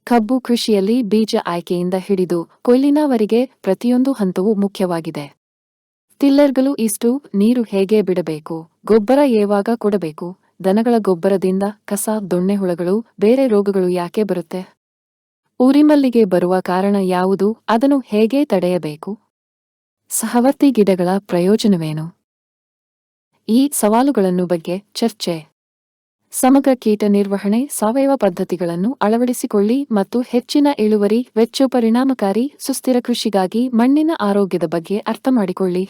ಕಬ್ಬು ಕೃಷಿಯಲ್ಲಿ ಬೀಜ ಆಯ್ಕೆಯಿಂದ ಹಿಡಿದು ಕೊಯ್ಲಿನವರೆಗೆ ಪ್ರತಿಯೊಂದು ಹಂತವೂ ಮುಖ್ಯವಾಗಿದೆ. ಟಿಲ್ಲರ್ಗಳು ಇಷ್ಟು ನೀರು ಹೇಗೆ ಬಿಡಬೇಕು, ಗೊಬ್ಬರ ಯಾವಾಗ ಕೊಡಬೇಕು, ದನಗಳ ಗೊಬ್ಬರದಿಂದ ಕಸ, ದೊಣ್ಣೆ ಹುಳಗಳು, ಬೇರೆ ರೋಗಗಳು ಯಾಕೆ ಬರುತ್ತೆ, ಊರಿಮಲ್ಲಿಗೆ ಬರುವ ಕಾರಣ ಯಾವುದು, ಅದನ್ನು ಹೇಗೆ ತಡೆಯಬೇಕು, ಸಹವರ್ತಿ ಗಿಡಗಳ ಪ್ರಯೋಜನವೇನು? ಈ ಸವಾಲುಗಳನ್ನು ಬಗ್ಗೆ ಚರ್ಚೆ. ಸಮಗ್ರ ಕೀಟ ನಿರ್ವಹಣೆ, ಸಾವಯವ ಪದ್ಧತಿಗಳನ್ನು ಅಳವಡಿಸಿಕೊಳ್ಳಿ ಮತ್ತು ಹೆಚ್ಚಿನ ಇಳುವರಿ, ವೆಚ್ಚ, ಪರಿಣಾಮಕಾರಿ, ಸುಸ್ಥಿರ ಕೃಷಿಗಾಗಿ ಮಣ್ಣಿನ ಆರೋಗ್ಯದ ಬಗ್ಗೆ ಅರ್ಥಮಾಡಿಕೊಳ್ಳಿ.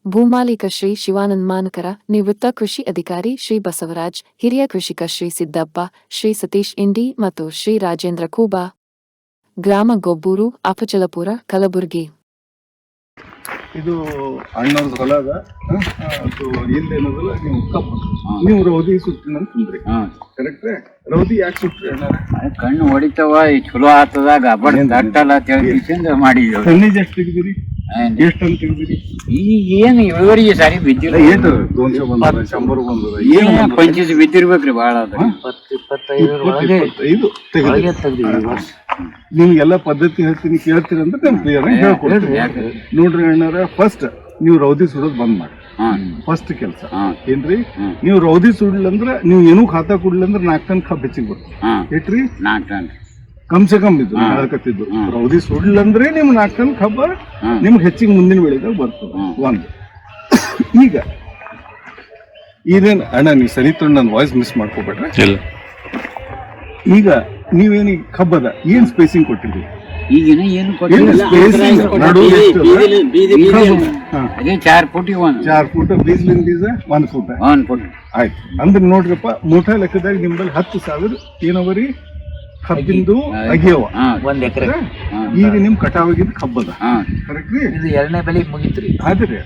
ಭೂಮಾಲೀಕ ಶ್ರೀ ಶಿವಾನಂದ ಮಾನಕರ, ನಿವೃತ್ತ ಕೃಷಿ ಅಧಿಕಾರಿ ಶ್ರೀ ಬಸವರಾಜ್, ಹಿರಿಯ ಕೃಷಿಕ ಶ್ರೀ ಸಿದ್ದಪ್ಪ, ಶ್ರೀ ಸತೀಶ್ ಇಂಡಿ ಮತ್ತು ಶ್ರೀ ರಾಜೇಂದ್ರ ಕೂಬಾ. ಗ್ರಾಮ ಗೊಬ್ಬೂರು, ಅಪಚಲಪುರ, ಕಲಬುರಗಿ. ಇದು ಅಣ್ಣವ್ರ ಹೊಲ ಅದ. ಅದು ಇಲ್ಲೇನದಲ್ಲ, ನೀವು ಕಬ್ಬು ನೀವು ರೌದಿ ಸುತ್ತಿನ ತಿಂದ್ರಿ, ಕರೆಕ್ಟ್? ರೌದಿ ಯಾಕೆ ಸುಟ್ರಿ ಅಣ್ಣ? ಕಣ್ಣು ಹೊಡಿತಾವ, ಚಲೋ ಆತದಾಗ ದಟ್ಟಲ್ಲ ಮಾಡಿದ್ವಿ. ಟನ್ನೇಜ್ ಎಷ್ಟು ತೆಗ್ದಿರಿ? ಎಷ್ಟು ಅಂತ ತೆಗ್ದಿರಿ? ಈಗ ಏನು ಇಳುವರಿಗೆ ಸಾರಿ ಬಿದ್ದಿಲ್ಲ. ಏನು 200 ಬಂದ, 100 ಬಂದದ, ಏನು 25 ಬಿದ್ದಿರ್ಬೇಕ್ರಿ. ಬಾಳ ಅದ, 25 ತೆಗ್ದಿರಿ. ನಿಮ್ಗೆಲ್ಲ ಪದ್ಧತಿ ಹೇಳ್ತೀನಿ, ಕೇಳ್ತೀರಿ ಅಂದ್ರೆ ನಮ್ ಕ್ಲಿಯರ್ ಹೇಳ್ಕೊಡ್ತೀನಿ. ನೋಡ್ರಿ ಅಣ್ಣಾರ, ಫಸ್ಟ್ ನೀವು ರೌದಿ ಸುಡೋದು ಬಂದ್ ಮಾಡಿ. ಫಸ್ಟ್ ಕೆಲಸ ಏನ್ರಿ? ನೀವು ರೌದಿ ಸುಡ್ಲಂದ್ರ ನೀವು ಏನೂ ಖಾತಾ ಕೊಡ್ಲಂದ್ರ 4 ಟನ್ ಕಬ್ಬು ಹೆಚ್ಚಿಗೆ ಬರ್ತದೆ. ಎಟ್ರಿ? 4 ಟನ್ ಕಮ್ಸೆ ಕಮ್ ಇದು ಹೇಳಕತ್ತಿದ್ದು. ರೌದಿ ಸುಡ್ಲಂದ್ರೆ ನಿಮ್ 4 ಟನ್ ಕಬ್ಬ ನಿಮ್ಗೆ ಹೆಚ್ಚಿಗೆ ಮುಂದಿನ ಬೆಳೆದಾಗ ಬರ್ತದೆ. ಒಂದು ಈಗ ಇದೇನ್ ಅಣ್ಣ, ನೀವು ಸರಿ ತೊಂಡು ನನ್ನ ವಾಯ್ಸ್ ಮಿಸ್ ಮಾಡ್ಕೋಬೇಡ್ರಿ. ಈಗ ನೀವೇನು ಕಬ್ಬದ ಏನ್ ಸ್ಪೇಸಿಂಗ್ ಕೊಟ್ಟಿದ್ರಿ? ಈಗಿನ ಏನು ಅದೇ 4 ಫುಟಿಗೆ 4 ಫುಟ್, ಬೀಜಲಿಂದ ಬೀಜ 1 ಫುಟ್. ಆಯ್ತು ಅಂದ್ರೆ ನೋಡ್ರಪ್ಪ, ಮೂಟ ಲೆಕ್ಕದಾಗ ನಿಮ್ಮಲ್ಲಿ 10,000 ಏನವರಿ ಕಬ್ಬಿಂದು ಅಗಿಯವ. 1 ಎಕರೆ. ಈಗ ನಿಮ್ ಕಟಾವಾಗಿದ್ದು ಕಬ್ಬದ, ಕರೆಕ್ಟ್ ರೀ? ಇದು 2ನೇ ಬೆಳೆ ಮುಗಿತ್ರಿ. ಆದ್ರೆ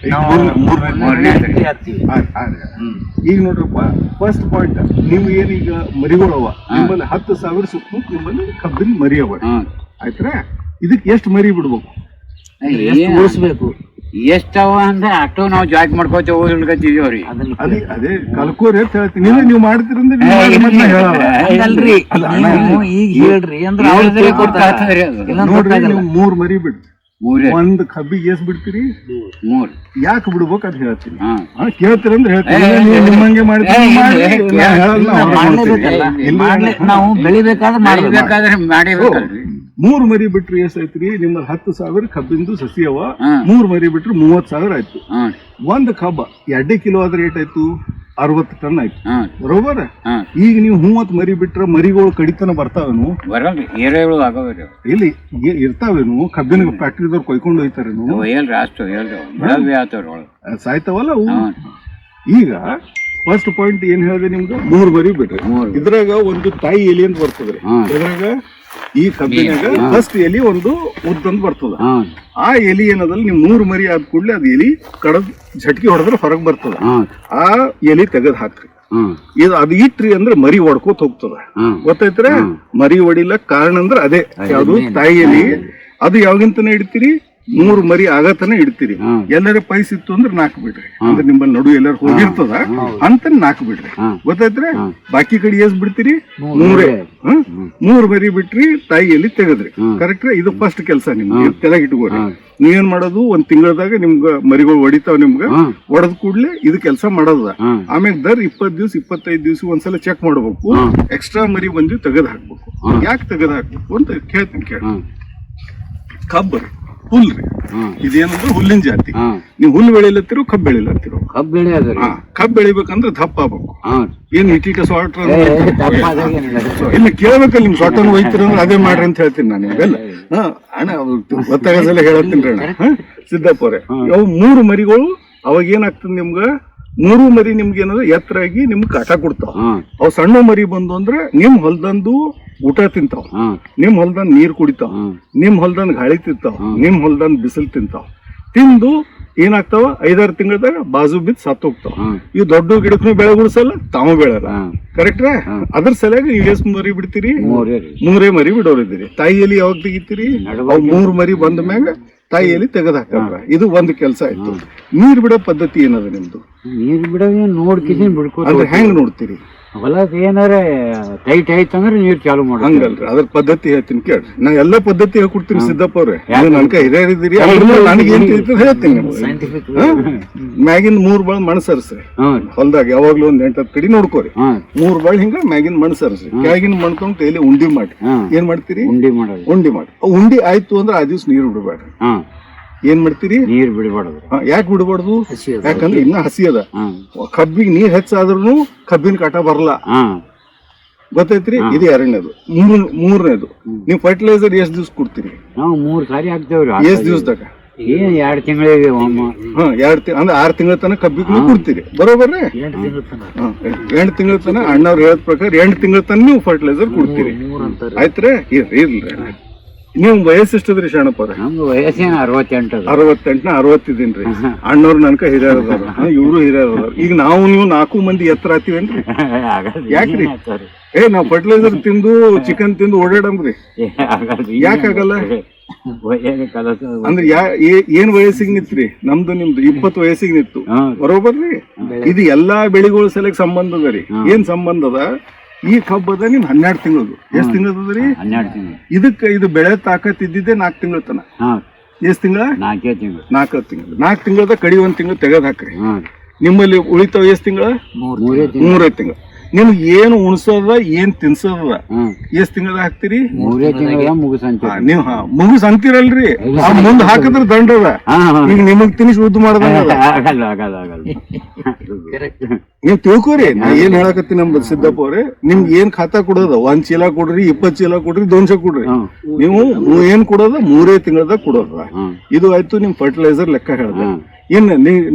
ಈಗ ನೋಡ್ರಪ್ಪ, ಫಸ್ಟ್ ಪಾಯಿಂಟ್, ನೀವು ಏನೀಗ ಮರಿಗಳವ ನಿಮ್ಮಲ್ಲಿ 10,000 ಸುತ್ತ ನಿಮ್ಮಲ್ಲಿ ಕಬ್ಬಿನ ಮರಿ ಅವ, ಆಯ್ತಾ? ಇದಕ್ಕೆ ಎಷ್ಟು ಮರಿ ಬಿಡ್ಬೇಕು, ಉಳಿಸ್ಬೇಕು? ಎಷ್ಟವ ಅಂದ್ರೆ ಅಷ್ಟು ನಾವು ಜಾಕ್ ಮಾಡ್ಕೋತೇವ್ರಿ. ಅದೇ ಕಲ್ಕೋರಿ ಅಂತ ಹೇಳ್ತೀನಿ. ನೀವು ಮಾಡ್ತೀರಂದ್ರೆ ಈಗ ಹೇಳ್ರಿ ಅಂದ್ರೆ ನೋಡ್ರಿ, ನೀವು 3 ಮರಿ ಬಿಡ್ರಿ. 1 ಕಬ್ಬಿಗೆ ಎಷ್ಟ್ ಬಿಡ್ತೀರಿ? 3. ಯಾಕೆ ಬಿಡ್ಬೇಕು ಅಂತ ಹೇಳ್ತೀನಿ. ಕೇಳ್ತೀರಂದ್ರೆ ಹೇಳ್ತೀನಿ, ನಿಮ್ಮಂಗೆ ನಾವು ಬೆಳಿಬೇಕಾದ್ರೆ ಮಾಡಬೇಕಲ್ರಿ. 3 ಮರಿ ಬಿಟ್ರಿ ಎಷ್ಟೈತ್ರಿ? ನಿಮ್ಮಲ್ಲಿ 10,000 ಕಬ್ಬಿಂದು ಸಸಿ ಅವ. 3 ಮರಿ ಬಿಟ್ರಿ 30,000 ಆಯ್ತು. 1 ಕಬ್ಬ 2 ಕಿಲೋ ಆದ್ರೆ ಏಟಾಯ್ತು? 60 ಟನ್ ಆಯ್ತು, ಬರೋಬರ? ಈಗ ನೀವು 30 ಮರಿ ಬಿಟ್ರ ಮರಿಗಳು ಕಡಿತನ ಬರ್ತಾವೇನು? ಇಲ್ಲಿ ಇರ್ತಾವೇನು? ಕಬ್ಬಿನ ಫ್ಯಾಕ್ಟ್ರಿದವ್ರು ಕೊಯ್ಕೊಂಡು ಹೋಯ್ತಾರೇನು? ಸಾಯ್ತಾವಲ್ಲ ಅವು. ಈಗ ಫಸ್ಟ್ ಪಾಯಿಂಟ್ ಏನ್ ಹೇಳಿದೆ ನಿಮ್ಗೆ? 3 ಮರಿ ಬಿಟ್ರಿ. ಇದ್ರಾಗ ಒಂದು ತಾಯಿ ಎಲಿ ಅಂತ ಬರ್ತದ್ರಿ. ಇದ್ರಾಗ ಈ ಕಬ್ಬಿನಾಗ ಫಸ್ಟ್ ಎಲಿ ಒಂದು ಉದ್ದಂದ್ ಬರ್ತದ. ಆ ಎಲಿ ಏನದಲ್ಲ, ನೀವು 3 ಮರಿ ಆದ ಕೂಡಲೇ ಅದ್ ಎಲಿ ಕಡದ್ ಝಟ್ಕಿ ಹೊಡೆದ್ರೆ ಹೊರಗ್ ಬರ್ತದ. ಆ ಎಲಿ ತೆಗದ್ ಹಾಕ್ರಿ. ಇದು ಅದು ಇಟ್ರಿ ಅಂದ್ರೆ ಮರಿ ಹೊಡ್ಕೋತ ಹೋಗ್ತದ, ಗೊತ್ತೈತ್ರ? ಮರಿ ಹೊಡಿಲ್ಲ ಕಾರಣ ಅಂದ್ರೆ ಅದೇ ಯಾವ್ದು ತಾಯಿ ಎಲಿ. ಅದು ಯಾವಾಗಿಂತಾನೆ ಇಡ್ತೀರಿ? 3 ಮರಿ ಆಗತನ ಇಡ್ತೀರಿ. ಎಲ್ಲರ ಪೈಸ್ ಇತ್ತು ಅಂದ್ರೆ 4 ಬಿಡ್ರಿ. ಅಂದ್ರೆ ನಿಮ್ಮಲ್ಲಿ ನಡು ಎಲ್ಲಾರು ಹೋಗಿರ್ತದ ಅಂತ 4 ಬಿಡ್ರಿ, ಗೊತ್ತಾಯ್ತ್ರಿ? ಬಾಕಿ ಕಡೆ ಎಷ್ಟ್ ಬಿಡ್ತೀರಿ? 3 ಮರಿ ಬಿಟ್ರಿ, ತಾಯಿಯಲ್ಲಿ ತೆಗದ್ರಿ, ಕರೆಕ್ಟ್? ಇದು ಫಸ್ಟ್ ಕೆಲಸ ನಿಮ್ಗೆ ತೆಲಗ್ ಇಟ್ಕೋರಿ. ನೀವೇನ್ ಮಾಡೋದು, 1 ತಿಂಗಳದಾಗ ನಿಮ್ಗ ಮರಿಗಳು ಹೊಡಿತಾವ. ನಿಮ್ಗ ಹೊಡೆದ್ ಕೂಡ್ಲೆ ಇದು ಕೆಲಸ ಮಾಡೋದ. ಆಮ್ಯಾಗ ದರ್ 20 ದಿವ್ಸ 25 ದಿವ್ಸ ಒಂದ್ಸಲ ಚೆಕ್ ಮಾಡ್ಬೇಕು. ಎಕ್ಸ್ಟ್ರಾ ಮರಿ ಬಂದು ತೆಗದ್ ಹಾಕ್ಬೇಕು. ಯಾಕೆ ತೆಗದ್ ಹಾಕ್ಬೇಕು ಅಂತ ಕೇಳ್ತೀನಿ, ಕೇಳ. ಕಬ್ಬ ಹುಲ್ ರೀ, ಇದೇನಂದ್ರೆ ಹುಲ್ಲಿನ ಜಾತಿ. ನೀವು ಹುಲ್ಲು ಬೆಳಿಲತ್ತಿರೋ ಕಬ್ಬು ಬೆಳಿಲತ್ತಿರೋ? ಕಬ್ಬು ಬೆಳಿಬೇಕಂದ್ರೆ ದಪ್ಪ ಆಗ್ಬೇಕು. ಏನ್ ಇಟ್ಟಿಟ ಸ್ವಾಟ್ರ ಇನ್ನು ಕೇಳ್ಬೇಕಲ್ಲ, ನಿಮ್ ಸ್ವಾಟನ್ ಒಯ್ತಿರ ಅಂದ್ರೆ ಅದೇ ಮಾಡ್ರಿ ಅಂತ ಹೇಳ್ತೀನಿ ನಾನು ನಿಮ್ಗೆಲ್ಲ. ಅಣ್ಣ ಗೊತ್ತಾಗಲ್ಲ ಹೇಳತ್ತೀನಿ ಅಣ್ಣ. ಸಿದ್ದಪ್ಪ ಅವ್ರೆ, ಅವು 3 ಮರಿಗಳು ಅವಾಗ ಏನಾಗ್ತದೆ ನಿಮ್ಗ? 3 ಮರಿ ನಿಮ್ಗೆ ಏನಂದ್ರೆ ಎತ್ತರಾಗಿ ನಿಮ್ಗೆ ಕಾಟ ಕೊಡ್ತಾವ. ಅವ್ ಸಣ್ಣ ಮರಿ ಬಂದು ಅಂದ್ರೆ ನಿಮ್ ಹೊಲ್ದಂದು ಊಟ ತಿಂತಾವ, ನಿಮ್ ಹೊಲ್ದಂದ್ ನೀರ್ ಕುಡಿತಾವ, ನಿಮ್ ಹೊಲ್ದಂದ್ ಗಾಳಿ ತಿಂತಾವ, ನಿಮ್ ಹೊಲ್ದಂದ್ ಬಿಸಿಲು ತಿಂತಾವ. ತಿಂದು ಏನಾಗ್ತಾವ? 5-6 ತಿಂಗಳದಾಗ ಬಾಜು ಬಿದ್ದು ಸತ್ತು ಹೋಗ್ತಾವ. ಇವ್ ದೊಡ್ಡ ಗಿಡಕ್ಕೂ ಬೆಳೆ ಬಿಡಿಸಲ್ಲ, ತಾವು ಬೆಳಲ್ಲ, ಕರೆಕ್ಟ್? ಅದ್ರ ಸಲುವಾಗಿ ನೀವು ಎಷ್ಟು ಮರಿ ಬಿಡ್ತೀರಿ? 3 ಮರಿ ಬಿಡೋರಿದ್ದೀರಿ. ತಾಯಿಯಲ್ಲಿ ಯಾವಾಗ ತೆಗಿತೀರಿ? ಅವ್ 3 ಮರಿ ಬಂದ ಮ್ಯಾಗ ತಾಯಿಯಲ್ಲಿ ತೆಗೆದು ಹಾಕ್ತಾರ. ಇದು ಒಂದು ಕೆಲಸ ಆಯ್ತು. ನೀರ್ ಬಿಡೋ ಪದ್ಧತಿ ಏನದ ನಿಮ್ದು? ನೀರ್ ಬಿಡೋ ನೋಡ್ಕಿದ್ದೀನಿ ಬಿಡ್ಕೊ. ಅಂದ್ರೆ ಹೆಂಗ್ ನೋಡ್ತೀರಿ? ಹೊಲ ಏನಾರ ಟೈಟ್ ಐತಂದ್ರೆ ನೀರ್ ಚಾಲು ಮಾಡ ಹಂಗಲ್ರಿ ಅದ್ರ ಪದ್ಧತಿ ಹೇಳ್ತೀನಿ ಕೇಳ್ರಿ ನಾ ಎಲ್ಲಾ ಪದ್ಧತಿ ಹೇಳ್ಕೊಡ್ತೀನಿ ಸಿದ್ದಪ್ಪ ಅವ್ರೆ ನನ್ಕ ಹಿರಿಯರಿದ್ದೀರಿ ನನಗೆ ಏನ್ ತಿಳಿತದೆ ಹೇಳ್ತೀನಿ ನಿಮ್ಗೆ. ಮ್ಯಾಗಿನ್ 3 ಬಾಳ್ ಮಣ್ ಸರ್ಸ್ರಿ ಹೊಲ್ದಾಗ ಯಾವಾಗ್ಲೂ ಒಂದ್ 8-10 ಕಡಿ ನೋಡ್ಕೋರಿ 3 ಬಾಳ್ ಹಿಂಗ ಮ್ಯಾಗಿನ್ ಮಣ್ ಸರ್ಸ್ರಿ ಕೆಳಗಿನ ಮಣ್ ತಗೊಂಡ್ ಕೈಲಿ ಉಂಡಿ ಮಾಡಿ ಏನ್ ಮಾಡ್ತೀರಿ ಉಂಡಿ ಮಾಡೋದು. ಉಂಡಿ ಮಾಡಿ ಉಂಡಿ ಆಯ್ತು ಅಂದ್ರೆ ಆ ದಿವ್ಸ ನೀರು ಬಿಡಬೇಡ್ರಿ. ಏನ್ ಮಾಡ್ತೀರಿ ನೀರ್ ಬಿಡಬಾರ್ದು. ಯಾಕೆ ಬಿಡಬಾರ್ದು? ಯಾಕಂದ್ರೆ ಇನ್ನ ಹಸಿ ಅದ. ಕಬ್ಬಿಗೆ ನೀರ್ ಹೆಚ್ಚಾದ್ರೂ ಕಬ್ಬಿನ ಕಾಟ ಬರಲ್ಲ, ಗೊತ್ತೈತ್ರಿ. ಇದು ಎರಡನೇದು. ಮೂರನೇದು, ನೀವು ಫರ್ಟಿಲೈಸರ್ ಎಷ್ಟ್ ದಿವ್ಸ ಕೊಡ್ತೀರಿ? ನಾವು 3 ಸಾರಿ ಹಾಕ್ತೇವ್ರಿ. ಎಷ್ಟ್ ದಿವ್ಸದಾಗ? 2 ತಿಂಗಳಿಗೆ. 2 ತಿಂಗಳ ಅಂದ್ರೆ 6 ತಿಂಗಳ ತನಕ ಕಬ್ಬಿಗೆ ಕೊಡ್ತೀರಿ, ಬರೋಬರ್ರಿ? 8 ತಿಂಗಳ ತನಕ ಅಣ್ಣವ್ರು ಹೇಳದ್ ಪ್ರಕಾರ 8 ತಿಂಗಳ ತನಕ ನೀವು ಫರ್ಟಿಲೈಸರ್ ಕೊಡ್ತೀರಿ, ಆಯ್ತ್ರಿ? ಇರ್ಲಿ. ನೀವು ವಯಸ್ಸು ಎಷ್ಟದ್ರಿ ಶರಣಪ್ಪ? ನಮ್ದು ವಯಸ್ಸೇನ 68. 68 60 ಇದೀನ್ರಿ. ಅಣ್ಣವ್ರು ನನ್ಕ ಹಿರಿಯರದಾರ, ಇವ್ರು ಹಿರಿಯರದಾರ. ಈಗ ನಾವು ನೀವು 4 ಮಂದಿ ಎತ್ತರ ಆತೀವೇನ್ರಿ? ಯಾಕ್ರಿ? ನಾವ್ ಫರ್ಟಿಲೈಸರ್ ತಿಂದು ಚಿಕನ್ ತಿಂದು ಓಡಾಡಮ್ರಿ, ಯಾಕಾಗಲ್ಲ? ಅಂದ್ರೆ ಏನ್ ವಯಸ್ಸಿಗೆ ನಿತ್ರಿ? ನಮ್ದು ನಿಮ್ದು 20 ವಯಸ್ಸಿಗೆ ನಿತ್ತು, ಬರೋಬರ್ರಿ? ಇದು ಎಲ್ಲಾ ಬೆಳಿಗಳ ಸಲಕ್ ಸಂಬಂಧ ಅದ ರೀ. ಏನ್ ಸಂಬಂಧ ಅದ? ಈ ಕಬ್ಬದ ನಿಮ್ 12 ತಿಂಗಳದು. ಎಷ್ಟ್ ತಿಂಗಳದರಿ? 12 ತಿಂಗಳು. ಇದಕ್ಕ ಇದು ಬೆಳೆ ತಾಕತ್ ಇದ್ದಿದ್ದೆ 4 ತಿಂಗಳ ತನ. ಎಷ್ಟ್ ತಿಂಗಳ? 4 ತಿಂಗಳು. 4 ತಿಂಗಳು. 4 ತಿಂಗಳದ ಕಡಿ 1 ತಿಂಗಳು ತೆಗೆದ್ ಹಾಕ್ರಿ. ನಿಮ್ಮಲ್ಲಿ ಉಳಿತಾವ ಎಷ್ಟ್ ತಿಂಗಳ? 3 ತಿಂಗಳು. ನಿಮ್ಗೆ ಏನು ಉಣ್ಸೋದ ಏನ್ ತಿನ್ಸೋದ ಎಷ್ಟ್ ತಿಂಗಳ ಹಾಕ್ತಿರಿ? 3 ತಿಂಗಳ ಮುಗಿಸಂತ. ನೀವ್ ಮುಗಿಸ್ ಅಂತೀರಲ್ರಿ, ಮುಂದ್ ಹಾಕಿದ್ರ ದಂಡ ಅದ. ಈಗ ನಿಮಗ್ ತಿನಿಸ್ ಉದ್ದು ಮಾಡದಂಗ ನೀವ್ ತಿಳ್ಕೊರಿ. ನಾ ಏನ್ ಹೇಳಕತ್ತೀನಿ ನಮ್ದು ಸಿದ್ದಪ್ಪ ಅವ್ರೆ, ನಿಮ್ಗೆ ಏನ್ ಖಾತಾ ಕೊಡೋದ? 1 ಚೀಲ ಕೊಡ್ರಿ, 20 ಚೀಲ ಕೊಡ್ರಿ, 200 ಕೊಡ್ರಿ. ನೀವು ಏನ್ ಕೊಡೋದ? 3 ತಿಂಗಳದಾಗ ಕೊಡೋದ. ಇದು ಆಯ್ತು ನಿಮ್ ಫರ್ಟಿಲೈಸರ್ ಲೆಕ್ಕ ಹೇಳ್ದ. ಏನ್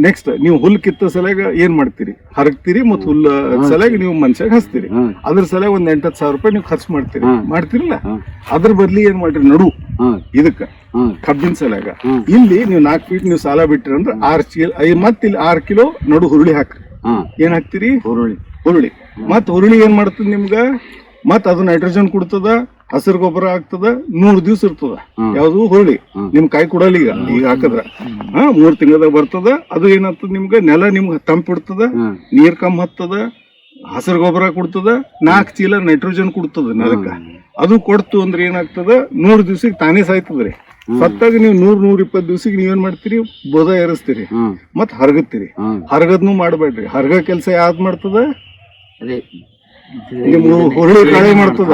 ನೆಕ್ಸ್ಟ್ ನೀವು ಹುಲ್ ಕಿತ್ತ ಸಲಗ ಏನ್ ಮಾಡ್ತೀರಿ? ಹರಗ್ತೀರಿ ಮತ್ ಹುಲ್ಲ ಸಲಗ ನೀವು ಮನುಷ್ಯಾಗ ಹಚ್ತೀರಿ. ಅದ್ರ ಸಲಗ ಒಂದ್ 8-10 ಸಾವಿರ ರೂಪಾಯಿ ನೀವು ಖರ್ಚು ಮಾಡ್ತಿರಲ್ಲ. ಅದ್ರ ಬದ್ಲಿ ಏನ್ ಮಾಡ್ರಿ? ನಡು ಇದಕ್ಕ ಕಬ್ಬಿನ ಸಲಗ ಇಲ್ಲಿ ನೀವು 4 ಫೀಟ್ ನೀವು ಸಾಲ ಬಿಟ್ರಿ ಅಂದ್ರೆ 6 ಚೀಲ, ಮತ್ ಇಲ್ಲಿ 6 ಕಿಲೋ ನಡು ಹುರುಳಿ ಹಾಕ್ರಿ. ಏನ್ ಹಾಕ್ತಿರಿ? ಹುರುಳಿ. ಮತ್ ಹುರುಳಿ ಏನ್ ಮಾಡ್ತದ ನಿಮ್ಗ? ಮತ್ ಅದು ನೈಟ್ರೋಜನ್ ಕೊಡ್ತದ, ಹಸಿರು ಗೊಬ್ಬರ ಆಗ್ತದ, 100 ದಿವ್ಸ ಇರ್ತದ. ಯಾವ್ದು? ಹುರುಳಿ. ನಿಮ್ ಕಾಯಿ ಕೊಡಲ್ಲ ಈಗ ಹಾಕದ್ರ 3 ತಿಂಗಳದಾಗ ಬರ್ತದ. ಅದು ಏನಾಗ್ತದ ನಿಮ್ಗ? ನೆಲ ನಿಮ್ಗೆ ತಂಪಿಡ್ತದ, ನೀರ್ ಕಮ್ಮಿ ಹತ್ತದ, ಹಸಿರು ಗೊಬ್ಬರ ಕೊಡ್ತದ, 4 ಚೀಲ ನೈಟ್ರೋಜನ್ ಕೊಡ್ತದ ನೆಲಕ್ಕ. ಅದು ಕೊಡ್ತು ಅಂದ್ರೆ ಏನಾಗ್ತದ? 100 ದಿವ್ಸಕ್ಕೆ ತಾನೇ ಸಾಯ್ತದ್ರಿ. ಸತ್ತಾಗ ನೀವು 100-120 ದಿವ್ಸಕ್ಕೆ ನೀವೇನ್ ಮಾಡ್ತೀರಿ? ಬೋಧ ಏರಿಸ್ತೀರಿ ಮತ್ ಹರಗತ್ತೀರಿ. ಹರಗದ್ನು ಮಾಡ್ಬೇಡ್ರಿ. ಹರಗ ಕೆಲ್ಸ ಯಾವ್ದ್ ಮಾಡ್ತದ? ನಿಮ್ ಹುರುಳಿ ಕಾಳೆ ಮಾಡ್ತದ.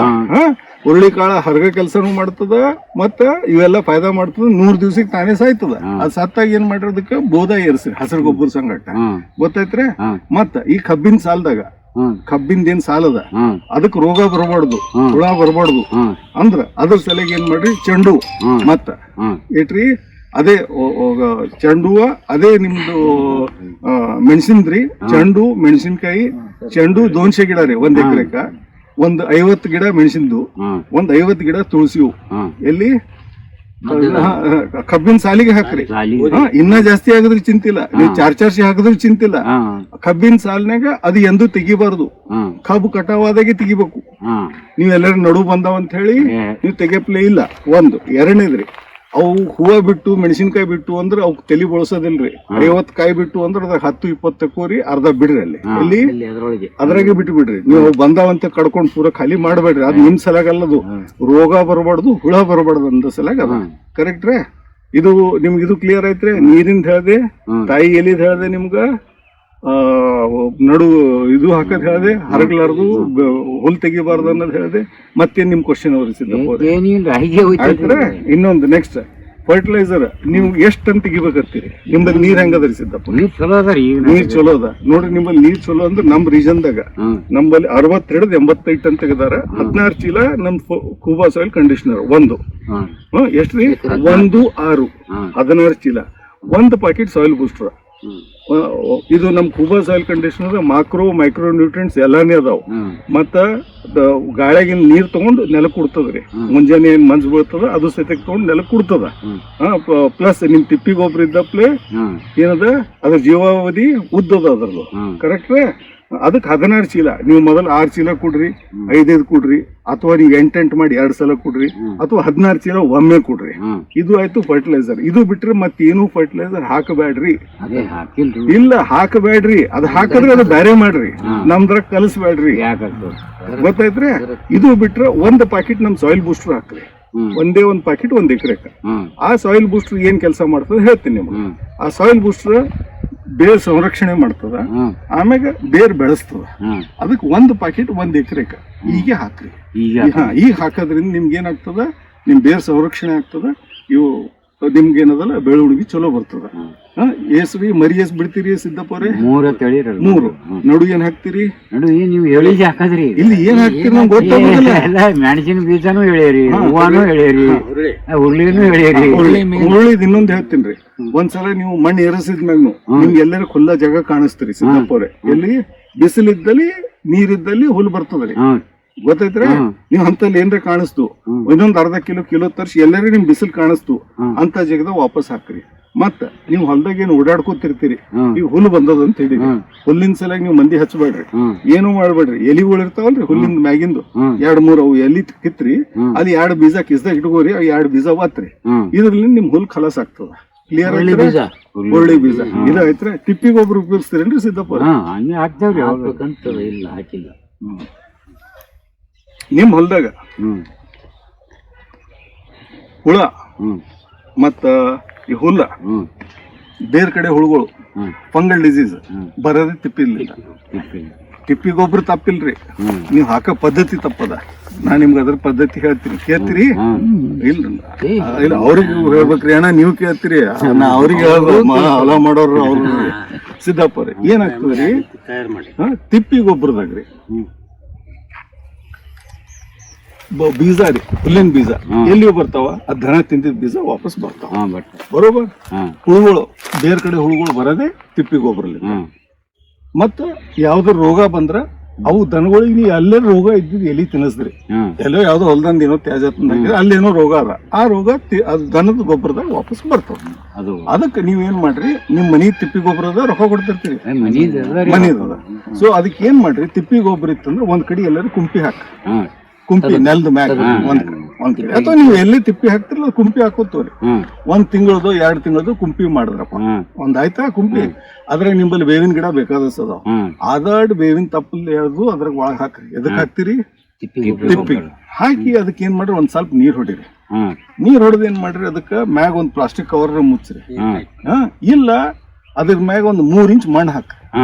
ಹುರುಳಿ ಕಾಳ ಹರಗ ಕೆಲ್ಸನೂ ಮಾಡ್ತದ, ಮತ್ತ ಇವೆಲ್ಲ ಫಾಯ್ದಾ ಮಾಡ್ತದ. 100 ದಿವ್ಸಕ್ಕೆ ತಾನೇ ಸಾಯ್ತದ. ಅದ್ ಸತ್ತಾಗ ಏನ್ ಮಾಡಿರೋದಕ್ಕ ಬೋಧ ಏರ್ಸ್ರಿ, ಹಸಿರು ಗೊಬ್ಬರ ಸಂಗಟ, ಗೊತ್ತಾಯ್ತ್ರಿ? ಮತ್ತ ಈ ಕಬ್ಬಿನ ಸಾಲದಾಗ ಕಬ್ಬಿಂದೇನ್ ಸಾಲದ ಅದಕ್ ರೋಗ ಬರಬಾರ್ದು, ಹುಳ ಬರಬಾರ್ದು ಅಂದ್ರ ಅದ್ರ ಸಲಗ ಏನ್ ಮಾಡ್ರಿ? ಚೆಂಡು ಮತ್ತ ಏಟ್ರಿ ಅದೇ ಚೆಂಡುವ ಅದೇ ನಿಮ್ದು ಮೆಣಸಿನ್ರಿ. ಚೆಂಡು ಮೆಣಸಿನ್ಕಾಯಿ, ಚೆಂಡು 200 ಗಿಡ ರೀ 1 ಎಕರೆಕ. ಒಂದ್ 50 ಗಿಡ ಮೆಣಸಿನ್ದು, ಒಂದ್ 50 ಗಿಡ ತುಳಸಿವು. ಎಲ್ಲಿ? ಕಬ್ಬಿನ ಸಾಲಿಗೆ ಹಾಕ್ರಿ. ಇನ್ನ ಜಾಸ್ತಿ ಆಗಿದ್ರೆ ಚಿಂತಿಲ್ಲ, ನೀವು 4 ಹಾಕಿದ್ರು ಚಿಂತಿಲ್ಲ. ಕಬ್ಬಿನ ಸಾಲಿನಾಗ ಅದು ಎಂದೂ ತೆಗಿಬಾರ್ದು. ಕಬ್ಬು ಕಟಾವಾದಾಗೆ ತೆಗಿಬೇಕು. ನೀವೆಲ್ಲರೂ ನಡು ಬಂದಾವ ಅಂತ ಹೇಳಿ ನೀವು ತೆಗಿಯಪ್ಲೇ ಇಲ್ಲ. ಒಂದು. ಎರಡನೇದ್ರಿ, ಅವು ಹೂವ ಬಿಟ್ಟು ಮೆಣಸಿನ್ಕಾಯಿ ಬಿಟ್ಟು ಅಂದ್ರೆ ಅವಕ್ ತಲಿ ಬಳಸೋದಿಲ್ರಿ. 50 ಕಾಯಿ ಬಿಟ್ಟು ಅಂದ್ರೆ ಅದಾಗ 10-20 ತಕೋರಿ, ಅರ್ಧ ಬಿಡ್ರಿ. ಅಲ್ಲಿ ಎಲ್ಲಿ? ಅದ್ರಾಗೆ ಬಿಟ್ಟು ಬಿಡ್ರಿ. ನೀವು ಬಂದಾವಂತ ಕಡ್ಕೊಂಡ್ ಪೂರ ಖಾಲಿ ಮಾಡ್ಬೇಡ್ರಿ. ಅದ್ ನಿಮ್ ಸಲಾಗಲ್ಲದು. ರೋಗ ಬರಬಾರ್ದು, ಹುಳ ಬರಬಾರ್ದು ಅಂತ ಸಲಾಗ ಅದ. ಕರೆಕ್ಟ್ ರೇ? ಇದು ನಿಮ್ಗೆ ಇದು ಕ್ಲಿಯರ್ ಐತ್ರಿ? ನೀರಿಂದ ಹೇಳ್ದೆ, ತಾಯಿ ಎಲಿದ್ ಹೇಳ್ದೆ, ನಿಮ್ಗ ನಡು ಇದು ಹಾಕದ್ ಹೇಳ್ದೆ, ಹರಗ್ಲಾರ್ದು ಹುಲ್ ತೆಗಿಬಾರ್ದು ಅನ್ನೋದು ಹೇಳ್ದೆ. ಮತ್ತೇನ್ ನಿಮ್ ಕ್ವಶನ್ ಅವ್ರಿ ಸಿದ್ದಪ್ಪ? ಇನ್ನೊಂದು ನೆಕ್ಸ್ಟ್ ಫರ್ಟಿಲೈಸರ್ ನೀವು ಎಷ್ಟ್ ಟನ್ ತೆಗಿಬೇಕತ್ತೀರಿ? ನಿಮ್ಮಲ್ಲಿ ನೀರ್ ಹೆಂಗದ್ರಿ ಸಿದ್ದಪ್ಪ? ನೀರ್ ಚಲೋ ಅದ ರೀ. ನೀರ್ ಚಲೋ ಅದ ನೋಡ್ರಿ. ನಿಮ್ಮಲ್ಲಿ ನೀರ್ ಚಲೋ ಅಂದ್ರೆ ನಮ್ ರೀಜನ್ದಾಗ ನಮ್ಮಲ್ಲಿ 62-85 ಟನ್ ತೆಗದಾರ. 16 ಚೀಲ ನಮ್ ಕೂಬಾ ಸಾಯಿಲ್ ಕಂಡೀಷನರ್ ಒಂದು. ಎಷ್ಟ್ರಿ? 1, 6, 16 ಚೀಲ. 1 ಪ್ಯಾಕೆಟ್ ಸಾಯಿಲ್ ಬೂಸ್ಟರ್. ಇದು ನಮ್ ಕೂಬಾ soil conditioner macro micro nutrients ಎಲ್ಲಾನೇ ಅದಾವ. ಮತ್ತ ಗಾಳಿಯಾಗಿನ ನೀರ್ ತಗೊಂಡ್ ನೆಲಕ್ ಕೊಡ್ತದ್ರಿ. ಮುಂಜಾನೆ ಏನ್ ಮಂಜ್ ಬೀಳ್ತದ ಅದು ಸಹಿತ ತಗೊಂಡ್ ನೆಲಕ್ ಕೊಡ್ತದ. ಪ್ಲಸ್ ನಿಮ್ ತಿಪ್ಪಿ ಗೊಬ್ಬರ ಇದ್ದಪ್ಲೆ ಏನದ ಅದ್ರ ಜೀವಾವಧಿ ಉದ್ದದ ಅದ್ರದ್ದು. ಕರೆಕ್ಟ್? ಅದಕ್ಕೆ 16 ಚೀಲ ನೀವು ಮೊದಲು 6 ಚೀಲ ಕೊಡ್ರಿ, 5 ಕೊಡ್ರಿ, ಅಥವಾ ನೀವು 8 ಮಾಡಿ 2 ಸಲ ಕೊಡ್ರಿ, ಅಥವಾ 16 ಚೀಲ ಒಮ್ಮೆ ಕೊಡ್ರಿ. ಇದು ಆಯ್ತು ಫರ್ಟಿಲೈಸರ್. ಇದು ಬಿಟ್ರೆ ಮತ್ತೇನು ಫರ್ಟಿಲೈಸರ್ ಹಾಕಬೇಡ್ರಿ. ಇಲ್ಲ ಹಾಕಬೇಡ್ರಿ, ಅದು ಹಾಕಿದ್ರೆ ಅದು ಬೇರೆ ಮಾಡ್ರಿ, ನಮ್ದ್ರಾಗ ಕಲಿಸ್ಬೇಡ್ರಿ. ಗೊತ್ತಾಯ್ತ್ರಿ? ಇದು ಬಿಟ್ರೆ 1 ಪ್ಯಾಕೆಟ್ ನಮ್ ಸಾಯಿಲ್ ಬೂಸ್ಟರ್ ಹಾಕ್ರಿ. ಒಂದೇ 1 ಪ್ಯಾಕೆಟ್ 1 ಎಕರೆಕ. ಆ ಸಾಯಿಲ್ ಬೂಸ್ಟರ್ ಏನ್ ಕೆಲಸ ಮಾಡ್ತದೆ ಹೇಳ್ತೀನಿ ನಿಮ್ಗೆ. ಆ ಸಾಯಿಲ್ ಬೂಸ್ಟರ್ ಬೇರ್ ಸಂರಕ್ಷಣೆ ಮಾಡ್ತದ, ಆಮ್ಯಾಗ ಬೇರ್ ಬೆಳೆಸ್ತದ. ಅದಕ್ಕೆ 1 ಪ್ಯಾಕೆಟ್ 1 ಎಕರೆಕ ಈಗ ಹಾಕ್ರಿ. ಈಗ ಹಾಕೋದ್ರಿಂದ ನಿಮ್ಗೆ ಏನಾಗ್ತದ, ನಿಮ್ ಬೇರ್ ಸಂರಕ್ಷಣೆ ಆಗ್ತದ. ಇವು ನಿಮ್ಗೆ ಏನದಲ್ಲ ಬೆಳವಣಿಗೆ ಚಲೋ ಬರ್ತದ. ಏಸ್ರಿ ಮರಿ ಎಸ್ ಬಿಡ್ತೀರಿ ಸಿದ್ದಪ್ಪವ್ರೆ? 3 ನಡು ಏನ್ ಹಾಕ್ತಿರಿ? ನೀವು ಹೇಳಿಜಿ ಹಾಕದ್ರಿ. ಇಲ್ಲಿ ಏನ್ ಹಾಕ್ತಿರಿ ನಮ್ಗೆ ಗೊತ್ತಾಗೋದಿಲ್ಲ. ಮೆಣಸಿನ ಬೀಜನೂ ಹೇಳಿರಿ, ಹೂವಾನು ಹೇಳಿರಿ, ಹುರುಳಿನೂ ಹೇಳಿರಿ. ಹುರುಳಿದ್ ಇನ್ನೊಂದ್ ಹೇಳ್ತೀನ್ರಿ. ಒಂದ್ಸಲ ನೀವು ಮಣ್ಣು ಏರಿಸಿದ್ಮ್ಯಾಗ ನಿಮ್ಗೆ ಎಲ್ಲರೂ ಖುಲ್ಲಾ ಜಾಗ ಕಾಣಿಸ್ತೀರಿ ಸಿದ್ದಪ್ಪವ್ರೆ. ಎಲ್ಲಿ ಬಿಸಿಲಿದ್ದಲ್ಲಿ ನೀರಿದ್ದಲ್ಲಿ ಹುಲ್ಲು ಬರ್ತದ್ರಿ. ಗೊತ್ತೈತ್ರಿ? ನೀವ್ ಅಂತಲ್ಲಿ ಏನ್ರ ಕಾಣಿಸ್ತು, ಇನ್ನೊಂದ್ ಅರ್ಧ ಕಿಲೋ ತರ್ಸಿ ಎಲ್ಲರೂ ನಿಮ್ ಬಿಸಿಲು ಕಾಣಿಸ್ತು ಅಂತ ಜಾಗದಾಗ ವಾಪಸ್ ಹಾಕ್ರಿ. ಮತ್ತ ನೀವು ಹೊಲ್ದಾಗ ಏನು ಓಡಾಡ್ಕೊತಿರ್ತೀರಿ, ಈಗ ಹುಲ್ಲು ಬಂದದ ಅಂತ ಹೇಳಿ ಹುಲ್ಲಿನ ಸಲಾಗಿ ನೀವು ಮಂದಿ ಹಚ್ಚಬೇಡ್ರಿ, ಏನು ಮಾಡ್ಬೇಡ್ರಿ. ಎಲಿಗಳು ಇರ್ತಾವಲ್ರಿ ಹುಲ್ಲಿಂದ ಮ್ಯಾಗಿಂದು 2-3 ಅವು ಎಲಿ ಕಿತ್ರಿ, ಅಲ್ಲಿ 2 ಬೀಜ ಕಿಸ್ದಾಗ ಇಟ್ಕೋರಿ, 2 ಬೀಜ ವಾತ್ರಿ. ಇದ್ರಲ್ಲಿ ನಿಮ್ ಹುಲ್ ಖಲಾಸ್ ಆಗ್ತದ. ಕ್ಲಿಯರ್ ಆಯ್ತು? ಒಳ್ಳೆ ಬೀಜ ಇದು ಆಯ್ತ್ರಿ. ತಿಪ್ಪಿಗೆ ಒಬ್ರು ಉಪಯೋಗಿಸ್ತೀರೇನ್ರಿ ಸಿದ್ದಪ್ಪ? ನಿಮ್ ಹೊಲ್ದಾಗ ಹುಳ ಮತ್ತ ಈ ಹುಲ್ಲ ಬೇರೆ ಕಡೆ ಹುಳುಗಳು ಫಂಗಲ್ ಡಿಸೀಸ್ ಬರೋದೇ ತಿಪ್ಪಿರ್ಲಿಲ್ಲ. ತಿಪ್ಪಿ ಗೊಬ್ಬರ ತಪ್ಪಿಲ್ರಿ, ನೀವ್ ಹಾಕೋ ಪದ್ಧತಿ ತಪ್ಪದ. ನಾ ನಿಮ್ಗೆ ಅದ್ರ ಪದ್ಧತಿ ಹೇಳ್ತೀನಿ, ಕೇಳ್ತೀರಿ? ಇಲ್ಲ ಅವ್ರಿಗೆ ಹೇಳ್ಬೇಕ್ರಿ ಅಣ್ಣ, ನೀವು ಕೇಳ್ತೀರಿ? ನಾ ಅವ್ರಿಗೆ ಹೇಳ್ಬೇಕು, ಹೊಲ ಮಾಡೋರು ಅವ್ರು. ಸಿದ್ದಪ್ಪ ರೀ ಏನಾಗ್ತದ್ರಿ, ತಿಪ್ಪಿ ಗೊಬ್ಬರದಾಗ್ರಿ ಬೀಜ ರೀ, ಹುಲ್ಲಿನ ಬೀಜ ಎಲ್ಲಿ ಬರ್ತಾವ? ಆ ದನ ತಿಂದಿದ್ ಬೀಜ ವಾಪಸ್ ಬರ್ತಾವ. ಬರೋಬರ್. ಹುಳುಗಳು ಬೇರೆ ಕಡೆ ಹುಳುಗಳು ಬರೋದೇ ತಿಪ್ಪಿ ಗೊಬ್ಬರಲ್ಲಿ. ಮತ್ತ ಯಾವ್ದಾರ ರೋಗ ಬಂದ್ರ ಅವು ದನಗಳಿಗೆ ನೀವು ಅಲ್ಲೇ ರೋಗ ಇದ್ದಿದ್ ಎಲಿ ತಿನ್ನಿಸ್ದ್ರಿ, ಎಲ್ಲೋ ಯಾವ್ದೋ ಹೊಲ್ದಂದ ಏನೋ ತ್ಯಾಜ ತಂದಾಗಿದ್ರೆ ಅಲ್ಲೇನೋ ರೋಗ ಅದ, ಆ ರೋಗ ದನದ ಗೊಬ್ಬರದಾಗ ವಾಪಸ್ ಬರ್ತಾವ. ಅದಕ್ಕೆ ನೀವೇನ್ ಮಾಡ್ರಿ, ನಿಮ್ ಮನಿ ತಿಪ್ಪಿ ಗೊಬ್ಬರದ ರೊಕ್ಕ ಕೊಡ್ತಿರ್ತೀರಿ, ಮನಿದ. ಸೊ ಅದಕ್ಕೆ ಏನ್ ಮಾಡ್ರಿ, ತಿಪ್ಪಿ ಗೊಬ್ಬರ ಇತ್ತಂದ್ರೆ ಒಂದ್ ಕಡೆ ಎಲ್ಲರೂ ಕುಂಪಿ ಹಾಕ್ರಿ. ಕುಂಪಿ ನೆಲದ ಮ್ಯಾಗ ಒಂದ್ ಕಡೆ, ಅಥವಾ ನೀವು ಎಲ್ಲಿ ತಿಪ್ಪಿ ಹಾಕ್ತಿರಲ್ಲ ಕುಂಪಿ ಹಾಕೋತವ್ರಿ. 1 ತಿಂಗಳದು 2 ತಿಂಗಳದು ಕುಂಪಿ ಮಾಡಿದ್ರಪ್ಪ, ಒಂದ್ ಆಯ್ತಾ ಕುಂಪಿ. ಅದ್ರಾಗ ನಿಂಬಲ್ಲಿ ಬೇವಿನ ಗಿಡ ಬೇಕಾದಷ್ಟು ಅದಾವ. ಆದಾಡ್ ಬೇವಿನ ತಪ್ಪಲ್ಲಿ ಎಳ್ದು ಅದ್ರಾಗ ಒಳಗ್ ಹಾಕ್ರಿ. ಎದಕ್ ಹಾಕ್ತಿರಿ? ತಿಪ್ಪಿ ಹಾಕಿ ಅದಕ್ಕೆ ಏನ್ ಮಾಡ್ರಿ, ಒಂದ್ ಸ್ವಲ್ಪ ನೀರ್ ಹೊಡಿರಿ. ನೀರ್ ಹೊಡೆದ್ ಏನ್ ಮಾಡ್ರಿ, ಅದಕ್ಕ ಮ್ಯಾಗ ಒಂದ್ ಪ್ಲಾಸ್ಟಿಕ್ ಕವರ್ ಮುಚ್ಚ್ರಿ. ಇಲ್ಲ ಅದ್ರ ಮ್ಯಾಗ ಒಂದ್ 3 ಇಂಚ್ ಮಣ್ಣು ಹಾಕ್ರಿ,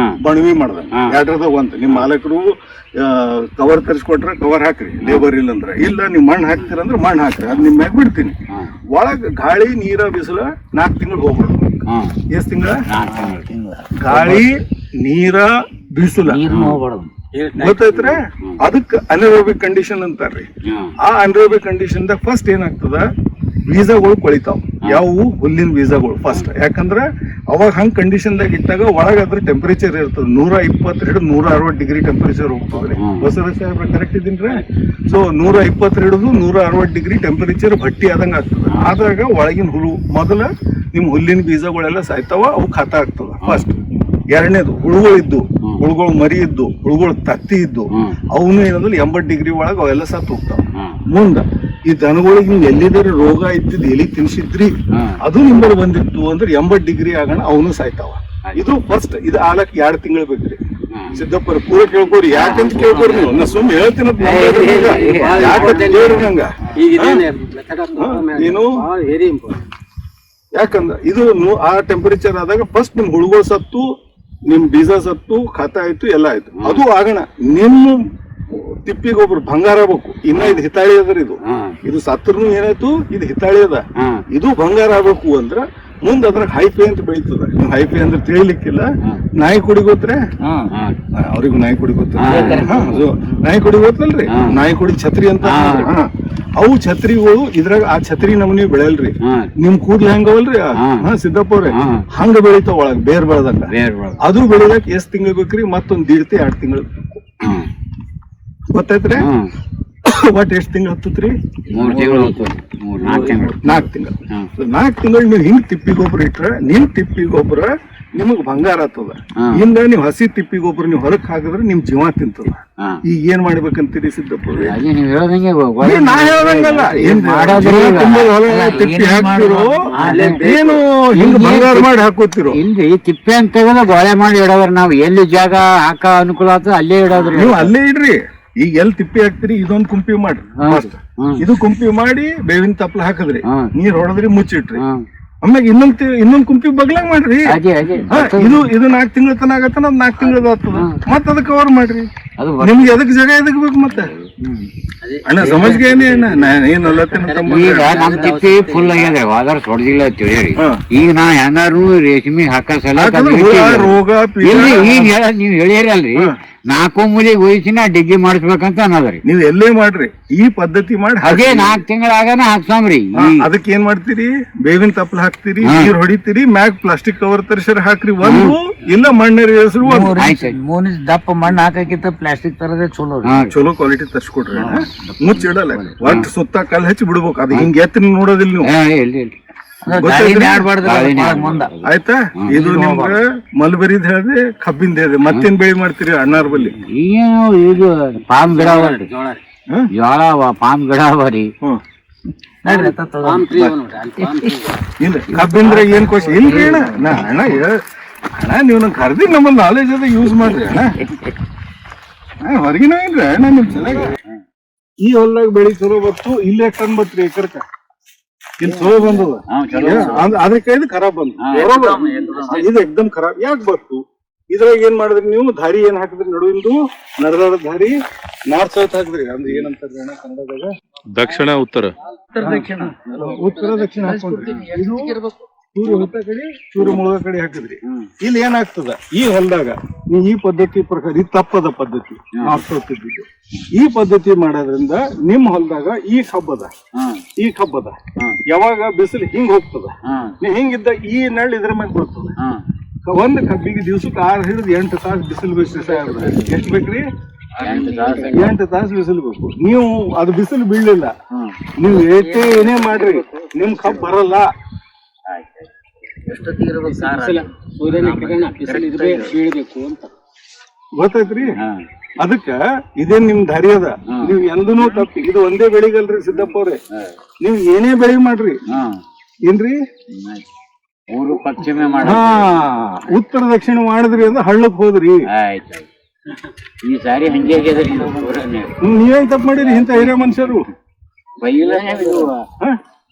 ಬಣವಿ ಮಾಡ್ದ. 2ರದಾಗ 1. ನಿಮ್ ಮಾಲಕರು ಕವರ್ ತರಿಸ್ಕೊಟ್ರೆ ಕವರ್ ಹಾಕ್ರಿ, ಲೇಬರ್ ಇಲ್ಲಂದ್ರ ಇಲ್ಲ. ನೀವ್ ಮಣ್ಣು ಹಾಕ್ತಿರಂದ್ರ ಮಣ್ಣು ಹಾಕ್ರಿ, ಅದ್ ನಿಮ್ ಮ್ಯಾಗ ಬಿಡ್ತೀನಿ. ಒಳಗ್ ಗಾಳಿ ನೀರ ಬಿಸಿಲ 4 ತಿಂಗಳು ಹೋಗ್ಬಿಡು. ಎಷ್ಟ್ ತಿಂಗಳ? ಗಾಳಿ ನೀರ ಬಿಸಿಲ ಗೊತ್ತೈತ್ರಿ? ಅದಕ್ಕೆ ಅನರೋಬಿಕ್ ಕಂಡೀಷನ್ ಅಂತಾರ್ರಿ. ಆ ಅನರೋಬಿಕ್ ಕಂಡೀಷನ್ ದಾಗ ಫಸ್ಟ್ ಏನಾಗ್ತದ, ಬೀಜಗಳು ಕೊಳಿತಾವ. ಯಾವುವು? ಹುಲ್ಲಿನ ಬೀಜಗಳು ಫಸ್ಟ್. ಯಾಕಂದ್ರ ಅವಾಗ ಹಂಗ್ ಕಂಡೀಷನ್ ದಾಗ ಇಟ್ಟಾಗ ಒಳಗ ಅದ್ರ ಟೆಂಪರೇಚರ್ ಇರ್ತದ 122 160 ಡಿಗ್ರಿ ಟೆಂಪರೇಚರ್ ಹೋಗ್ತದ್ರಿ. ಬಸವರಾಜ್ ಸಾಹೇಬ್ರ ಕರೆಕ್ಟ್ ಇದೀನ್ರಿ? ಸೊ 122 160 ಡಿಗ್ರಿ ಟೆಂಪರೇಚರ್ ಭಟ್ಟಿ ಆದಂಗ ಆಗ್ತದ. ಆದಾಗ ಒಳಗಿನ ಹುಳು ಮೊದಲ ನಿಮ್ ಹುಲ್ಲಿನ ಬೀಜಗಳೆಲ್ಲ ಸಾಯ್ತಾವ, ಅವು ಖಾತ ಆಗ್ತದ ಫಸ್ಟ್. 2ನೇದು ಹುಳುಗಳಿದ್ದು, ಹುಳುಗಳು ಮರಿ ಇದ್ದು, ಹುಳುಗಳು ತತ್ತಿ ಇದ್ದು, ಅವನು ಏನಂದ್ರೆ 80 ಡಿಗ್ರಿ ಒಳಗ ಅವೆಲ್ಲ ಸತ್ತು ಹೋಗ್ತಾವ. ಮುಂದ ಈ ದನಗಳಿಗೆ ನೀವು ಎಲ್ಲಿದ್ದಾರೆ ರೋಗ ಇದ್ದಿದ್ದು ಎಲ್ಲಿ ತಿನ್ಸಿದ್ರಿ ಅದು ನಿಮ್ಮಲ್ಲಿ ಬಂದಿತ್ತು ಅಂದ್ರೆ 80 ಡಿಗ್ರಿ ಆಗೋಣ ಅವನು ಸಾಯ್ತಾವ. ಇದು ಫಸ್ಟ್. ಇದು ಆಲಕ್ 2 ತಿಂಗಳು ಬೇಕ್ರಿ. ಸಿದ್ದಪ್ಪರ ಪೂರ ಕೇಳ್ಕೋರಿ, ಯಾಕಂತ ಕೇಳ್ಕೋರಿ ನೀವು. ನಾ ಸುಮ್ಮನೆ ಹೇಳ್ತೀನಿ ಯಾಕಂತ ಕೇಳ್ರಿ ನಂಗ. ಏನು ಯಾಕಂದ್ರ ಇದು ಆ ಟೆಂಪರೇಚರ್ ಆದಾಗ ಫಸ್ಟ್ ನಿಮ್ ಹುಳುಗಳು ಸತ್ತು, ನಿಮ್ ಬೀಜ ಸತ್ತು, ಖಾತ ಆಯ್ತು, ಎಲ್ಲ ಆಯ್ತು. ಅದು ಆಗೋಣ ನಿಮ್ಮ ತಿಪ್ಪಿ ಗೊಬ್ಬರ ಬಂಗಾರ ಆಗ್ಬೇಕು. ಇನ್ನ ಇದು ಹಿತಾಳಿ ಅದ್ರಿ. ಇದು ಸತ್ರನು ಏನಾಯ್ತು, ಇದು ಹಿತಾಳಿ ಅದ. ಇದು ಬಂಗಾರ ಆಗ್ಬೇಕು ಅಂದ್ರ ಮುಂದ್ ಅದ್ರಾಗ ಹೈಫೆ ಅಂತ ಬೆಳೀತದ. ನೀವು ಹೈಫೆ ಅಂದ್ರೆ ತಿಳಿಲಿಕ್ಕಿಲ್ಲ. ನಾಯಿ ಕುಡಿ ಗೊತ್ತ್ರೆ? ಅವ್ರಿಗೂ ನಾಯಿ ಕುಡಿ ಗೊತ್ತ. ನಾಯಿ ಕುಡಿ ಗೊತ್ತಲ್ರಿ? ನಾಯಿ ಕುಡಿ ಛತ್ರಿ ಅಂತ. ಅವು ಛತ್ರಿಗಳು ಇದ್ರಾಗ ಆ ಛತ್ರಿ ನಮ್ನಿ ಬೆಳೆಯಲ್ರಿ. ನಿಮ್ ಕೂದ್ಲು ಹೆಂಗವಲ್ರಿ ಸಿದ್ದಪ್ಪ ಅವ್ರೆ, ಹಂಗ ಬೆಳಿತಾವ ಒಳಗ್ ಬೇರ್ ಬೆಳೆದಂಗ. ಅದು ಬೆಳಿಲಕ್ ಎಷ್ಟ್ ತಿಂಗಳು ಬೇಕ್ರಿ? ಮತ್ತೊಂದ್ 1.5 ತಿಂಗಳು ಗೊತ್ತಾಯ್ತ್ರಿ? ಒಟ್ಟು ಎಷ್ಟು ತಿಂಗಳು ಹತ್ತತ್ರಿ? 4 ತಿಂಗಳು. 4 ತಿಂಗಳು ನೀವು ಹಿಂಗ್ ತಿಪ್ಪಿ ಗೊಬ್ಬರ ಇಟ್ರೆ ನಿಮ್ ತಿಪ್ಪಿ ಗೊಬ್ಬರ ನಿಮಗ್ ಬಂಗಾರ ಆಗ್ತದ. ಹಿಂಗ ನೀವು ಹಸಿ ತಿಪ್ಪಿ ಗೊಬ್ಬರ ನೀವು ಹೊರಕ್ ಹಾಕಿದ್ರೆ ನಿಮ್ ಜೀವ ತಿಂತದ. ಈಗ ಏನ್ ಮಾಡ್ಬೇಕಂತೀರಿ ಸಿದ್ದಪ್ಪ? ನೀವ್ ಹೇಳ್ದಂಗೆ ನಾ ಹೇಳ್ದಂಗಲ್ಲ, ಏನ್ ತಿಪ್ಪಿ ಹಾಕ್ತಿರೋ ಏನು ಹಿಂಗ ಬಂಗಾರ ಮಾಡಿ ಹಾಕೋತಿರೋ? ಇಲ್ರಿ, ತಿಪ್ಪೆ ಅಂತ ತೆಗೆದ ಗೋಳೆ ಮಾಡಿ ಇಡೋದ್ರ ನಾವ್ ಎಲ್ಲಿ ಜಾಗ ಹಾಕ ಅನುಕೂಲ ಆಗ್ತದ ಅಲ್ಲೇ ಇಡೋದ್ರಿ. ನೀವು ಅಲ್ಲೇ ಇಡ್ರಿ. ಈಗ ಎಲ್ಲಿ ತಿಪ್ಪಿ ಹಾಕ್ತಿರಿ ಇದೊಂದ್ ಕುಂಪಿ ಮಾಡ್ರಿ, ಇದು ಕುಂಪಿ ಮಾಡಿ ಬೇವಿನ ತಪ್ಪಲ ಹಾಕದ್ರಿ, ನೀರ್ ಹೊಡೆದ್ರಿ, ಮುಚ್ಚಿಟ್ರಿ. ಆಮ್ಯಾಗ ಇನ್ನೊಂದ್ ಕುಂಪಿ ಬಗ್ಲಾಗ ಮಾಡ್ರಿ. ಇದು 4 ತಿಂಗಳ ತನ ಆಗತ್ತ, 4 ತಿಂಗಳ ಆಗ್ತದ. ಮತ್ತ ಅದಕ್ಕೆ ಕವರ್ ಮಾಡ್ರಿ. ನಿಮ್ಗೆ ಎದಕ್ ಜಾಗ ಎದಕ್ ಬೇಕು ಮತ್ತೆ? ಅಣ್ಣ ಸಮಜ್ಗೆ ಏನಲ್ಲ ಈಗ ನಮ್ ತಿಪ್ಪಿ ಫುಲ್ ಆಗ್ಯದ, ವಾದಾರ ಹೊಡೆದಿಲ್ಲ ಅಂತ ಹೇಳಿರಿ. ಈಗ ನಾ ಹೆಂಗಾರು ರೇಷ್ಮೆ ಹಾಕ ಸಲ ರೋಗ ಈಗ ನೀವ್ ಹೇಳಿರಿ ಅಲ್ರಿ, 4 ಮೂಲೆ ವಯಸ್ಸಿನ ಡಿಗ್ಗಿ ಮಾಡಿಸ್ಬೇಕಂತ ಅನ್ನೋದ್ರಿ. ನೀವ್ ಎಲ್ಲೇ ಮಾಡ್ರಿ, ಈ ಪದ್ಧತಿ ಮಾಡಿ ಅದೇ 4 ತಿಂಗಳ ಆಗನ ಹಾಕ್ಸಾಮ್ರಿ. ಅದಕ್ಕೆ ಏನ್ ಮಾಡ್ತೀರಿ? ಬೇವಿನ ತಪ್ಪಲ ಹಾಕ್ತಿರಿ, ನೀರ್ ಹೊಡಿತೀರಿ, ಮ್ಯಾಗ್ ಪ್ಲಾಸ್ಟಿಕ್ ಕವರ್ ತರಿಸಿರ ಹಾಕ್ರಿ. ಒಂದು ಇಲ್ಲ ಮಣ್ಣರಿ ಹೆಸರು ಮೂನಿಸ್ ದಪ್ಪ ಮಣ್ಣು ಹಾಕಕ್ಕಿಂತ ಪ್ಲಾಸ್ಟಿಕ್ ತರದೇ ಚಲೋ. ಚಲೋ ಕ್ವಾಲಿಟಿ ತರ್ಸ್ಕೊಡ್ರಿ. ಮುಚ್ಚಿಡಲ್ಲ, ಒಟ್ಟು ಸುತ್ತ ಕಲ್ ಹಚ್ಚಿ ಬಿಡ್ಬೇಕು. ಅದು ಹಿಂಗ ಎತ್ತಿ ನೋಡೋದಿಲ್ಲ ನೀವು. ಆಯ್ತಾ? ಇದು ನಿಮ್ಗ ಮಲ್ಬರಿದ್ ಹೇಳ್ದೆ, ಕಬ್ಬಿಂದ ಹೇಳ್ದೆ. ಮತ್ತೇನ್ ಬೆಳಿ ಮಾಡ್ತೀರಿ ಅಣ್ಣಾರ್ ಬಲ್ಲಿ? ಇದು ಪಾಮ್ ಗಿಡ ಅವಲ್ರಿ, ಜೋಳ ಪಾಮ್ ಗಿಡ ಅವರಿ. ಇಲ್ಲ ಕಬ್ಬಿಂದ್ರ ಏನ್ ಕ್ವಶನ್ ಇಲ್ರಿ ಅಣ್ಣ. ಅಣ್ಣ ನೀವು ನಂಗೆ ಕರ್ದಿ, ನಮ್ಮಲ್ಲಿ ನಾಲೆಜ್ ಅದ, ಯೂಸ್ ಮಾಡ್ರಿ ಅಣ್ಣ. ಹೊರಗಿನ ಏನ್ರಿ ಅಣ್ಣ ನಿಮ್ ಚೆನ್ನಾಗಿ. ಈ ಹೊಲ್ದಾಗ ಬೆಳಿ ಚಲೋ ಬತ್ತು, ಇಲ್ಲೇ ಟನ್ ಬತ್ರಿ ಎಕರ್ಕ. ಇಲ್ಲಿ ಚಲೋ ಬಂದದ, ಅದ್ರ ಕೈದು ಖರಾಬ್ ಬಂದ. ಇದು ಎಕ್ದಮ್ ಖರಾಬ್ ಯಾಕೆ ಬರ್ತು? ಇದ್ರಾಗ ಏನ್ ಮಾಡಿದ್ರಿ ನೀವು? ದಾರಿ ಏನ್ ಹಾಕಿದ್ರಿ? ನಡುವಿಂದು ನಡೆದಾಡ ದಾರಿ ನಾರ್ತ್ ಸೌತ್ ಹಾಕಿದ್ರಿ. ಅಂದ್ರೆ ಏನಂತಾರ್ರಿ ಅಣ್ಣ ಕನ್ನಡದಾಗ? ದಕ್ಷಿಣ ಉತ್ತರ ಉತ್ತರ ದಕ್ಷಿಣ ಹಾಕೊಂಡ್ರಿ. ಇದು ಸೂರ್ಯ ಹುಟ್ಟ ಕಡೆ, ಸೂರ್ಯ ಮುಳುಗ ಕಡೆ ಹಾಕಿದ್ರಿ. ಇಲ್ಲಿ ಏನಾಗ್ತದ? ಈ ಹೊಲದಾಗ ನೀವು ಈ ಪದ್ಧತಿ ಪ್ರಕಾರ, ಇದು ತಪ್ಪದ ಪದ್ಧತಿ, ನಾರ್ತ್ ಸೌತ್ ಇದ್ದಿದ್ದು. ಈ ಪದ್ಧತಿ ಮಾಡೋದ್ರಿಂದ ನಿಮ್ ಹೊಲದಾಗ ಈ ಕಬ್ಬದ ಯಾವಾಗ ಬಿಸಿಲು ಹಿಂಗ್ ಹೋಗ್ತದ, ನೀವ್ ಹಿಂಗಿದ್ದ ಈ ನೆಳ್ಳು ಇದ್ರ ಮೇಲೆ ಬರ್ತದ. ಒಂದ್ ಕಬ್ಬಿಗೆ ದಿವ್ಸಕ್ಕೆ 6 ಹಿಡಿದು 8 ತಾಸು ಬಿಸಿಲು ಬೇಕು. ಎಷ್ಟ್ ಬೇಕ್ರಿ? 8 ತಾಸು ಬಿಸಿಲು ಬೇಕು. ನೀವು ಅದು ಬಿಸಿಲು ಬೀಳಲಿಲ್ಲ, ನೀವು ಏನೇ ಮಾಡ್ರಿ ನಿಮ್ ಕಬ್ಬು ಬರಲ್ಲ. ಗೊತ್ತೈತ್ರಿ? ಅದಕ್ಕ ಇದೇನ್ ನಿಮ್ ದಾರಿ ಅದ. ನೀವ್ ಎಂದನೂ ತಪ್ಪಿ ಇದು ಒಂದೇ ಬೆಳಿಗಲ್ರಿ ಸಿದ್ದಪ್ಪ ಅವ್ರೆ. ನೀವ್ ಏನೇ ಬೆಳಿ ಮಾಡ್ರಿ ಏನ್ರಿ, ಪಶ್ಚಿಮ ಉತ್ತರ ದಕ್ಷಿಣ ಮಾಡಿದ್ರಿ ಅಂದ್ರೆ ಹಳ್ಳಕ್ ಹೋದ್ರಿ. ಈ ಸಾರಿ ಹಂಗೆ ನೀವೇನ್ ತಪ್ಪು ಮಾಡಿರಿ? ಇಂತ ಹಿರಿಯ ಮನುಷ್ಯರು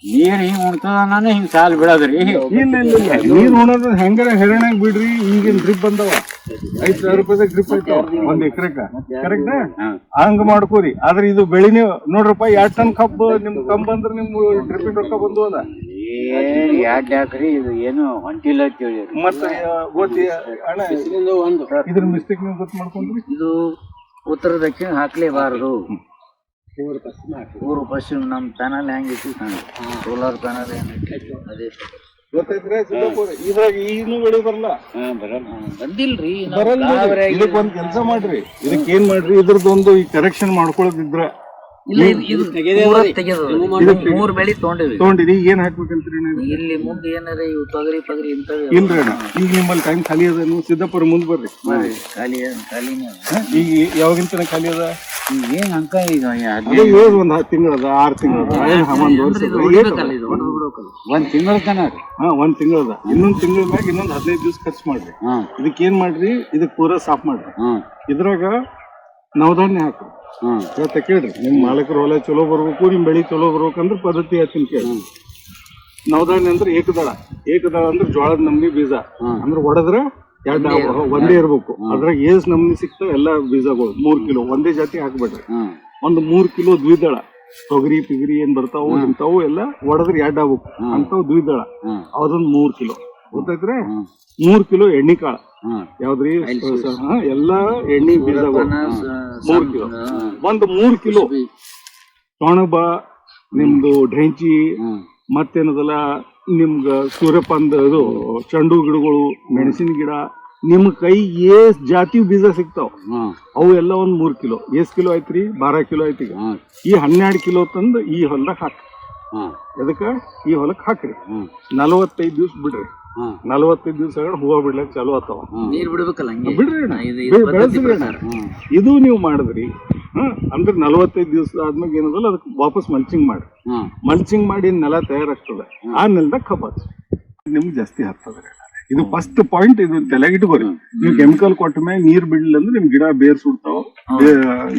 ನೀರ್ ಹಿಂಗ್ ಉಣ್ತದ, ನಾನು ಹಿಂಗ್ ಸಾಲ್ ಬಿಡೋದ್ರಿ. ಇಲ್ಲ ನೀರ್ ಉಣೋದ್ ಹೆಂಗಾರ ಹೆರಣಾಗ ಬಿಡ್ರಿ. ಈಗಿನ ಡ್ರಿಪ್ ಬಂದವ, 5,000 ರೂಪಾಯಿದಾಗ ಡ್ರಿಪ್ ಐತಾವ 1 ಎಕರೆಕ. ಕರೆಕ್ಟ್? ಹಂಗ ಮಾಡ್ಕೋರಿ. ಆದ್ರೆ ಇದು ಬೆಳಿನೇ ನೋಡ್ರಪ್ಪ, 2 ಟನ್ ಕಬ್ಬು ನಿಮ್ ಕಂಬ್ ಅಂದ್ರೆ ನಿಮ್ ಡ್ರಿಪ್ ರೊಕ್ಕ ಬಂದು ಅದ. ಎರಡ್ ಹಾಕ್ರಿ, ಇದು ಏನು ಹೊಂಟಿಲ್ಲ ಅಂತ ಹೇಳಿ. ಮತ್ತೆ ಗೊತ್ತಿ ಅಣ್ಣ, ಇದ್ರ ಮಿಸ್ಟೇಕ್ ನೀವು ಗೊತ್ತು ಮಾಡ್ಕೊಂಡ್ರಿ. ಇದು ಉತ್ತರ ದಕ್ಷಿಣ ಹಾಕ್ಲೇಬಾರದು, ಪೂರ್ವ ಪಶ್ಚಿಮ. ನಮ್ ಪ್ಯಾನಲ್ ಹೆಂಗೈತಿ, ಸೋಲಾರ್ ಪ್ಯಾನಲ್ ಅದೇ ಗೊತ್ತೈತ್ರಿ ಸಿದ್ದಪ್ಪ. ಇದ್ರಾಗ ಇನ್ನೂ ಬೆಳಿ ಬರಲ್ಲ, ಬಂದಿಲ್ರಿ. ಇದಕ್ಕೊಂದ್ ಕೆಲಸ ಮಾಡ್ರಿ, ಇದಕ್ಕೆ ಏನ್ ಮಾಡ್ರಿ, ಇದ್ರದೊಂದು ಈ ಕರೆಕ್ಷನ್ ಮಾಡ್ಕೊಳ್ಳೋದಿದ್ರ ಮೂರ್ ಬೆಳಿ ತಗೊಂಡಿರಿ. ಏನ್ ಹಾಕ್ಬೇಕಂತ್ರಿ ಇಲ್ಲಿ ಮುಂದೆ ಏನಾರ ಇವು ತೊಗರಿ ಪಗರಿ ಇಂತವೆ ಇಲ್ರಿ ಅಣ್ಣ? ಈಗ ನಿಮ್ಮಲ್ಲಿ ಟೈಮ್ ಖಾಲಿ ಅದ, ನೀವು ಸಿದ್ದಪ್ಪರ ಮುಂದ್ ಬರ್ರಿ. ಈಗ ಯಾವಾಗಿಂತನ ಖಾಲಿ ಅದ? ಏನ್ ಅಂಕ ಈಗ ಒಂದ್ 10 ತಿಂಗಳದ, 6 ತಿಂಗಳದ, 1 ತಿಂಗಳ ತನ. 1 ತಿಂಗಳದ. ಇನ್ನೊಂದ್ ತಿಂಗಳ ಮ್ಯಾಗ ಇನ್ನೊಂದ್ 15 ದಿವಸ ಖರ್ಚು ಮಾಡ್ರಿ. ಇದಕ್ ಏನ್ ಮಾಡ್ರಿ, ಇದಕ್ ಪೂರಾ ಸಾಫ್ ಮಾಡ್ರಿ. ಇದ್ರಾಗ ನವಧಾನ್ಯ ಹಾಕ್ರಿ. ಇವತ್ತ ಕೇಳ್ರಿ, ನಿಮ್ ಮಾಲಕರ ಹೊಲ ಚಲೋ ಬರ್ಬೇಕು, ನಿಮ್ ಬೆಳಿ ಚಲೋ ಬರ್ಬೇಕಂದ್ರ ಪದ್ಧತಿ ಹೇಳ್ತೀನಿ ಕೇಳಿ. ನವಧಾನ್ಯ ಅಂದ್ರೆ ಏಕದಳ ಅಂದ್ರೆ ಜೋಳದ ನಮ್ನಿ ಬೀಜ. ಅಂದ್ರೆ ಹೊಡೆದ್ರ 2 ಒಂದೇ ಇರ್ಬೇಕು. ಅದ್ರಾಗ ಏಸ್ ನಮ್ನಿ ಸಿಕ್ತಾವ ಎಲ್ಲಾ ಬೀಜಗಳು 3 ಕಿಲೋ ಒಂದೇ ಜಾತಿ ಹಾಕ್ಬೇಡ್ರಿ. ಒಂದು 3 ಕಿಲೋ ದ್ವಿದಳ, ತೊಗರಿ ಪಿಗರಿ ಏನ್ ಬರ್ತಾವು ಇಂತಾವು ಎಲ್ಲ ಹೊಡೆದ್ರ 2 ಆಗ್ಬೇಕು ಅಂತಾವ್ ದ್ವಿದಳ, ಅದೊಂದ್ 3 ಕಿಲೋ. ಗೊತ್ತೈತ್ರಿ? 3 ಕಿಲೋ ಎಣ್ಣೆ ಕಾಳ. ಯಾವ್ದ್ರಿ? ಎಲ್ಲಾ ಎಣ್ಣೆ ಬೀಜಗಳು 3 ಕಿಲೋ. ಒಂದು 3 ಕಿಲೋ ಟೊಣಬ, ನಿಮ್ದು ಢೆಂಚಿ, ಮತ್ತೇನದಲ್ಲ ನಿಮ್ಗ ಸೂರ್ಯಪಾನದ ಇದು ಚಂಡು ಗಿಡಗಳು, ಮೆಣಸಿನ ಗಿಡ, ನಿಮ್ ಕೈ ಏಸ್ ಜಾತಿ ಬೀಜ ಸಿಗ್ತಾವ ಅವು ಎಲ್ಲ ಒಂದ್ 3 ಕಿಲೋ. ಎಷ್ಟ್ ಕಿಲೋ ಐತ್ರಿ? 12 ಕಿಲೋ ಐತಿ. ಈ 12 ಕಿಲೋ ತಂದು ಈ ಹೊಲದಾಗ ಹಾಕ್ರಿ. ಅದಕ್ಕ ಈ ಹೊಲಕ್ ಹಾಕ್ರಿ. 45 ದಿವ್ಸ ಬಿಡ್ರಿ. 45 ದಿವಸ ಹೂವ ಬಿಡ್ಲಕ್ ಚಾಲು ಆತಾವ. ನೀರ್ ಬಿಡ್ಬೇಕಲ್ಲ ಹಂಗೆ ಬಿಡ್ರಿ ಅಣ್ಣ, ಬೆಳೆಸ್ರಿ ಅಣ್ಣ. ಇದು ನೀವು ಮಾಡಿದ್ರಿ ಅಂದ್ರೆ 45 ದಿವಸ ಆದ್ಮೇಲೆ ಏನದಲ್ಲ ಅದಕ್ಕೆ ವಾಪಸ್ ಮಲ್ಚಿಂಗ್ ಮಾಡ್ರಿ. ಮಲ್ಚಿಂಗ್ ಮಾಡಿ ನೆಲ ತಯಾರಾಗ್ತದೆ. ಆ ನೆಲದಾಗ ಕಬ್ಬ ನಿಮ್ಗೆ ಜಾಸ್ತಿ ಆಗ್ತದೆ. ಇದು ಫಸ್ಟ್ ಪಾಯಿಂಟ್. ಇದು ತಲೆಗಿಟ್ಕೋರಿ. ನೀವು ಕೆಮಿಕಲ್ ಕೊಟ್ಟ ಮೇಲೆ ನೀರ್ ಬಿಡ್ಲಿಲ್ಲ ಅಂದ್ರೆ ನಿಮ್ ಗಿಡ ಬೇರ್ ಸುಡ್ತಾವ,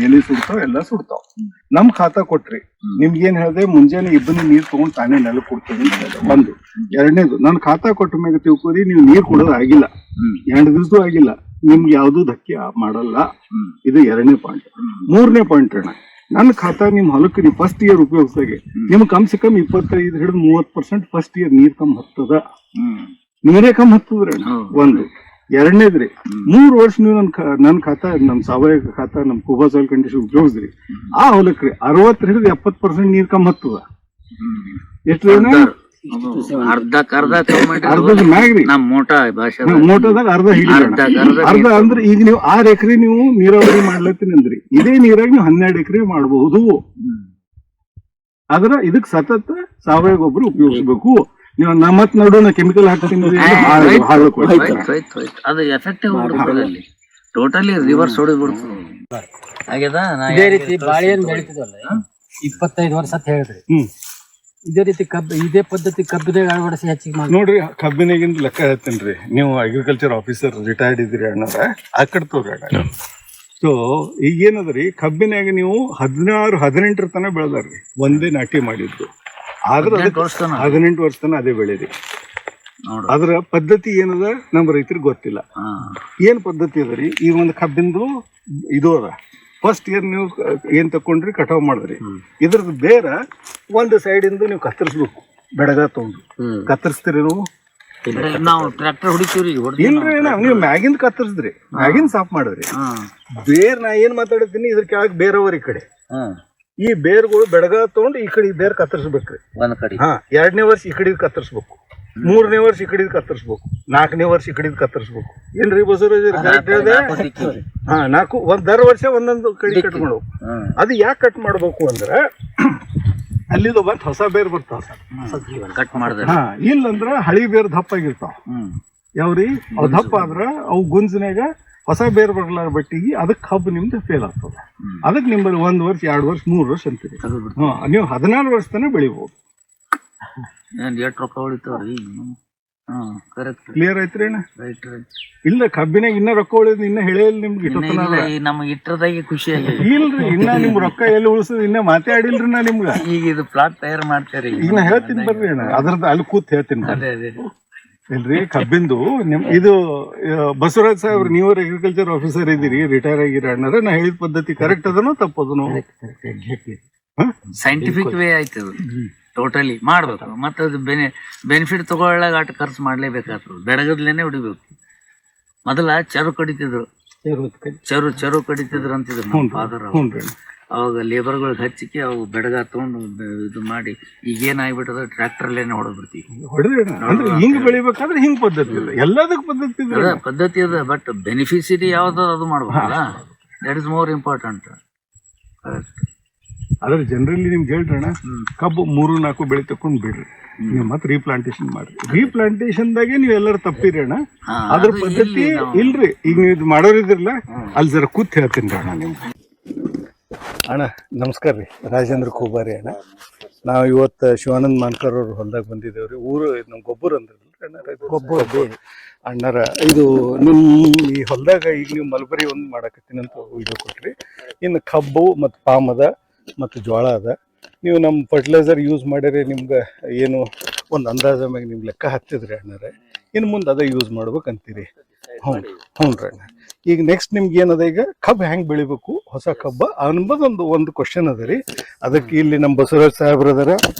ಎಲೆ ಸುಡ್ತಾವ, ಎಲ್ಲ ಸುಡ್ತಾವ. ನಮ್ ಖಾತಾ ಕೊಟ್ರಿ, ನಿಮ್ಗೆ ಏನ್ ಹೇಳ್ದೆ, ಮುಂಜಾನೆ ಇಬ್ಬನಿ ನೀರ್ ತಗೊಂಡ್ ತಾನೇ ನೆಲ ಕೊಡ್ತೀನಿ ಅಂತ ಹೇಳ್ದೆ. ಒಂದು. ಎರಡನೇದು, ನನ್ ಖಾತಾ ಕೊಟ್ಟ ಮ್ಯಾಗ ತಿಳ್ಕೊರಿ, ನೀವು ನೀರ್ ಕೊಡೋದು ಆಗಿಲ್ಲ, 2 ದಿವಸ ಆಗಿಲ್ಲ, ನಿಮ್ಗೆ ಯಾವ್ದು ಧಕ್ಕೆ ಮಾಡಲ್ಲ. ಇದು 2ನೇ ಪಾಯಿಂಟ್. 3ನೇ ಪಾಯಿಂಟ್ ಅಣ್ಣ, ನನ್ನ ಖಾತಾ ನಿಮ್ ಹೊಲಕ್ಕೆ ನೀವು ಫಸ್ಟ್ ಇಯರ್ ಉಪಯೋಗಿಸ್ದಾಗೆ ನಿಮ್ಗೆ ಕಮ್ ಸೆ ಕಮ್ 25 ಹಿಡಿದು 30% ಫಸ್ಟ್ ಇಯರ್ ನೀರ್ ಕಮ್ ಹತ್ತದ. ನೀರೇ ಕಮ್ ಹತ್ತದ್ರಿ ಒಂದು. ಎರಡನೇದ್ರಿ, 3 ವರ್ಷ ನೀವು ನನ್ ಖಾತಾ, ನಮ್ ಸಾವಯವ ಖಾತಾ, ನಮ್ ಕುಬಾ ಸಾಯಿಲ್ ಕಂಡೀಷನ್ ಉಪಯೋಗಿಸ್ರಿ, ಆ ಹೊಲಕ್ರಿ 60 ಹಿಡಿದು 70% ನೀರ್ ಕಮ್ ಹತ್ತದ. ಎಷ್ಟು ಅರ್ಧದ ಮ್ಯಾಗ್ರಿ, ಮೋಟೋದಾಗ ಅರ್ಧ ಹಿಡಿದ. ಅರ್ಧ ಅಂದ್ರೆ ಈಗ ನೀವು 6 ಎಕರೆ ನೀವು ನೀರಾವರಿ ಮಾಡ್ಲತ್ತೀನಿ ಅಂದ್ರಿ, ಇದೇ ನೀರಾಗ ನೀವು 12 ಎಕರೆ ಮಾಡಬಹುದು. ಆದ್ರ ಇದಕ್ ಸತತ ಸಾವಯವ ಗೊಬ್ಬರ ಉಪಯೋಗಿಸ್ಬೇಕು. ನೀವು ಮತ್ ನಡುವ ಕೆಮಿಕಲ್ ಹಾಕ್ತೀನಿ ಅದು ಎಫೆಕ್ಟಿವ್ ಅಲ್ಲಿ ಟೋಟಲಿ ರಿವರ್ಸ್ ಹೊಡೆದ್ ಬಿಡ್ತದೆ. ಹಾಗೆದ ಇದೇ ರೀತಿ ಬಾಳೆಹಣ್ಣು ಬೆಳಿತಿದ್ವಲ್ಲ 25 ವರ್ಷ ಅಂತ ಹೇಳಿದ್ರಿ. ಇದೇ ರೀತಿ ಇದೇ ಪದ್ಧತಿ ಕಬ್ಬಿನಾಗ ಅಳವಡಿಸಿ ಹೆಚ್ಚಿಗೆ ಮಾಡಿ ನೋಡ್ರಿ. ಕಬ್ಬಿನಾಗಿಂದ ಲೆಕ್ಕ ಹೇಳ್ತೇನ್ರಿ. ನೀವು ಅಗ್ರಿಕಲ್ಚರ್ ಆಫೀಸರ್ ರಿಟೈರ್ಡ್ ಇದ್ರಿ ಅಣ್ಣಾರ, ಆ ಕಡೆ ತೋರಿ ಅಣ್ಣ. ಸೊ ಈಗೇನದ್ರಿ, ಕಬ್ಬಿನಾಗ ನೀವು 16-18 ತನ ಬೆಳೆದಾರ್ರಿ, ಒಂದೇ ನಾಟಿ ಮಾಡಿದ್ದು. ಆದ್ರ 18 ವರ್ಷ ತನ ಅದೇ ಬೆಳೆದಿ. ಅದ್ರ ಪದ್ಧತಿ ಏನದ ನಮ್ಮ ರೈತರಿಗೆ ಗೊತ್ತಿಲ್ಲ. ಏನ್ ಪದ್ಧತಿ ಅದರಿ, ಈ ಒಂದು ಕಬ್ಬಿಂದು ಇದು ಅದ. ಫಸ್ಟ್ ಇಯರ್ ನೀವು ಏನ್ ತಕೊಂಡ್ರಿ, ಕಟಾವ್ ಮಾಡಿದ್ರಿ, ಇದ್ರದ್ದು ಬೇರ ಒಂದು ಸೈಡ್ ಇಂದ ನೀವು ಕತ್ತರಿಸ್ಬೇಕು. ಬೆಡಗ ತಗೊಂಡು ಕತ್ತರಿಸ್ತೀರಿ ನೀವು? ನಾವು ಟ್ರ್ಯಾಕ್ಟರ್ ಹೊಡಿತೀವ್ರಿ. ಇಲ್ರಿ ಅಣ್ಣ, ನೀವು ಮ್ಯಾಗಿಂದ ಕತ್ತರಿಸಿದ್ರಿ, ಮ್ಯಾಗಿಂದ ಸಾಫ್ ಮಾಡಿದ್ರಿ. ಬೇರ್ ನಾ ಏನ್ ಮಾತಾಡತೀನಿ, ಇದ್ರ ಕೆಳಗೆ ಬೇರವ್ರ ಈ ಕಡೆ, ಈ ಬೇರ್ಗಳು ಬೆಡಗ ತಗೊಂಡು ಈ ಕಡೆ ಬೇರ್ ಕತ್ತರಿಸ್ಬೇಕ್ರಿ. ಒಂದ್ ಕಡೆ 2ನೇ ವರ್ಷ ಈ ಕಡೆ ಕತ್ತರಿಸ್ಬೇಕು, 3ನೇ ವರ್ಷ ಈ ಕಡೆ ಕತ್ತರಿಸ್ಬೇಕು, 4ನೇ ವರ್ಷ ಈ ಕಡೆ ಕತ್ತರಿಸ್ಬೇಕು. ಏನ್ರಿ ಬಸವರಾಜ್ ಕರೆಕ್ಟ್ ಹೇಳಿದೆ? 4 ದರ ವರ್ಷ ಒಂದೊಂದು ಕಡೆ ಕಟ್ ಮಾಡ್ಬೇಕು. ಅದು ಯಾಕೆ ಕಟ್ ಮಾಡ್ಬೇಕು ಅಂದ್ರ ಅಲ್ಲಿದು ಬಂದ್ ಹೊಸ ಬೇರ್ ಬರ್ತಾವ ಕಟ್ ಮಾಡಿದ್ರೆ. ಇಲ್ಲಂದ್ರ ಹಳಿ ಬೇರ್ ದಪ್ಪ ಆಗಿರ್ತಾವ. ಯಾವ್ರಿ ಅವ್ ದಪ್ಪ ಆದ್ರ ಅವು ಗುಂಜಿನಾಗ ಹೊಸ ಬೇರ್ ಬರ್ಲಾರ ಬಟ್ಟಿಗೆ ಅದಕ್ಕೆ ಕಬ್ಬು ನಿಮ್ದು ಫೇಲ್ ಆಗ್ತದ. ಅದಕ್ಕೆ ನಿಮ್ಮಲ್ಲಿ 1 ವರ್ಷ 2 ವರ್ಷ 3 ವರ್ಷ ಅಂತೀರಿ. ನೀವು 14 ವರ್ಷ ತನಕ ಬೆಳಿಬಹುದು. ರೊಕ್ಕ ಉಳಿತಾವ್ರಿ. ಕ್ಲಿಯರ್ ಐತ್ರಿ ಅಣ್ಣ? ಇಲ್ಲ, ಕಬ್ಬಿನಾಗ ಇನ್ನ ರೊಕ್ಕ ಉಳಿದ್ ಇನ್ನ ಹೇಳಿಲ್ಲ ನಿಮ್ಗೆ. ನಮ್ಗೆ ಇಟ್ಟರದಾಗೆ ಖುಷಿ ಆಗಿದೆ. ಇಲ್ರಿ, ಇನ್ನ ನಿಮ್ ರೊಕ್ಕ ಎಲ್ಲಿ ಉಳಿಸೋದು ಇನ್ನ ಮಾತಾಡಿಲ್ರಿ ನಾ ನಿಮ್ಗ. ಈಗ ಇದು ಪ್ಲಾಟ್ ತಯಾರು ಮಾಡ್ತೇರಿ. ಈಗ ನಾ ಹೇಳ್ತೀನಿ ಬರ್ರಿ ಅಣ್ಣ, ಅದ್ರದ್ದು ಅಲ್ಲಿ ಕೂತ್ ಹೇಳ್ತೀನಿ. ಇಲ್ರಿ, ಕಬ್ಬಿಂದು ಇದು ಬಸವರಾಜ್ ಸಾಹೇಬ್ರು, ನೀವ್ರ ಅಗ್ರಿಕಲ್ಚರ್ ಆಫೀಸರ್ ಇದ್ದೀರಿ, ರಿಟೈರ್ ಆಗಿರಿ ಅಣ್ಣಾರ. ನಾ ಹೇಳಿದ ಪದ್ಧತಿ ಕರೆಕ್ಟ್ ಅದನೋ ತಪ್ಪದನೋ? ಸೈಂಟಿಫಿಕ್ ವೇ ಆಯ್ತು ಟೋಟಲಿ ಮಾಡ್ಬೇಕು. ಮತ್ತೆ ಅದು ಬೆನಿಫಿಟ್ ತಗೊಳ್ಳಾಗ ಅಷ್ಟು ಖರ್ಚು ಮಾಡ್ಲೇಬೇಕಾಗ್ತದೆ. ಬೆಳಗದ್ಲೇನೆ ಹೊಡಿಬೇಕು. ಮೊದಲ ಚರು ಕಡಿತಿದ್ರು, ಚರು ಕಡಿತಿದ್ರು ಅಂತಿದ್ರು ನಮ್ಮ ಫಾದರ್. ಅವಾಗ ಲೇಬರ್ಗಳಿಗೆ ಹಚ್ಚಿಕೆ ಅವು ಬೆಡಗ ತಗೊಂಡು ಇದು ಮಾಡಿ ಈಗೇನಾಗ್ಬಿಟ್ಟದ ಟ್ರ್ಯಾಕ್ಟರ್ಲೇನೆ ಹೊಡೆದ್ಬಿಡ್ತೀವಿ. ಹಿಂಗ್ ಬೆಳಿಬೇಕಾದ್ರೆ ಹಿಂಗ್ ಪದ್ಧತಿ ಇದೆ, ಎಲ್ಲದಕ್ಕೆ ಪದ್ಧತಿ ಅದ. ಬಟ್ ಬೆನಿಫಿಸಿಟಿ ಯಾವ್ದು ಅದು ಮಾಡ್ಬೇಕಲ್ಲ, that is more important. Correct. ಆದ್ರೆ ಜನರಲಿ ನಿಮ್ಗೆ ಹೇಳ್ರಣ್ಣ, ಕಬ್ಬು 3-4 ಬೆಳೆ ತಕೊಂಡ್ ಬಿಡ್ರಿ, ನೀವು ಮತ್ತೆ ರೀಪ್ಲಾಂಟೇಶನ್ ಮಾಡ್ರಿ. ರೀಪ್ಲಾಂಟೇಶನ್ದಾಗೆ ನೀವು ಎಲ್ಲರೂ ತಪ್ಪಿರಿ ಅಣ್ಣ. ಅದ್ರ ಪದ್ಧತಿ ಇಲ್ರಿ. ಈಗ ನೀವು ಇದು ಮಾಡೋರಿದ್ರಲ್ಲ, ಅಲ್ಲಿ ಜರ ಕೂತ್ ಹೇಳ್ತೀನಿ ಅಣ್ಣ ನಿಮ್ಗೆ. ಅಣ್ಣ ನಮಸ್ಕಾರ ರೀ, ರಾಜೇಂದ್ರ ಖೂಬಾರಿ ಅಣ್ಣ. ನಾವು ಇವತ್ತು ಶಿವಾನಂದ್ ಮಾನ್ಕರ್ ಅವ್ರ ಹೊಲ್ದಾಗ ಬಂದಿದ್ದೇವ್ರಿ. ಊರು ನಮ್ ಗೊಬ್ಬರ ಅಂದ್ರಲ್ರಿ ಗೊಬ್ಬರ ಅಣ್ಣಾರ. ಇದು ನಿಮ್ ಈ ಹೊಲ್ದಾಗ ಈಗ ನೀವು ಮಲ್ಬರಿ ಒಂದು ಮಾಡಕತ್ತೀನಿ ಅಂತ ಇದು ಕೊಟ್ರಿ. ಇನ್ನು ಕಬ್ಬು ಮತ್ತು ಪಾಮ್ ಅದ ಮತ್ತು ಜೋಳ ಅದ. ನೀವು ನಮ್ಮ ಫರ್ಟಿಲೈಸರ್ ಯೂಸ್ ಮಾಡಿರಿ, ನಿಮ್ಗೆ ಏನು ಒಂದು ಅಂದಾಜ ಮ್ಯಾಗ ನಿಮ್ಗೆ ಲೆಕ್ಕ ಹತ್ತಿದ್ರಿ ಅಣ್ಣಾರೆ. ಇನ್ನು ಮುಂದೆ ಅದ ಯೂಸ್ ಮಾಡ್ಬೇಕಂತೀರಿ? ಹ್ಞೂ ರೀ ಅಣ್ಣ. ಈಗ ನೆಕ್ಸ್ಟ್ ನಿಮ್ಗೆ ಏನದ, ಈಗ ಕಬ್ಬು ಹೆಂಗೆ ಬೆಳಿಬೇಕು, ಹೊಸ ಕಬ್ಬ ಅನ್ನೋದೊಂದು ಕ್ವಶನ್ ಅದ ರೀ. ಅದಕ್ಕೆ ಇಲ್ಲಿ ನಮ್ಮ ಬಸವರಾಜ್ ಸಾಹೇಬ್ರ ಅದಾರ,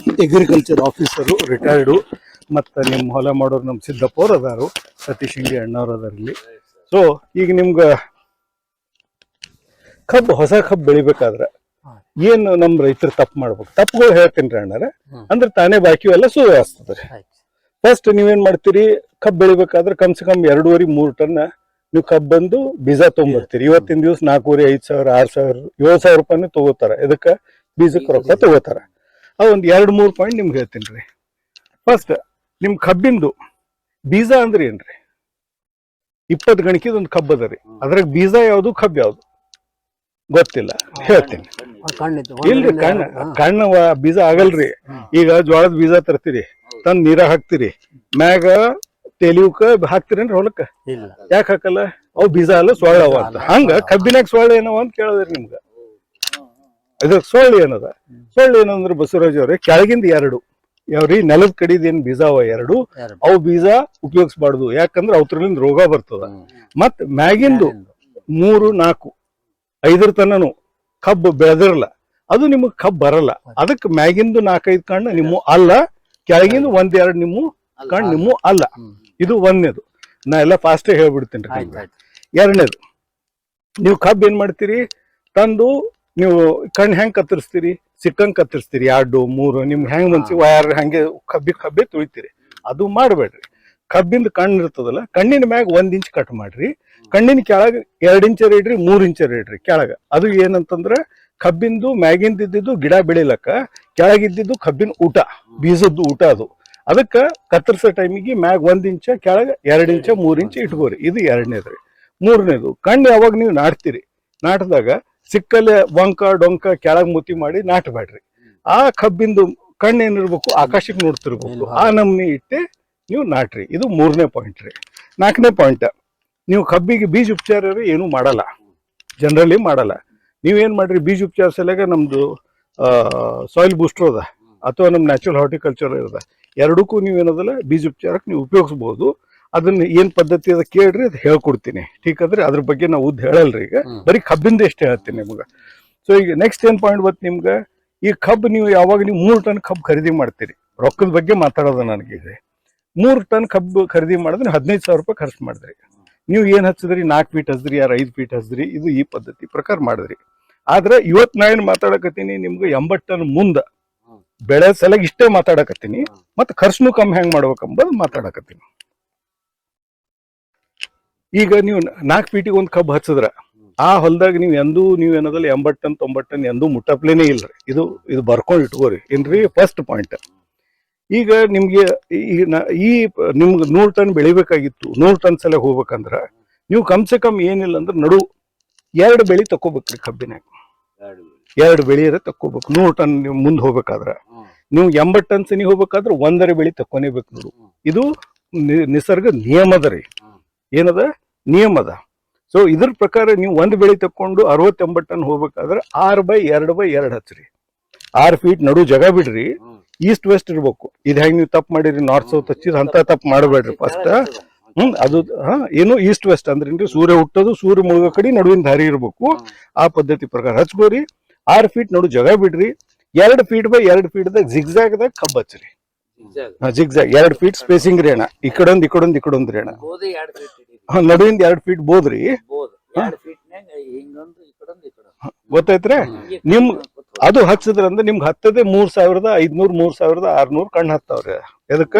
ಅಗ್ರಿಕಲ್ಚರ್ ಆಫೀಸರು ರಿಟೈರ್ಡು. ಮತ್ತು ನಿಮ್ಮ ಹೊಲ ಮಾಡೋರು ನಮ್ಮ ಸಿದ್ದಪ್ಪ ಅವ್ರು ಅದಾರು, ಸತೀಶ್ ಹಿಂಡಿ ಅಣ್ಣವ್ರು ಅದಾರ ಇಲ್ಲಿ. ಸೊ ಈಗ ನಿಮ್ಗೆ ಹೊಸ ಕಬ್ಬು ಬೆಳಿಬೇಕಾದ್ರೆ ಏನು ನಮ್ಮ ರೈತರು ತಪ್ಪು ಮಾಡ್ಬೇಕು? ತಪ್ಪುಗಳು ಹೇಳ್ತೀನಿ ರೀ ಅಣ್ಣಾರ, ಅಂದ್ರೆ ತಾನೇ ಬಾಕಿ ಎಲ್ಲ ಸುಳ್ಳು ಆಗ್ತದೆ. ಫಸ್ಟ್ ನೀವೇನ್ ಮಾಡ್ತೀರಿ, ಕಬ್ಬು ಬೆಳಿಬೇಕಾದ್ರೆ ಕಮ್ ಸೆ ಕಮ್ 2.5-3 ಟನ್ ನೀವು ಕಬ್ಬಂದು ಬೀಜ ತೊಗೊಂಡ್ಬರ್ತೀರಿ. ಇವತ್ತಿನ ದಿವಸ 4,000, 5,000, 6,000, 7,000 ರೂಪಾಯಿನೂ ತಗೋತಾರ. ಇದಕ್ಕೆ ಬೀಜಕ್ಕೆ ರೊಕ್ಕ ತಗೋತಾರ. ಒಂದು 2-3 ಪಾಯಿಂಟ್ ನಿಮ್ಗೆ ಹೇಳ್ತೀನಿ ರೀ. ಫಸ್ಟ್ ನಿಮ್ ಕಬ್ಬಿಂದು ಬೀಜ ಅಂದ್ರೆ ಏನ್ರಿ? 20 ಗಣಕಿದ ಒಂದು ಕಬ್ಬು ಅದ ರೀ. ಅದ್ರಾಗ ಬೀಜ ಯಾವ್ದು ಕಬ್ಬು ಯಾವ್ದು ಗೊತ್ತಿಲ್ಲ, ಹೇಳ್ತೀನಿ. ಇಲ್ರಿ, ಕಣ್ಣ ಬೀಜ ಆಗಲ್ರಿ. ಈಗ ಜೋಳದ ಬೀಜ ತರ್ತೀರಿ, ತಂದ್ ನೀರ ಹಾಕ್ತಿರಿ, ಮ್ಯಾಗ ತೆಲಿಯುಕ ಹಾಕ್ತಿರೇನ್ರಿ ಹೊಲಕ್ಕ? ಯಾಕೆ ಹಾಕಲ್ಲ? ಅವು ಬೀಜ ಅಲ್ಲ, ಸೊಳ್ಳ ಅವ ಅಂತ. ಹಂಗ ಕಬ್ಬಿನಾಗ ಸೊಳ್ಳೆ ಏನವ ಅಂತ ಕೇಳದ್ರಿ ನಿಮ್ಗ. ಇದ್ರ ಸೊಳ್ಳೆ ಏನದ? ಸೊಳ್ಳೆ ಏನಂದ್ರೆ ಬಸವರಾಜ್ ಅವ್ರೆ, ಕೆಳಗಿಂದ 2 ಯಾವ್ರಿ ನೆಲದ ಕಡಿದ ಏನ್ ಬೀಜ ಅವ 2, ಅವು ಬೀಜ ಉಪಯೋಗಿಸ್ಬಾರ್ದು. ಯಾಕಂದ್ರ ಅವ್ರಲಿಂದ ರೋಗ ಬರ್ತದ. ಮತ್ ಮ್ಯಾಗಿಂದು 3, 4, 5 ತನನು ಕಬ್ಬು ಬೆಳೆದಿರಲ್ಲ, ಅದು ನಿಮಗ್ ಕಬ್ಬು ಬರಲ್ಲ. ಅದಕ್ಕೆ ಮ್ಯಾಗಿಂದು 4-5 ಕಣ್ಣು ನಿಮ್ಮ ಅಲ್ಲ, ಕೆಳಗಿಂದ 1-2 ನಿಮ್ಮ ಕಣ್ಣು ನಿಮ್ಮ ಅಲ್ಲ. ಇದು ಒಂದನೇದು. ನಾ ಎಲ್ಲ ಫಾಸ್ಟೇ ಹೇಳ್ಬಿಡ್ತೀನಿ. ಎರಡನೇದು, ನೀವು ಕಬ್ಬು ಏನ್ ಮಾಡ್ತೀರಿ, ತಂದು ನೀವು ಕಣ್ಣು ಹೆಂಗ್ ಕತ್ತರಿಸ್ತೀರಿ? ಸಿಕ್ಕಂಗ್ ಕತ್ತರಿಸ್ತೀರಿ, 2, 3 ನಿಮ್ಗೆ ಹೆಂಗ್ ಮನ್ಸಿ ವಯರ್ ಹಂಗೆ ಕಬ್ಬೆ ತುಳಿತೀರಿ. ಅದು ಮಾಡ್ಬೇಡ್ರಿ. ಕಬ್ಬಿಂದ ಕಣ್ಣು ಇರ್ತದಲ್ಲ, ಕಣ್ಣಿನ ಮ್ಯಾಗ 1 ಇಂಚ್ ಕಟ್ ಮಾಡ್ರಿ, ಕಣ್ಣಿನ ಕೆಳಗ 2 ಇಂಚರ್ ಇಡ್ರಿ, 3 ಇಂಚರ್ ಇಡ್ರಿ ಕೆಳಗ. ಅದು ಏನಂತಂದ್ರ ಕಬ್ಬಿಂದು ಮ್ಯಾಗಿಂದ ಇದ್ದಿದ್ದು ಗಿಡ ಬೆಳಿಲಕ್ಕ, ಕೆಳಗಿದ್ದಿದ್ದು ಕಬ್ಬಿನ ಊಟ, ಬೀಜದ್ದು ಊಟ. ಅದು ಅದಕ್ಕ ಕತ್ತರಿಸೋ ಟೈಮಿಗೆ ಮ್ಯಾಗ 1 ಇಂಚ, ಕೆಳಗ 2 ಇಂಚ 3 ಇಂಚ ಇಟ್ಕೋರಿ. ಇದು ಎರಡನೇದ್ರಿ. ಮೂರನೇದು, ಕಣ್ಣು ಯಾವಾಗ ನೀವು ನಾಟ್ತೀರಿ, ನಾಟದಾಗ ಸಿಕ್ಕಲ್ಲೇ ವಂಕ ಡೊಂಕ ಕೆಳಗ್ ಮುತಿ ಮಾಡಿ ನಾಟಬೇಡ್ರಿ. ಆ ಕಬ್ಬಿಂದು ಕಣ್ಣು ಏನಿರ್ಬೇಕು, ಆಕಾಶಕ್ಕೆ ನೋಡ್ತಿರ್ಬೇಕು. ಆ ನಮ್ನಿ ಇಟ್ಟೆ ನೀವು ನಾಟ್ರಿ. ಇದು 3ನೇ ಪಾಯಿಂಟ್ ರೀ. 4ನೇ ಪಾಯಿಂಟ್, ನೀವು ಕಬ್ಬಿಗೆ ಬೀಜ ಉಪಚಾರ ಏನು ಮಾಡಲ್ಲ, ಜನರಲಿ ಮಾಡಲ್ಲ. ನೀವೇನ್ ಮಾಡ್ರಿ, ಬೀಜ ಉಪಚಾರ ಸಲಗ ನಮ್ದು ಸಾಯಿಲ್ ಬೂಸ್ಟರ್ ಅದ ಅಥವಾ ನಮ್ ನ್ಯಾಚುರಲ್ ಹಾರ್ಟಿಕಲ್ಚರ್ ಇರದ, ಎರಡಕ್ಕೂ ನೀವೇನದಲ್ಲ ಬೀಜ ಉಪಚಾರಕ್ಕೆ ನೀವು ಉಪಯೋಗಿಸ್ಬೋದು. ಅದನ್ನ ಏನ್ ಪದ್ಧತಿ ಅದ ಕೇಳ್ರಿ, ಅದು ಹೇಳ್ಕೊಡ್ತೀನಿ. ಠೀಕ್ ಅದ್ರಿ. ಅದ್ರ ಬಗ್ಗೆ ನಾವು ಉದ್ದ ಹೇಳಲ್ರಿ. ಈಗ ಬರೀ ಕಬ್ಬಿಂದ ಎಷ್ಟೇ ಹೇಳ್ತೀನಿ ನಿಮ್ಗ. ಸೊ ಈಗ ನೆಕ್ಸ್ಟ್ ಏನ್ ಪಾಯಿಂಟ್ ಬತ್ ನಿಮ್ಗ, ಈ ಕಬ್ಬು ನೀವು ಯಾವಾಗ ನೀವು 3 ಟನ್ ಕಬ್ಬು ಖರೀದಿ ಮಾಡ್ತೀರಿ, ರೊಕ್ಕದ ಬಗ್ಗೆ ಮಾತಾಡೋದ ನನಗೆ. 3 ಟನ್ ಕಬ್ಬು ಖರೀದಿ ಮಾಡಿದ್ರೆ 15,000 ರೂಪಾಯಿ ಖರ್ಚು ಮಾಡಿದ್ರಿ. ನೀವು ಏನ್ ಹಚ್ಚಿದ್ರಿ, 4 ಫೀಟ್ ಹಚ್ಚಿದ್ರಿ, ಯಾರು 5 ಫೀಟ್ ಹಚ್ಚಿದ್ರಿ, ಇದು ಈ ಪದ್ಧತಿ ಪ್ರಕಾರ ಮಾಡಿದ್ರಿ. ಆದ್ರೆ ಇವತ್ ನಾ ಏನ್ ಮಾತಾಡಕತ್ತೀನಿ ನಿಮ್ಗೆ, 80 ಟನ್ ಮುಂದ ಬೆಳೆ ಸಲಗ ಇಷ್ಟೇ ಮಾತಾಡಕತ್ತೀನಿ. ಮತ್ತೆ ಖರ್ಚು ಕಮ್ಮಿ ಹೆಂಗ್ ಮಾಡ್ಬೇಕಂಬುದು ಮಾತಾಡಕತ್ತೀನಿ. ಈಗ ನೀವು 4 ಫೀಟಿಗೆ ಒಂದು ಕಬ್ಬು ಹಚ್ಚಿದ್ರ, ಆ ಹೊಲದಾಗ ನೀವು ಏನದಲ್ಲ 80 ಟನ್ 90 ಟನ್ ಎಂದೂ ಮುಟ್ಟಪ್ಲೇನೆ ಇಲ್ರಿ. ಇದು ಬರ್ಕೊಂಡ್ ಇಟ್ಕೋರಿ ಏನ್ರಿ, ಫಸ್ಟ್ ಪಾಯಿಂಟ್. ಈಗ ನಿಮ್ಗೆ ನಿಮ್ಗೆ 100 ಟನ್ ಬೆಳಿಬೇಕಾಗಿತ್ತು, 100 ಟನ್ ಸಲ ಹೋಗ್ಬೇಕಂದ್ರ ನೀವು ಕಮ್ಸೆ ಕಮ್ ಏನಿಲ್ಲ ಅಂದ್ರೆ ನಡು 2 ಬೆಳಿ ತಕೋಬೇಕ್ರಿ. ಕಬ್ಬಿನಾಗ 2 ಬೆಳಿಯರ ತಕೋಬೇಕು. 100 ಟನ್ ನೀವು ಮುಂದೆ ಹೋಗ್ಬೇಕಾದ್ರ, ನೀವು 80 ಟನ್ ಸನಿ ಹೋಗ್ಬೇಕಾದ್ರೆ 1 ಬೆಳಿ ತಕ್ಕೊನೇಬೇಕು ನೋಡು. ಇದು ನಿಸರ್ಗ ನಿಯಮದ ರೀ. ಏನದ ನಿಯಮದ. ಸೊ ಇದ್ರ ಪ್ರಕಾರ ನೀವು 1 ಬೆಳಿ ತಕೊಂಡು 60-80 ಟನ್ ಹೋಗ್ಬೇಕಾದ್ರೆ 6/2/2 ಹಚ್ಚ್ರಿ. 6 ಫೀಟ್ ನಡು ಜಾಗ ಬಿಡ್ರಿ. ಈಸ್ಟ್ ವೆಸ್ಟ್ ಇರ್ಬೇಕು. ಇದು ಹೆಂಗ್ ನೀವು ತಪ್ಪು ಮಾಡಿರಿ, ನಾರ್ತ್ ಸೌತ್ ಹಚ್ಚಿರಿ, ಅಂತ ತಪ್ಪು ಮಾಡಬೇಡ್ರಿ. ಫಸ್ಟ್ ಅದು ಏನು ಈಸ್ಟ್ ವೆಸ್ಟ್ ಅಂದ್ರೆ ಸೂರ್ಯ ಹುಟ್ಟೋದು ಸೂರ್ಯ ಮುಳುಗೋ ಕಡೆ ನಡುವಿನ ದಾರಿ ಇರ್ಬೇಕು. ಆ ಪದ್ಧತಿ ಪ್ರಕಾರ ಹಚ್ಕೋರಿ. 6 ಫೀಟ್ ನಡು ಜಾಗ ಬಿಡ್ರಿ. 2 ಫೀಟ್/2 ಫೀಟ್ದಾಗ ಜಿಗ್ಜಾಗ್ದಾಗ ಕಬ್ಬು ಹಚ್ಚ್ರಿ. ಜಿಗ್ಜಾಗ್ 2 ಫೀಟ್ ಸ್ಪೇಸಿಂಗ್ ರೀ ಅಣ್ಣ. ಈ ಕಡೊಂದ್ ರೀ ಅಣ್ಣ. ನಡುವಿಂದ 2 ಫೀಟ್ ಬೋದ್ರಿ. ಗೊತ್ತಾಯ್ತ್ರಿ. ನಿಮ್ ಅದು ಹಚ್ಚದ್ರಂದ್ರೆ ನಿಮ್ಗೆ ಹತ್ತದೇ 3,500 3,600 ಕಣ್ಣು ಹತ್ತಾವ್ರಿ. ಎದಕ್ಕ?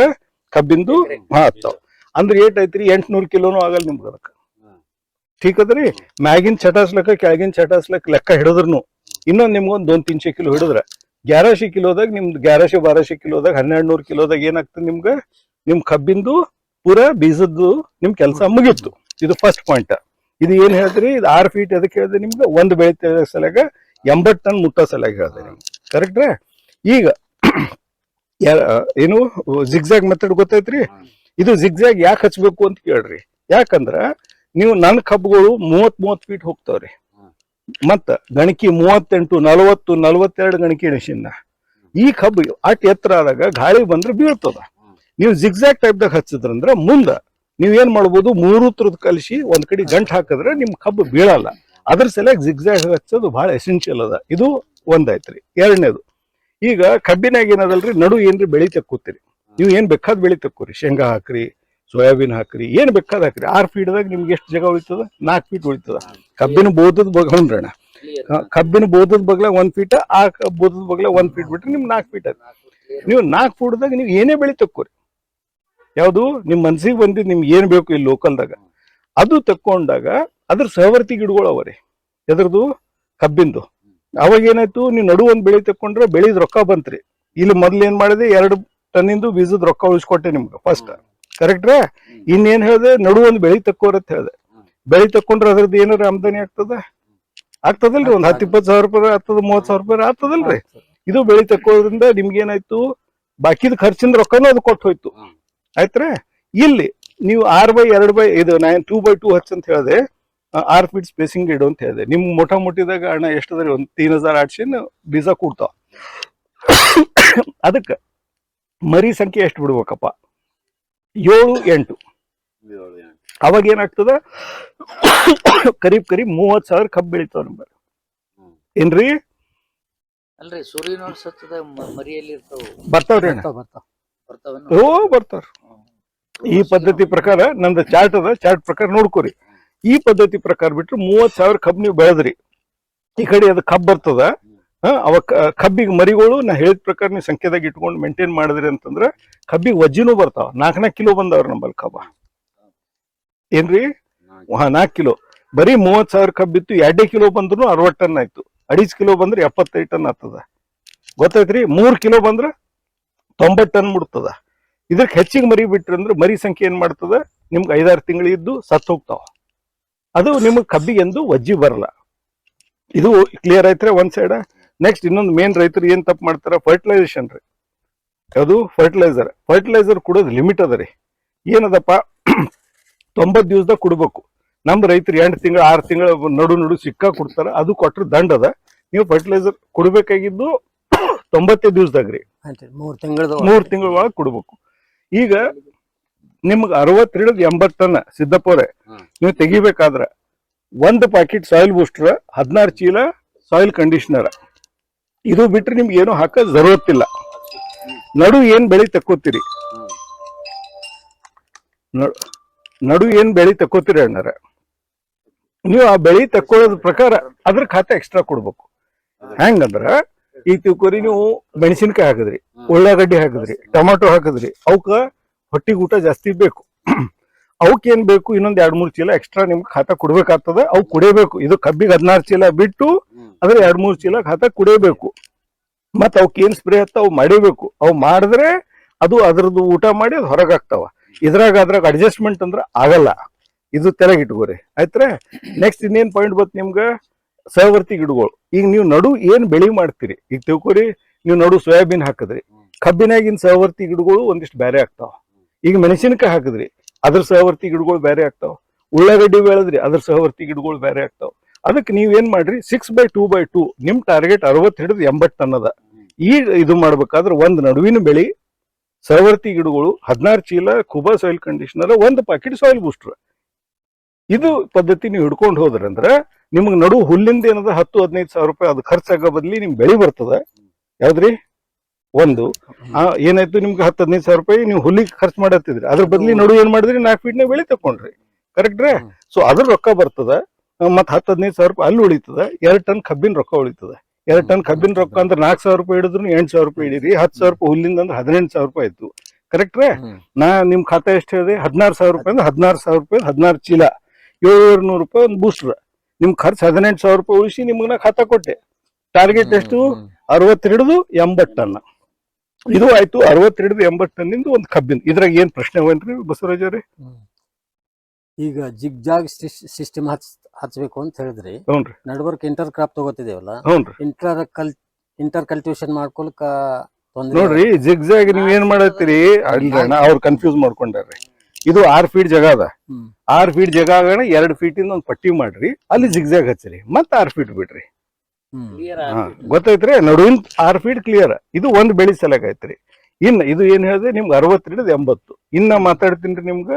ಕಬ್ಬಿಂದು ಹತ್ತಾವ್. ಅಂದ್ರೆ ಏಟ್ ಐತ್ರಿ, 800 ಕಿಲೋನು ಆಗಲ್ಲ ನಿಮ್ಗೆ ಅದಕ್ಕೆ. ಠೀಕ್ ಅದ್ರಿ. ಮ್ಯಾಗಿನ್ ಚಟಾಸ್ಲಕ್ಕ ಕೆಳಗಿನ ಚಟಾಸ್ಲಕ್ಕ ಲೆಕ್ಕ ಹಿಡಿದ್ರುನು ಇನ್ನೊಂದ್ ನಿಮ್ಗೊಂದ್ 200-300 ಕಿಲೋ ಹಿಡಿದ್ರ 1100 ಕಿಲೋದಾಗ ನಿಮ್ದು 1100-1200 ಕಿಲೋದಾಗ 1200 ಕಿಲೋದಾಗ ಏನಾಗ್ತದೆ ನಿಮ್ಗೆ, ನಿಮ್ ಕಬ್ಬಿಂದು ಪೂರಾ ಬೀಜದ್ದು ನಿಮ್ ಕೆಲಸ ಮುಗಿತ್ತು. ಇದು ಫಸ್ಟ್ ಪಾಯಿಂಟ್. ಇದು ಏನ್ ಹೇಳ್ತೀರಿ, ಇದು 6 ಫೀಟ್ ಎದಕ್ಕೆ ಹೇಳಿದೆ ನಿಮ್ಗೆ, 1 ಬೆಳೆ ಸಲಗ 80 ಟನ್ ಮುಟ್ಟೋ ಸಲಗ ಹೇಳಿದೆ ನಿಮ್ಗೆ. ಕರೆಕ್ಟ್. ಈಗ ಏನು ಜಿಗ್ಜಾಗ್ ಮೆಥಡ್ ಗೊತ್ತೈತ್ರಿ. ಇದು ಜಿಗ್ಜಾಗ್ ಯಾಕೆ ಹಚ್ಬೇಕು ಅಂತ ಕೇಳ್ರಿ. ಯಾಕಂದ್ರ ನೀವು ನನ್ನ ಕಬ್ಬುಗಳು 30 ಫೀಟ್ ಹೋಗ್ತಾವ್ರಿ. ಮತ್ತ ಗಣಕಿ 38, 40, 42 ಗಣಕಿ ಎಣಸಿನ. ಈ ಕಬ್ಬು ಅಟ್ ಎತ್ತರ ಆದಾಗ ಗಾಳಿ ಬಂದ್ರೆ ಬೀಳ್ತದ. ನೀವು ಜಿಗ್ಜಾಗ್ ಟೈಪ್ದಾಗ ಹಚ್ಚಿದ್ರಂದ್ರ ಮುಂದ ನೀವ್ ಏನ್ ಮಾಡ್ಬೋದು, 3 ತರದ್ ಕಲಿಸಿ ಒಂದ್ ಕಡೆ ಗಂಟ್ ಹಾಕಿದ್ರೆ ನಿಮ್ ಕಬ್ಬು ಬೀಳಲ್ಲ. ಅದ್ರ ಸಲುವಾಗಿ ಜಿಗ್ಜಾಗ್ ಹಚ್ಚೋದು ಬಹಳ ಎಸೆನ್ಷಿಯಲ್ ಅದ. ಇದು ಒಂದಾಯ್ತ್ರಿ. ಎರಡನೇದು, ಈಗ ಕಬ್ಬಿನಾಗ ಏನದಲ್ರಿ, ನಡು ಏನ್ರಿ ಬೆಳಿ ತಕ್ಕೋತೀರಿ. ನೀವು ಏನ್ ಬೇಕಾದ್ ಬೆಳಿ ತಕ್ಕೋರಿ. ಶೇಂಗಾ ಹಾಕ್ರಿ, ಸೋಯಾಬೀನ್ ಹಾಕ್ರಿ, ಏನ್ ಬೇಕಾದ್ ಹಾಕ್ರಿ. 6 ಫೀಟ್ದಾಗ ನಿಮ್ಗೆ ಎಷ್ಟು ಜಾಗ ಉಳಿತದ? 4 ಫೀಟ್ ಉಳಿತದ. ಕಬ್ಬಿನ ಬೋಧದ ಬಗ್ಲಣ್ಣ, ಕಬ್ಬಿನ ಬೋಧದ ಬಗ್ಲ 1 ಫೀಟ್, ಆ ಬೋಧದ ಬಗ್ಲ 1 ಫೀಟ್ ಬಿಟ್ರೆ ನಿಮ್ 4 ಫೀಟ್ ಅದ. ನೀವು 4 ಫೀಟ್ದಾಗ ನೀವು ಏನೇ ಬೆಳಿ ತಕ್ಕೋರಿ. ಯಾವ್ದು ನಿಮ್ ಮನ್ಸಿಗೆ ಬಂದಿದ್ ನಿಮ್ಗೆ ಏನ್ ಬೇಕು ಇಲ್ಲಿ ಲೋಕಲ್ದಾಗ ಅದು ತಕ್ಕೊಂಡಾಗ ಅದ್ರ ಸಹವರ್ತಿ ಗಿಡಗಳು ಅವರಿ. ಎದ್ರದು? ಕಬ್ಬಿಂದು. ಅವಾಗ ಏನಾಯ್ತು, ನೀವು ನಡು ಒಂದ್ ಬೆಳಿ ತಕೊಂಡ್ರೆ ಬೆಳಿದ್ ರೊಕ್ಕ ಬಂತ್ರಿ. ಇಲ್ಲಿ ಮೊದ್ಲು ಏನ್ ಮಾಡಿದೆ, 2 ಟನ್ನಿಂದು ಬೀಜದ ರೊಕ್ಕ ಉಳಿಸ್ಕೊಟ್ಟೆ ನಿಮ್ಗೆ ಫಸ್ಟ್. ಕರೆಕ್ಟ್ರಾ? ಇನ್ನೇನ್ ಹೇಳ್ದೆ, ನಡು ಒಂದು ಬೆಳಿ ತಕ್ಕೋರತ್ ಹೇಳ್ದೆ. ಬೆಳಿ ತಕ್ಕೊಂಡ್ರೆ ಅದ್ರದ್ದು ಏನಾರ ಆಮದಾನಿ ಆಗ್ತದಲ್ರಿ, ಒಂದ್ 10-20 ಸಾವಿರ ರೂಪಾಯಿ ಆಗ್ತದ, 30 ಸಾವಿರ ರೂಪಾಯಿ ಆಗ್ತದಲ್ರಿ. ಇದು ಬೆಳಿ ತಕ್ಕೋದ್ರಿಂದ ನಿಮ್ಗೆ ಏನಾಯ್ತು, ಬಾಕಿದ ಖರ್ಚಿನ ರೊಕ್ಕನೂ ಅದು ಕೊಟ್ಟು ಹೋಯ್ತು. ಆಯ್ತ್ರಿ? ಇಲ್ಲಿ ನೀವು 6x2 ಇದು 2x2 ಹಚ್ ಅಂತ ಹೇಳಿದೆ, 6 ಫೀಟ್ ಸ್ಪೇಸಿಂಗ್ ಇಡು ಅಂತ ಹೇಳಿದೆ. ನಿಮ್ ಮೊಟಿದಾಗ ಹಣ ಎಷ್ಟದ್ರಿ, ಒಂದ್ 3000 ಬೀಜ ಕೂಡ್ತಾವ. ಅದಕ್ಕೆ ಮರಿ ಸಂಖ್ಯೆ ಎಷ್ಟು ಬಿಡ್ಬೇಕಪ್ಪ? 7-8. ಅವಾಗ ಏನಾಗ್ತದ, ಕರೀಬ್ 30,000 ಕಬ್ಬು ಬೆಳಿತಾವ ನಮ್ಮಲ್ಲಿ. ಏನ್ರಿ? ಅಲ್ರಿ ಸೂರ್ಯನ ಸತ್ತದ ಮರಿಯಲ್ಲಿ ಬರ್ತಾವ್ರಿ ಅಣ್ಣ? ಬರ್ತಾವ. ಈ ಪದ್ಧತಿ ಪ್ರಕಾರ ನಮ್ದು ಚಾರ್ಟ್ ಅದ, ಚಾರ್ಟ್ ಪ್ರಕಾರ ನೋಡ್ಕೋರಿ. ಈ ಪದ್ಧತಿ ಪ್ರಕಾರ ಬಿಟ್ರೆ 30,000 ಕಬ್ಬು ನೀವು ಬೆಳೆದ್ರಿ, ಈ ಕಡೆ ಅದು ಕಬ್ಬು ಬರ್ತದ. ಅವ ಕಬ್ಬಿಗೆ ಮರಿಗಳು ನಾ ಹೇಳಿದ ಪ್ರಕಾರ ನೀವು ಸಂಖ್ಯೆದಾಗ ಇಟ್ಕೊಂಡು ಮೇಂಟೈನ್ ಮಾಡಿದ್ರಿ ಅಂತಂದ್ರ ಕಬ್ಬಿಗೆ ವಜ್ಜಿನೂ ಬರ್ತಾವ. 4 ಕಿಲೋ ಬಂದವ್ರ ನಮ್ಮಲ್ಲಿ ಕಬ್ಬ. ಏನ್ರಿ? 4 ಕಿಲೋ. ಬರೀ 30,000 ಕಬ್ಬಿತ್ತು, 2 ಕಿಲೋ ಬಂದ್ರು 60 ಟನ್ ಆಯ್ತು. 2.5 ಕಿಲೋ ಬಂದ್ರೆ 75 ಟನ್ ಆಗ್ತದ. ಗೊತ್ತೈತ್ರಿ? 3 ಕಿಲೋ ಬಂದ್ರ 90 ಟನ್ ಮುಡ್ತದ. ಇದಕ್ಕೆ ಹೆಚ್ಚಿಗೆ ಮರಿ ಬಿಟ್ರಿ ಅಂದ್ರೆ ಮರಿ ಸಂಖ್ಯೆ ಏನ್ ಮಾಡ್ತದ, ನಿಮ್ಗೆ 5-6 ತಿಂಗಳು ಇದ್ದು ಸತ್ತು ಹೋಗ್ತಾವ. ಅದು ನಿಮಗ್ ಕಬ್ಬಿಗೆ ಎಂದು ವಜ್ಜಿ ಬರಲ್ಲ. ಇದು ಕ್ಲಿಯರ್ ಆಯ್ತ್ರೆ ಒಂದ್ ಸೈಡ್. ನೆಕ್ಸ್ಟ್ ಇನ್ನೊಂದು ಮೇನ್ ರೈತರು ಏನ್ ತಪ್ಪು ಮಾಡ್ತಾರ, ಫರ್ಟಿಲೈಸೇಷನ್ ರೀ. ಯಾವುದು? ಫರ್ಟಿಲೈಸರ್ ಕೊಡೋದು ಲಿಮಿಟ್ ಅದ ರೀ. ಏನದಪ್ಪ, 90 ದಿವಸದಾಗ ಕೊಡ್ಬೇಕು. ನಮ್ ರೈತರು 8 ತಿಂಗಳು 6 ತಿಂಗಳ ನಡು ಸಿಕ್ಕಾ ಕೊಡ್ತಾರ. ಅದು ಕೊಟ್ರೆ ದಂಡ ಅದ. ನೀವು ಫರ್ಟಿಲೈಸರ್ ಕೊಡ್ಬೇಕಾಗಿದ್ದು 90 ದಿವಸದಾಗ ರೀ, 3 ತಿಂಗಳ ಒಳಗೆ ಕೊಡ್ಬೇಕು. ಈಗ ನಿಮ್ಗೆ 60-80 ಟನ್ ಸಿದ್ದಪ್ಪವ್ರೆ ನೀವು ತೆಗಿಬೇಕಾದ್ರ 1 ಪ್ಯಾಕೆಟ್ ಸಾಯಿಲ್ ಬೂಸ್ಟರ್, 16 ಚೀಲ ಸಾಯಿಲ್ ಕಂಡೀಷನರ್, ಇದು ಬಿಟ್ರೆ ನಿಮ್ಗೆ ಏನು ಹಾಕೋದ್ ಜರೂರತ್ತಿಲ್ಲ. ನಡು ಏನ್ ಬೆಳಿ ತಕ್ಕೋತೀರಿ, ನಡು ಏನ್ ಬೆಳಿ ತಕ್ಕೋತೀರಿ ಅಣ್ಣಾರ, ನೀವು ಆ ಬೆಳಿ ತಕ್ಕೊಳ್ಳೋದ್ ಪ್ರಕಾರ ಅದ್ರ ಖಾತೆ ಎಕ್ಸ್ಟ್ರಾ ಕೊಡ್ಬೇಕು. ಹೆಂಗಂದ್ರ ಈ ತಿಳ್ಕೊರಿ, ನೀವು ಮೆಣಸಿನ್ಕಾಯಿ ಹಾಕಿದ್ರಿ, ಉಳ್ಳಾಗಡ್ಡಿ ಹಾಕಿದ್ರಿ, ಟೊಮಾಟೊ ಹಾಕಿದ್ರಿ, ಅವಕ್ಕ ಹೊಟ್ಟಿಗೆ ಊಟ ಜಾಸ್ತಿ ಬೇಕು. ಅವಕ್ ಏನ್ ಬೇಕು, ಇನ್ನೊಂದ್ 2-3 ಚೀಲ ಎಕ್ಸ್ಟ್ರಾ ನಿಮ್ಗೆ ಖಾತಾ ಕೊಡ್ಬೇಕಾಗ್ತದ. ಅವು ಕುಡಿಯಬೇಕು. ಇದು ಕಬ್ಬಿಗೆ 16 ಚೀಲ ಬಿಟ್ಟು ಅದ್ರ 2-3 ಚೀಲ ಖಾತಾ ಕುಡಿಯಬೇಕು. ಮತ್ ಅವಕ್ ಏನ್ ಸ್ಪ್ರೇ ಹತ್ತ ಅವು ಮಾಡಿಬೇಕು. ಅವು ಮಾಡಿದ್ರೆ ಅದು ಅದ್ರದ್ದು ಊಟ ಮಾಡಿ ಅದು ಹೊರಗಾಗ್ತಾವ. ಅದ್ರಾಗ ಅಡ್ಜಸ್ಟ್ಮೆಂಟ್ ಅಂದ್ರ ಆಗಲ್ಲ. ಇದು ತೆರೆಗೆ ಇಟ್ಕೋರಿ. ಆಯ್ತ್ರೆ? ನೆಕ್ಸ್ಟ್ ಇನ್ನೇನ್ ಪಾಯಿಂಟ್ ಬತ್ ನಿಮ್ಗ, ಸಹವರ್ತಿ ಗಿಡಗಳು. ಈಗ ನೀವು ನಡು ಏನ್ ಬೆಳಿ ಮಾಡ್ತೀರಿ, ಈಗ ತಿಳ್ಕೊರಿ, ನೀವು ನಡು ಸೋಯಾಬೀನ್ ಹಾಕಿದ್ರಿ, ಕಬ್ಬಿನಾಗಿನ ಸಹವರ್ತಿ ಗಿಡಗಳು ಒಂದಿಷ್ಟು ಬೇರೆ ಆಗ್ತಾವ. ಈಗ ಮೆಣಸಿನಕಾಯಿ ಹಾಕಿದ್ರಿ, ಅದ್ರ ಸಹವರ್ತಿ ಗಿಡಗಳು ಬೇರೆ ಆಗ್ತಾವ. ಉಳ್ಳಾಗಡ್ಡಿ ಬೆಳೆದ್ರಿ, ಅದ್ರ ಸಹವರ್ತಿ ಗಿಡಗಳು ಬೇರೆ ಆಗ್ತಾವ. ಅದಕ್ಕೆ ನೀವೇನ್ ಮಾಡ್ರಿ, 6x2x2 ನಿಮ್ ಟಾರ್ಗೆಟ್ 60-80 ಟನ್ ಅದ. ಈಗ ಇದು ಮಾಡ್ಬೇಕಾದ್ರೆ ಒಂದ್ ನಡುವಿನ ಬೆಳಿ, ಸಹವರ್ತಿ ಗಿಡಗಳು, 16 ಚೀಲ Khuba soil conditioner, 1 packet soil booster. ಇದು ಪದ್ಧತಿ ನೀವು ಹಿಡ್ಕೊಂಡು ಹೋದ್ರಂದ್ರ ನಿಮ್ಗೆ ನಡು ಹುಲ್ಲಿಂದ ಏನದ 10-15 ಸಾವಿರ ರೂಪಾಯಿ ಅದು ಖರ್ಚಾಗೋ ಬದ್ಲಿ ನಿಮ್ ಬೆಳಿ ಬರ್ತದ. ಯಾವ್ದ್ರಿ? ಒಂದು ಏನಾಯ್ತು, ನಿಮ್ಗೆ 10-15 ಸಾವಿರ ರೂಪಾಯಿ ನೀವು ಹುಲ್ಲಿಗೆ ಖರ್ಚು ಮಾಡತ್ತಿದ್ರಿ, ಅದ್ರ ಬದ್ಲಿ ನಡು ಏನ್ ಮಾಡಿದ್ರಿ, 4 ಫೀಟ್ನ ಬೆಳಿ ತಕೊಂಡ್ರಿ. ಕರೆಕ್ಟ್ ರೀ? ಸೊ ಅದ್ರ ರೊಕ್ಕ ಬರ್ತದ. ಮತ್ 10-15 ಸಾವಿರ ರೂಪಾಯಿ ಅಲ್ಲಿ ಉಳಿತದ. 2 ಟನ್ ಕಬ್ಬಿನ ರೊಕ್ಕ ಉಳಿತದ. 2 ಟನ್ ಕಬ್ಬಿನ ರೊಕ್ಕ ಅಂದ್ರೆ 4 ಸಾವಿರ ರೂಪಾಯಿ ಹಿಡಿದ್ರು 8 ಸಾವಿರ ರೂಪಾಯಿ ಹಿಡೀರಿ. 10 ಸಾವಿರ ರೂಪಾಯಿ ಹುಲ್ಲಿಂದ ಅಂದ್ರೆ 18 ಸಾವಿರ ರೂಪಾಯಿ ಆಯ್ತು. ಕರೆಕ್ಟ್ ರೀ? ನಾ ನಿಮ್ ಖಾತೆ ಎಷ್ಟು ಹೇಳಿದೆ, 16 ಸಾವಿರ ರೂಪಾಯಿ ಅಂದ್ರೆ 16 ಸಾವಿರ ರೂಪಾಯಿ 16 ಚೀಲ, 700 ರೂಪಾಯಿ ಒಂದು ಬೂಸ್ಟರ್. ನಿಮ್ ಖರ್ಚು 18 ಸಾವಿರ ರೂಪಾಯಿ ಉಳಿಸಿ ನಿಮ್ಗೆ ನಾ ಖಾತಾ ಕೊಟ್ಟೆ. ಟಾರ್ಗೆಟ್ ಎಷ್ಟು? 60-80 ಟನ್. ಇದು ಆಯ್ತು 60-80 ಟನ್ನಿಂದ ಒಂದು ಕಬ್ಬಿನ. ಇದ್ರಾಗ ಏನ್ ಪ್ರಶ್ನೆ ಅವನ್ರಿ ಬಸವರಾಜ್ ಅವ್ರಿ? ಈಗ ಜಿಗ್ಜಾಗ್ ಸಿಸ್ಟಮ್ ಹಚ್ಬೇಕು ಅಂತ ಹೇಳಿದ್ರಿ. ಹ್ಞೂನ್ರಿ. ನಡ್ಬರ್ಕ್ ಇಂಟರ್ ಕ್ರಾಪ್ ತಗೋತಿದೇವಲ್ಲ, ಹ್ಞೂನ್ರಿ. ಇಂಟರ್ ಕಲ್ಟಿವೇಶನ್ ಮಾಡ್ಕೊಳಕ ನೋಡ್ರಿ, ಜಿಗ್ಜಾಗ್ ನೀವ್ ಏನ್ ಮಾಡತ್ತೀರಿ ಅಲ್ರಣ್ಣ, ಅವ್ರು ಕನ್ಫ್ಯೂಸ್ ಮಾಡ್ಕೊಂಡಾರ್ರಿ. ಇದು 6 ಫೀಟ್ ಜಾಗ ಅದ. 6 ಫೀಟ್ ಜಾಗ ಆಗಣ 2 ಫೀಟಿಂದ ಒಂದು ಪಟ್ಟಿ ಮಾಡ್ರಿ, ಅಲ್ಲಿ ಜಿಗ್ಜಾಗ್ ಹಚ್ಚಿರಿ, ಮತ್ತ 6 ಫೀಟ್ ಬಿಡ್ರಿ. ಗೊತ್ತೈತ್ರಿ? ನಡುವಿನ 6 ಫೀಟ್ ಕ್ಲಿಯರ್. ಇದು ಒಂದ್ ಬೆಳಿ ಸಲಕ್ ಐತ್ರಿ. ಇನ್ನ ಇದು ಏನ್ ಹೇಳಿದ್ರೆ ನಿಮ್ಗೆ 60-80. ಇನ್ನ ಮಾತಾಡ್ತೀನಿ ನಿಮ್ಗ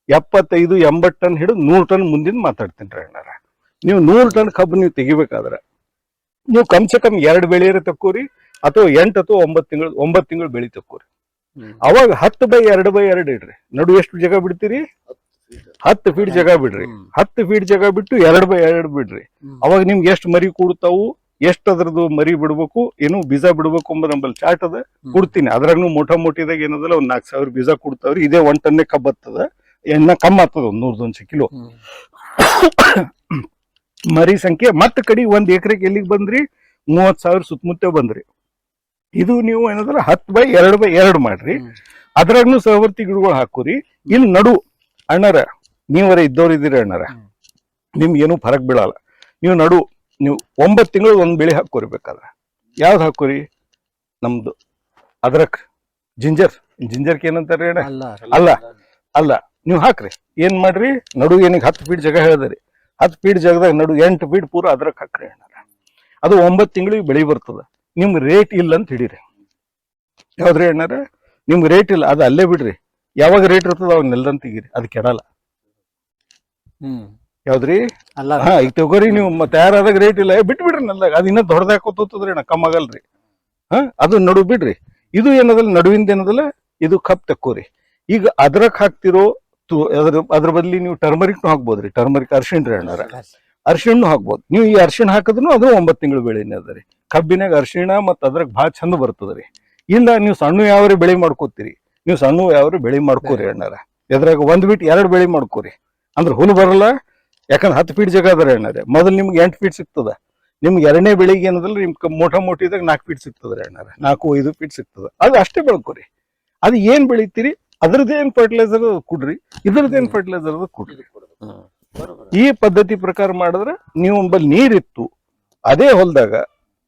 75-80 ಟನ್ ಹಿಡಿದು 100 ಟನ್ ಮುಂದಿನ ಮಾತಾಡ್ತೀನಿ ಅಣ್ಣಾರ. ನೀವು 100 ಟನ್ ಕಬ್ಬು ನೀವು ತೆಗಿಬೇಕಾದ್ರೆ ನೀವು ಕಮ್ಸೆ ಕಮ್ 2 ಬೆಳೆಯರ ತಕ್ಕೋರಿ, ಅಥವಾ 8 ಅಥವಾ 9 ತಿಂಗಳು ಬೆಳಿ ತಕ್ಕೋರಿ. ಅವಾಗ 10x2x2 ಇಡ್ರಿ. ನಡು ಎಷ್ಟು ಜಾಗ ಬಿಡ್ತೀರಿ? 10 ಫೀಟ್ ಜಾಗ ಬಿಡ್ರಿ. 10 ಫೀಟ್ ಜಾಗ ಬಿಟ್ಟು 2x2 ಬಿಡ್ರಿ. ಅವಾಗ ನಿಮ್ಗೆ ಎಷ್ಟು ಮರಿ ಕೂಡ್ತಾವು, ಎಷ್ಟು ಅದ್ರದ್ದು ಮರಿ ಬಿಡ್ಬೇಕು, ಏನು ಬೀಜ ಬಿಡ್ಬೇಕು ಎಂಬ ನಮ್ಮಲ್ಲಿ ಚಾರ್ಟ್ ಅದ, ಕೊಡ್ತೀನಿ. ಅದ್ರಾಗ ಮೋಟಿದಾಗ ಏನದಲ್ಲ ಒಂದ್ 4,000 ಬೀಜ ಕೊಡ್ತಾವ್ರಿ. ಇದೇ 1 ಟನ್ನೇ ಕಬ್ಬ ಹತ್ತದ, ಎಣ್ಣ ಕಮ್ಮ ಆಗ್ತದ, 100 ಕಿಲೋ ಮರಿ ಸಂಖ್ಯೆ. ಮತ್ತ ಕಡಿ 1 ಎಕರೆಗೆ ಎಲ್ಲಿಗೆ ಬಂದ್ರಿ? 30,000 ಸುತ್ತಮುತ್ತ ಬಂದ್ರಿ. ಇದು ನೀವು ಏನಂದ್ರೆ 10x2x2 ಮಾಡ್ರಿ. ಅದ್ರಾಗ್ನು ಸಹವರ್ತಿ ಗಿಡಗಳು ಹಾಕೋರಿ. ಇಲ್ಲಿ ನಡು ಅಣ್ಣರ ನೀವರ ಇದ್ದವ್ರು ಇದ್ದೀರಿ ಅಣ್ಣರ, ನಿಮ್ಗೆ ಏನು ಫರಕ್ ಬೀಳಲ್ಲ. ನೀವು ನಡು ನೀವು 9 ತಿಂಗಳು ಒಂದ್ ಬೆಳೆ ಹಾಕೋರಿಬೇಕಾದ್ರೆ ಯಾವ್ದು ಹಾಕೋರಿ? ನಮ್ದು ಅದ್ರಕ್ ಜಿಂಜರ್ಕ್ ಏನಂತಾರ ಅಣ್ಣ? ಅಲ್ಲ ನೀವು ಹಾಕ್ರಿ. ಏನ್ ಮಾಡ್ರಿ, ನಡು ಏನಿಗೆ 10 ಫೀಟ್ ಜಾಗ ಹೇಳಿದ್ರಿ, 10 ಫೀಟ್ ಜಾಗದಾಗ ನಡು 8 ಫೀಟ್ ಪೂರ ಅದ್ರಕ್ ಹಾಕ್ರಿ ಅಣ್ಣ. ಅದು 9 ತಿಂಗಳಿಗೆ ಬೆಳಿ ಬರ್ತದ. ನಿಮ್ಗೆ ರೇಟ್ ಇಲ್ಲ ಅಂತ ಹಿಡೀರಿ. ಯಾವ್ದ್ರಿ ಅಣ್ಣಾರ? ನಿಮ್ಗೆ ರೇಟ್ ಇಲ್ಲ, ಅದು ಅಲ್ಲೇ ಬಿಡ್ರಿ. ಯಾವಾಗ ರೇಟ್ ಇರ್ತದ ಅವಾಗ ನೆಲ್ದಂತ ತೆಗೀರಿ, ಅದು ಕೆಡಲ್ಲ. ಯಾವ್ದ್ರಿ? ಹಾ, ಈಗ ತಗೋರಿ ನೀವು ತಯಾರಾದಾಗ ರೇಟ್ ಇಲ್ಲ, ಬಿಟ್ಬಿಡ್ರಿ ನೆಲ್ದಾಗ. ಅದು ಇನ್ನೂ ದೊಡ್ಡದಾಕೋತದ್ರಿ ಅಣ್ಣ, ಕಮ್ ಆಗಲ್ರಿ. ಅದು ನಡು ಬಿಡ್ರಿ. ಇದು ಏನದಲ್ಲ, ನಡುವಿಂದ ಏನದಲ್ಲ, ಇದು ಕಪ್ ತಕ್ಕೋರಿ. ಈಗ ಅದ್ರಕ್ ಹಾಕ್ತಿರೋ ಅದ್ರ ಬದ್ಲಿ ನೀವು ಟರ್ಮರಿಕ್ನು ಹಾಕ್ಬೋದ್ರಿ. ಟರ್ಮರಿಕ್ ಅರ್ಶಿಣ ರೀ ಅಣ್ಣಾರ, ಅರ್ಶಿಣ್ಣು ಹಾಕ್ಬೋದು. ನೀವು ಈ ಅರ್ಶಿಣ ಹಾಕಿದ್ರು ಅದು 9 ತಿಂಗಳು ಬೆಳೆನೇ ಅದರಿ. ಕಬ್ಬಿನಾಗ ಅರ್ಶಿಣ ಮತ್ತ ಅದ್ರಾಗ ಭಾಳ ಚಂದ ಬರ್ತದ್ರಿ. ಇಲ್ಲ ನೀವು ಸಣ್ಣ ಯಾವ್ರಿ ಬೆಳೆ ಮಾಡ್ಕೋತೀರಿ, ನೀವು ಸಣ್ಣ ಯಾವ್ರಿ ಬೆಳೆ ಮಾಡ್ಕೋರಿ ಅಣ್ಣಾರ. ಎದ್ರಾಗ 1 ಬಿಟ್ಟು 2 ಬೆಳೆ ಮಾಡ್ಕೋರಿ, ಅಂದ್ರೆ ಹುಲ್ ಬರಲ್ಲ. ಯಾಕಂದ್ರೆ 10 ಫೀಟ್ ಜಾಗ ಅದರ ಅಣ್ಣಾರೆ. ಮೊದಲು ನಿಮ್ಗೆ 8 ಫೀಟ್ ಸಿಗ್ತದ. ನಿಮ್ಗೆ 2ನೇ ಬೆಳಿಗ್ಗೆ ಏನದಲ್ಲ ನಿಮ್ಗೆ ಮೋಟಿದಾಗ 4 ಫೀಟ್ ಸಿಗ್ತದ್ರಿ ಅಣ್ಣಾರ, 4-5 ಫೀಟ್ ಸಿಗ್ತದ. ಅದು ಅಷ್ಟೇ ಬೆಳ್ಕೋರಿ. ಅದು ಏನ್ ಬೆಳಿತೀರಿ ಅದ್ರದ್ದೇನ್ ಫರ್ಟಿಲೈಸರ್ ಕೊಡ್ರಿ, ಇದ್ರದ್ದೇನ್ ಫರ್ಟಿಲೈಸರ್ ಕೊಡ್ರಿ. ಈ ಪದ್ಧತಿ ಪ್ರಕಾರ ಮಾಡಿದ್ರೆ ನೀವು ಬಲ್ಲಿ ನೀರಿತ್ತು ಅದೇ ಹೊಲದಾಗ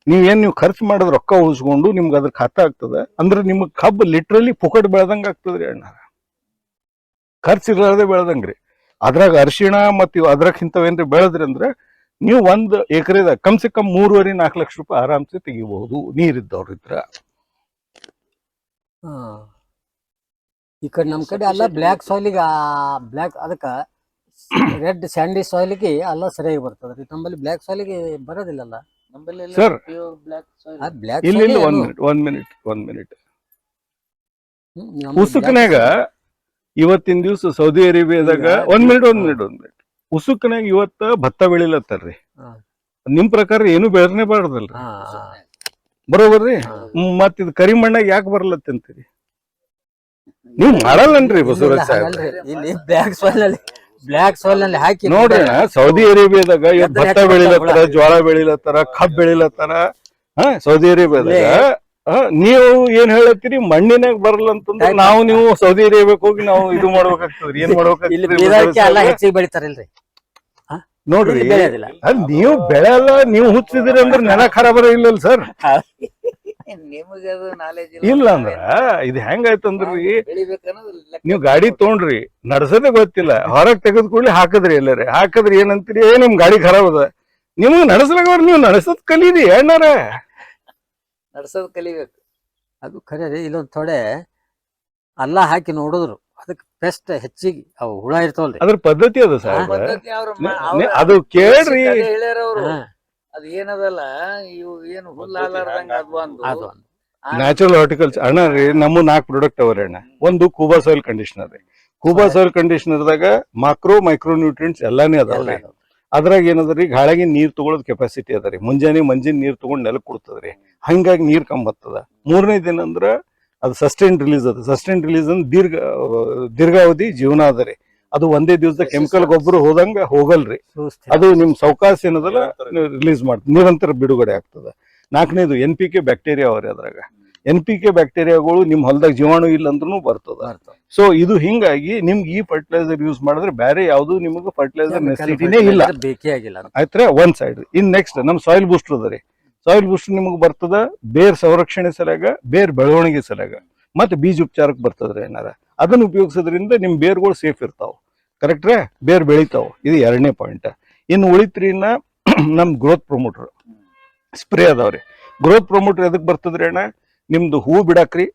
ನೀವು ಖರ್ಚು ಮಾಡೋದ್ ರೊಕ್ಕ ಉಳಿಸ್ಕೊಂಡು ನಿಮ್ಗೆ ಅದ್ರ ಖಾತಾ ಆಗ್ತದ. ಅಂದ್ರೆ ನಿಮ್ಗೆ ಕಬ್ಬು ಲಿಟ್ರಲಿ ಪುಕಟ್ ಬೆಳೆದಂಗ ಆಗ್ತದ್ರಿ ಅಣ್ಣ, ಖರ್ಚು ಇರಲಾರ್ದೆ ಬೆಳೆದಂಗ್ರಿ. ಅದ್ರಾಗ ಅರಿಶಿಣ ಮತ್ ಅದ್ರಾಗ ಇಂಥವೇನ್ರಿ ಬೆಳೆದ್ರಿ ಅಂದ್ರೆ ನೀವು 1 ಎಕರೆದಾಗ ಕಮ್ಸೆ ಕಮ್ 3.5-4 ಲಕ್ಷ ರೂಪಾಯಿ ಆರಾಮ್ಸೆ ತೆಗಿಬಹುದು, ನೀರಿದ್ದವ್ರ ಇದ್ರ. ಈ ಕಡೆ ನಮ್ ಕಡೆ ಅಲ್ಲ ಬ್ಲ್ಯಾಕ್ ಸಾಯಿಲಿಗೆ ಬ್ಲ್ಯಾಕ್ ಅದಕ್ಕ ರೆಡ್ ಸ್ಯಾಂಡಿ ಸಾಯಿಲಿಗೆ ಅಲ್ಲ ಸರಿಯಾಗಿ ಬರ್ತದ್ರಿ. ನಮ್ಮಲ್ಲಿ ಬ್ಲ್ಯಾಕ್ ಸಾಯಿಲಿಗೆ ಬರೋದಿಲ್ಲಲ್ಲ. ಸರ್ ಬ್ಲ್ಯಾಕ್ ಇಲ್ಲ, 1 ಮಿನಿಟ್. ಉಸುಕನ್ಯಾಗ ಇವತ್ತಿನ ದಿವ್ಸ ಸೌದಿ ಅರೇಬಿಯಾದಾಗ 1 ಮಿನಿಟ್ ಉಸುಕನ್ಯಾಗ ಇವತ್ತ ಭತ್ತ ಬೆಳಿಲತ್ತಾರ್ರಿ. ನಿಮ್ ಪ್ರಕಾರ ಏನು ಬೆಳೆನೇ ಬಾರ್ದಲ್ರಿ, ಬರೋಬರ್ರಿ. ಮತ್ ಇದು ಕರಿ ಮಣ್ಣಾಗ ಯಾಕೆ ಬರ್ಲತ್ತಂತೀರಿ? ನೀವ್ ಮಾಡಲ್ಲನ್ರಿ ಬಸವರಾಜ್ ಸಾಹೇಬ್. ಬ್ಲ್ಯಾಕ್ ಸಾಯಿಲ್ ನಲ್ಲಿ ಹಾಕಿ ನೋಡ್ರಿ, ಸೌದಿ ಅರೇಬಿಯಾದಾಗ ಇವತ್ತು ಭತ್ತ ಬೆಳಿಲತ್ತಾರ, ಜ್ವಾಳ ಬೆಳಿಲತ್ತಾರ, ಕಬ್ಬ್ ಬೆಳಿಲತ್ತಾರ. ಸೌದಿ ಅರೇಬಿಯಾದಾಗ ನೀವು ಏನ್ ಹೇಳತ್ತೀರಿ, ಮಣ್ಣಿನಾಗ ಬರಲ್ಲ ಅಂತಂದ್ರೆ ನೀವು ಸೌದಿ ಅರೇಬಿಯಾಕ್ ಹೋಗಿ ನಾವು ಇದು ಮಾಡ್ಬೇಕಾಗ್ತದ್ರಿ. ಏನ್ ಮಾಡ್ಬೇಕಾಗ್ತದ್ರಿ? ಹೆಚ್ಚಿಗೆ ಬೆಳಿತಾರಲ್ರಿ ನೋಡ್ರಿ, ಅದ್ ನೀವು ಬೆಳೆಲ್ಲ, ನೀವು ಹುಚ್ಚಿದಿರಿ ಅಂದ್ರೆ ನೆಲ ಖರಾಬರ ಇಲ್ಲಲ್ ಸರ್. ಇಲ್ಲ ಅಂದ್ರ ಇದು ಹೆಂಗಾಯ್ತಂದ್ರಿ, ನೀವ್ ಗಾಡಿ ತೊಗೊಂಡ್ರಿ, ನಡ್ಸೋದೇ ಗೊತ್ತಿಲ್ಲ, ಹೊರಗ್ ತೆಗೆದ್ ಕೂಡ್ಲಿ ಹಾಕದ್ರಿ, ಎಲ್ಲಾರೆ ಹಾಕದ್ರಿ ಏನಂತೀರಿ, ನಿಮ್ ಗಾಡಿ ಖರಾಬ್ ಅದ. ನಿಮ್ಗ್ ನಡ್ಸ್ಲಾಗ ನೀವು ನಡ್ಸೋದ್ ಕಲೀರಿ ಅಣ್ಣಾರ, ನಡ್ಸೋದ್ ಕಲಿಬೇಕು. ಅದು ಖರೆ ರೀ. ಇಲ್ಲೊಂದ್ ಥೋಡೆ ಅಲ್ಲ ಹಾಕಿ ನೋಡಿದ್ರು ಅದಕ್ಕೆ ಪೆಸ್ಟ್ ಹೆಚ್ಚಿಗೆ ಅವು ಹುಳ ಇರ್ತಾವಲ್ರಿ, ಅದ್ರ ಪದ್ಧತಿ ಅದು ಸರ್. ಅದು ಕೇಳ್ರಿ, ಹೇಳ್ಯಾರ ಅವ್ರು. ಅದ್ ಏನದಲ್ಲ, ಇವು ಏನು ಹುಲ್ಲಾರ್ದಂಗ ಅದು ನ್ಯಾಚುರಲ್ ಹಾರ್ಟಿಕಲ್ಚರ್ ಅಣ್ಣ ರೀ. ನಮ್ಮ 4 ಪ್ರಾಡಕ್ಟ್ ಅವರಿ ಅಣ್ಣ. ಒಂದು ಕೂಬಾ ಸಾಯಿಲ್ ಕಂಡೀಷನರ್ ರೀ. ಕೂಬಾ ಸಾಯಿಲ್ ಕಂಡೀಷನರ್ದಾಗ ಮೈಕ್ರೋ ನ್ಯೂಟ್ರಿಯೆಂಟ್ಸ್ ಎಲ್ಲಾನೇ ಅದಾವ್ರಿ. ಅದ್ರಾಗ ಏನದ್ರಿ, ಗಾಳಿಗೆ ನೀರ್ ತಗೊಳೋದ್ ಕೆಪಾಸಿಟಿ ಅದರಿ. ಮುಂಜಾನೆ ಮಂಜಿನ ತಗೊಂಡ್ ನೆಲಕ್ ಕೊಡ್ತದ್ರಿ, ಹಂಗಾಗಿ ನೀರ್ ಕಂಬತ್ತದ. 3ನೇದ್ ಏನಂದ್ರ ಅದು ಸಸ್ಟೈನ್ ರಿಲೀಸ್ ಅದ. ಸಸ್ಟೈನ್ ರಿಲೀಸ್ ಅಂದ್ರೆ ದೀರ್ಘಾವಧಿ ಜೀವನ ಅದರಿ. ಅದು ಒಂದೇ ದಿವಸದ ಕೆಮಿಕಲ್ ಗೊಬ್ಬರ ಹೋದಂಗ ಹೋಗಲ್ರಿ. ಅದು ನಿಮ್ ಸೌಕಾಸ ಏನದಲ್ಲ ರಿಲೀಸ್ ಮಾಡ್ತದೆ, ನಿರಂತರ ಬಿಡುಗಡೆ ಆಗ್ತದ. 4ನೇದು NPK ಬ್ಯಾಕ್ಟೀರಿಯಾ ಅವ್ರಿ. ಅದ್ರಾಗ NPK ಬ್ಯಾಕ್ಟೀರಿಯಾಗಳು ನಿಮ್ ಹೊಲದಾಗ ಜೀವಾಣು ಇಲ್ಲ ಅಂದ್ರೂ ಬರ್ತದ. ಸೊ ಇದು ಹಿಂಗಾಗಿ ನಿಮ್ಗೆ ಈ ಫರ್ಟಿಲೈಸರ್ ಯೂಸ್ ಮಾಡಿದ್ರೆ ಬೇರೆ ಯಾವ್ದು ನಿಮ್ಗೆ ಫರ್ಟಿಲೈಸರ್ ನೆಸಿಟಿನೇ ಇಲ್ಲ, ಆಯ್ತ್ರ. ಒಂದ್ ಸೈಡ್. ಇನ್ ನೆಕ್ಸ್ಟ್ ನಮ್ ಸಾಯಿಲ್ ಬೂಸ್ಟರ್ ಅದ ರೀ. ಸಾಯಿಲ್ ಬೂಸ್ಟರ್ ನಿಮ್ಗೆ ಬರ್ತದ ಬೇರ್ ಸಂರಕ್ಷಣೆ ಸಲಗ, ಬೇರ್ ಬೆಳವಣಿಗೆ ಸಲಗ, ಮತ್ತೆ ಬೀಜ ಉಪಚಾರಕ್ಕೆ ಬರ್ತದ್ರಿ ಏನಾರ. ಅದನ್ನ ಉಪಯೋಗಿಸೋದ್ರಿಂದ ನಿಮ್ ಬೇರ್ಗಳು ಸೇಫ್ ಇರ್ತಾವ, ಕರೆಕ್ಟ್ರೇ, ಬೇರ್ ಬೆಳಿತಾವ. ಇದು 2ನೇ ಪಾಯಿಂಟ್. ಇನ್ನು ಉಳಿತ್ರಿನ ನಮ್ ಗ್ರೋತ್ ಪ್ರಮೋಟರ್ ಸ್ಪ್ರೇ ಅದಾವ್ರಿ. ಗ್ರೋತ್ ಪ್ರಮೋಟರ್ ಎದಕ್ ಬರ್ತದ್ರಿ ಅಣ್ಣ, ನಿಮ್ದು ಹೂ ಬಿಡಾಕ್ರಿ,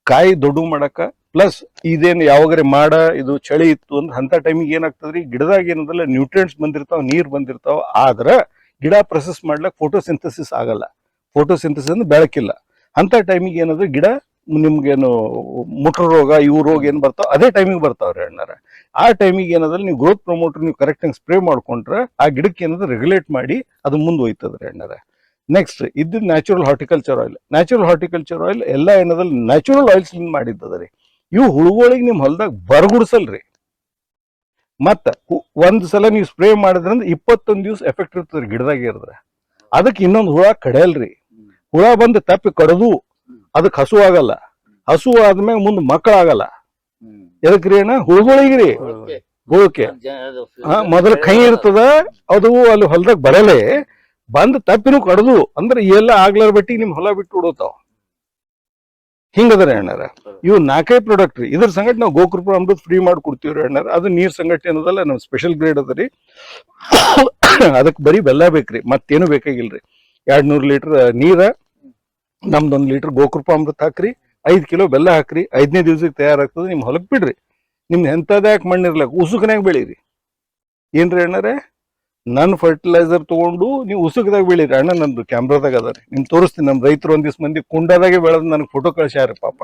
ಕಾಯಿ ದೊಡ್ಡ ಮಾಡಾಕ, ಪ್ಲಸ್ ಇದೇನು ಯಾವಾಗ್ರೆ ಇದು ಚಳಿ ಇತ್ತು ಅಂದ್ರೆ ಅಂತ ಟೈಮಿಗೆ ಏನಾಗ್ತದ್ರಿ, ಗಿಡದಾಗ ಏನದಲ್ಲ ನ್ಯೂಟ್ರಿಯೆಂಟ್ಸ್ ಬಂದಿರ್ತಾವ, ನೀರ್ ಬಂದಿರ್ತಾವ. ಆದ್ರ ಗಿಡ ಪ್ರೊಸೆಸ್ ಮಾಡ್ಲಕ್ ಫೋಟೋಸಿಂಥಸಿಸ್ ಆಗಲ್ಲ. ಫೋಟೋಸಿಂಥಸಿಸ್ ಅಂದ್ರೆ ಬೆಳಕಿಲ್ಲ. ಅಂತ ಟೈಮಿಗೆ ಏನಾದ್ರು ಗಿಡ ನಿಮ್ಗೇನು ಮುಟ್ರ ರೋಗ, ಇವು ರೋಗ ಏನ್ ಬರ್ತಾವ ಅದೇ ಟೈಮಿಗೆ ಬರ್ತಾವ್ರಿ ಅಣ್ಣಾರ. ಆ ಟೈಮಿಗೆ ಏನಾದ್ರೆ ನೀವು ಗ್ರೋತ್ ಪ್ರಮೋಟರ್ ನೀವು ಕರೆಕ್ಟ್ ಆಗಿ ಸ್ಪ್ರೇ ಮಾಡ್ಕೊಂಡ್ರೆ ಆ ಗಿಡಕ್ಕೆ ಏನಾದ್ರು ರೆಗ್ಯುಲೇಟ್ ಮಾಡಿ ಅದು ಮುಂದೆ ಹೋಯ್ತದ್ರಿ ಅಣ್ಣಾರ. ನೆಕ್ಸ್ಟ್ ಇದು natural horticulture oil. Natural horticulture oil ಎಲ್ಲ ಏನದಲ್ಲಿ ನ್ಯಾಚುರಲ್ ಆಯಿಲ್ಸ್ ಮಾಡಿದ್ದದ್ರಿ. ಇವು ಹುಳುಗಳಿಗೆ ನಿಮ್ ಹೊಲದಾಗ ಬರಗುಡ್ಸಲ್ರಿ. ಮತ್ತ ಒಂದ್ ಸಲ ನೀವು ಸ್ಪ್ರೇ ಮಾಡಿದ್ರಂದ್ರೆ 21 ದಿವಸ ಎಫೆಕ್ಟ್ ಇರ್ತದ್ರಿ ಗಿಡದಾಗ ಇರಿದ್ರೆ. ಅದಕ್ಕೆ ಇನ್ನೊಂದು ಹುಳ ಕಡಿಯಲ್ರಿ. ಹುಳ ಬಂದು ತಪ್ಪಿ ಕಡದು ಅದಕ್ಕೆ ಹಸು ಆಗಲ್ಲ. ಹಸು ಆದ್ಮ್ಯಾಗ ಮುಂದ್ ಮಕ್ಕಳಾಗಲ್ಲ. ಎದಕ್ರಿ ಅಣ್ಣ? ಹುಳುಗಳಿಗ್ರಿ, ಹುಳಕ್ಕೆ ಮೊದಲ ಕೈ ಇರ್ತದ, ಅದು ಅಲ್ಲಿ ಹೊಲದಾಗ ಬರಲೇ ಬಂದ್ ತಪ್ಪಿನೂ ಕಡ್ದು ಅಂದ್ರೆ ಎಲ್ಲ ಆಗ್ಲಾರ ಬಟ್ಟಿಗೆ ನಿಮ್ ಹೊಲ ಬಿಟ್ಟು ಉಡೋತಾವ. ಹಿಂಗದ್ರಿ ಅಣ್ಣಾರ. ಇವು 4 ಪ್ರಾಡಕ್ಟ್ ರೀ. ಇದ್ರ ಸಂಗಟ ನಾವು ಗೋಕೃಪ ಅಮೃತ್ ಫ್ರೀ ಮಾಡಿ ಕೊಡ್ತೀವ್ರಿ ಅಣ್ಣಾರ. ಅದು ನೀರ್ ಸಂಗಟ ಏನದಲ್ಲ, ನಮ್ ಸ್ಪೆಷಲ್ ಗ್ರೇಡ್ ಅದರಿ. ಅದಕ್ಕೆ ಬರೀ ಬೆಲ್ಲ ಬೇಕ್ರಿ, ಮತ್ತೇನು ಬೇಕಾಗಿಲ್ರಿ. 200 ಲೀಟರ್ ನೀರ, ನಮ್ದೊಂದ್ ಲೀಟರ್ ಗೋಕೃಪ ಅಮೃತ ಹಾಕ್ರಿ, 5 ಕಿಲೋ ಬೆಲ್ಲ ಹಾಕ್ರಿ. 5ನೇ ದಿವ್ಸಕ್ಕೆ ತಯಾರಾಗ್ತದೆ. ನಿಮ್ ಹೊಲಕ್ ಬಿಡ್ರಿ. ನಿಮ್ ಎಂತದ್ಯಾಕ್ ಮಣ್ಣಿರ್ಲಕ್ ಉಸುಕನ್ಯಾಗ ಬೆಳೀರಿ. ಏನ್ರಿ ಅಣ್ಣಾರೆ? ನನ್ ಫರ್ಟಿಲೈಸರ್ ತಗೊಂಡು ನೀವು ಉಸುಕದಾಗ ಬೆಳೀರಿ. ಅಣ್ಣ ನಂದು ಕ್ಯಾಮ್ರಾದಾಗ ಅದಾರಿ, ನಿಮ್ ತೋರಿಸ್ತೀನಿ. ನಮ್ ರೈತರು ಒಂದಿವ್ಸ ಮಂದಿ ಕುಂಡದಾಗೆ ಬೆಳೆದ್ ನನಗೆ ಫೋಟೋ ಕಳ್ಸ್ಯಾರ ಪಾಪ.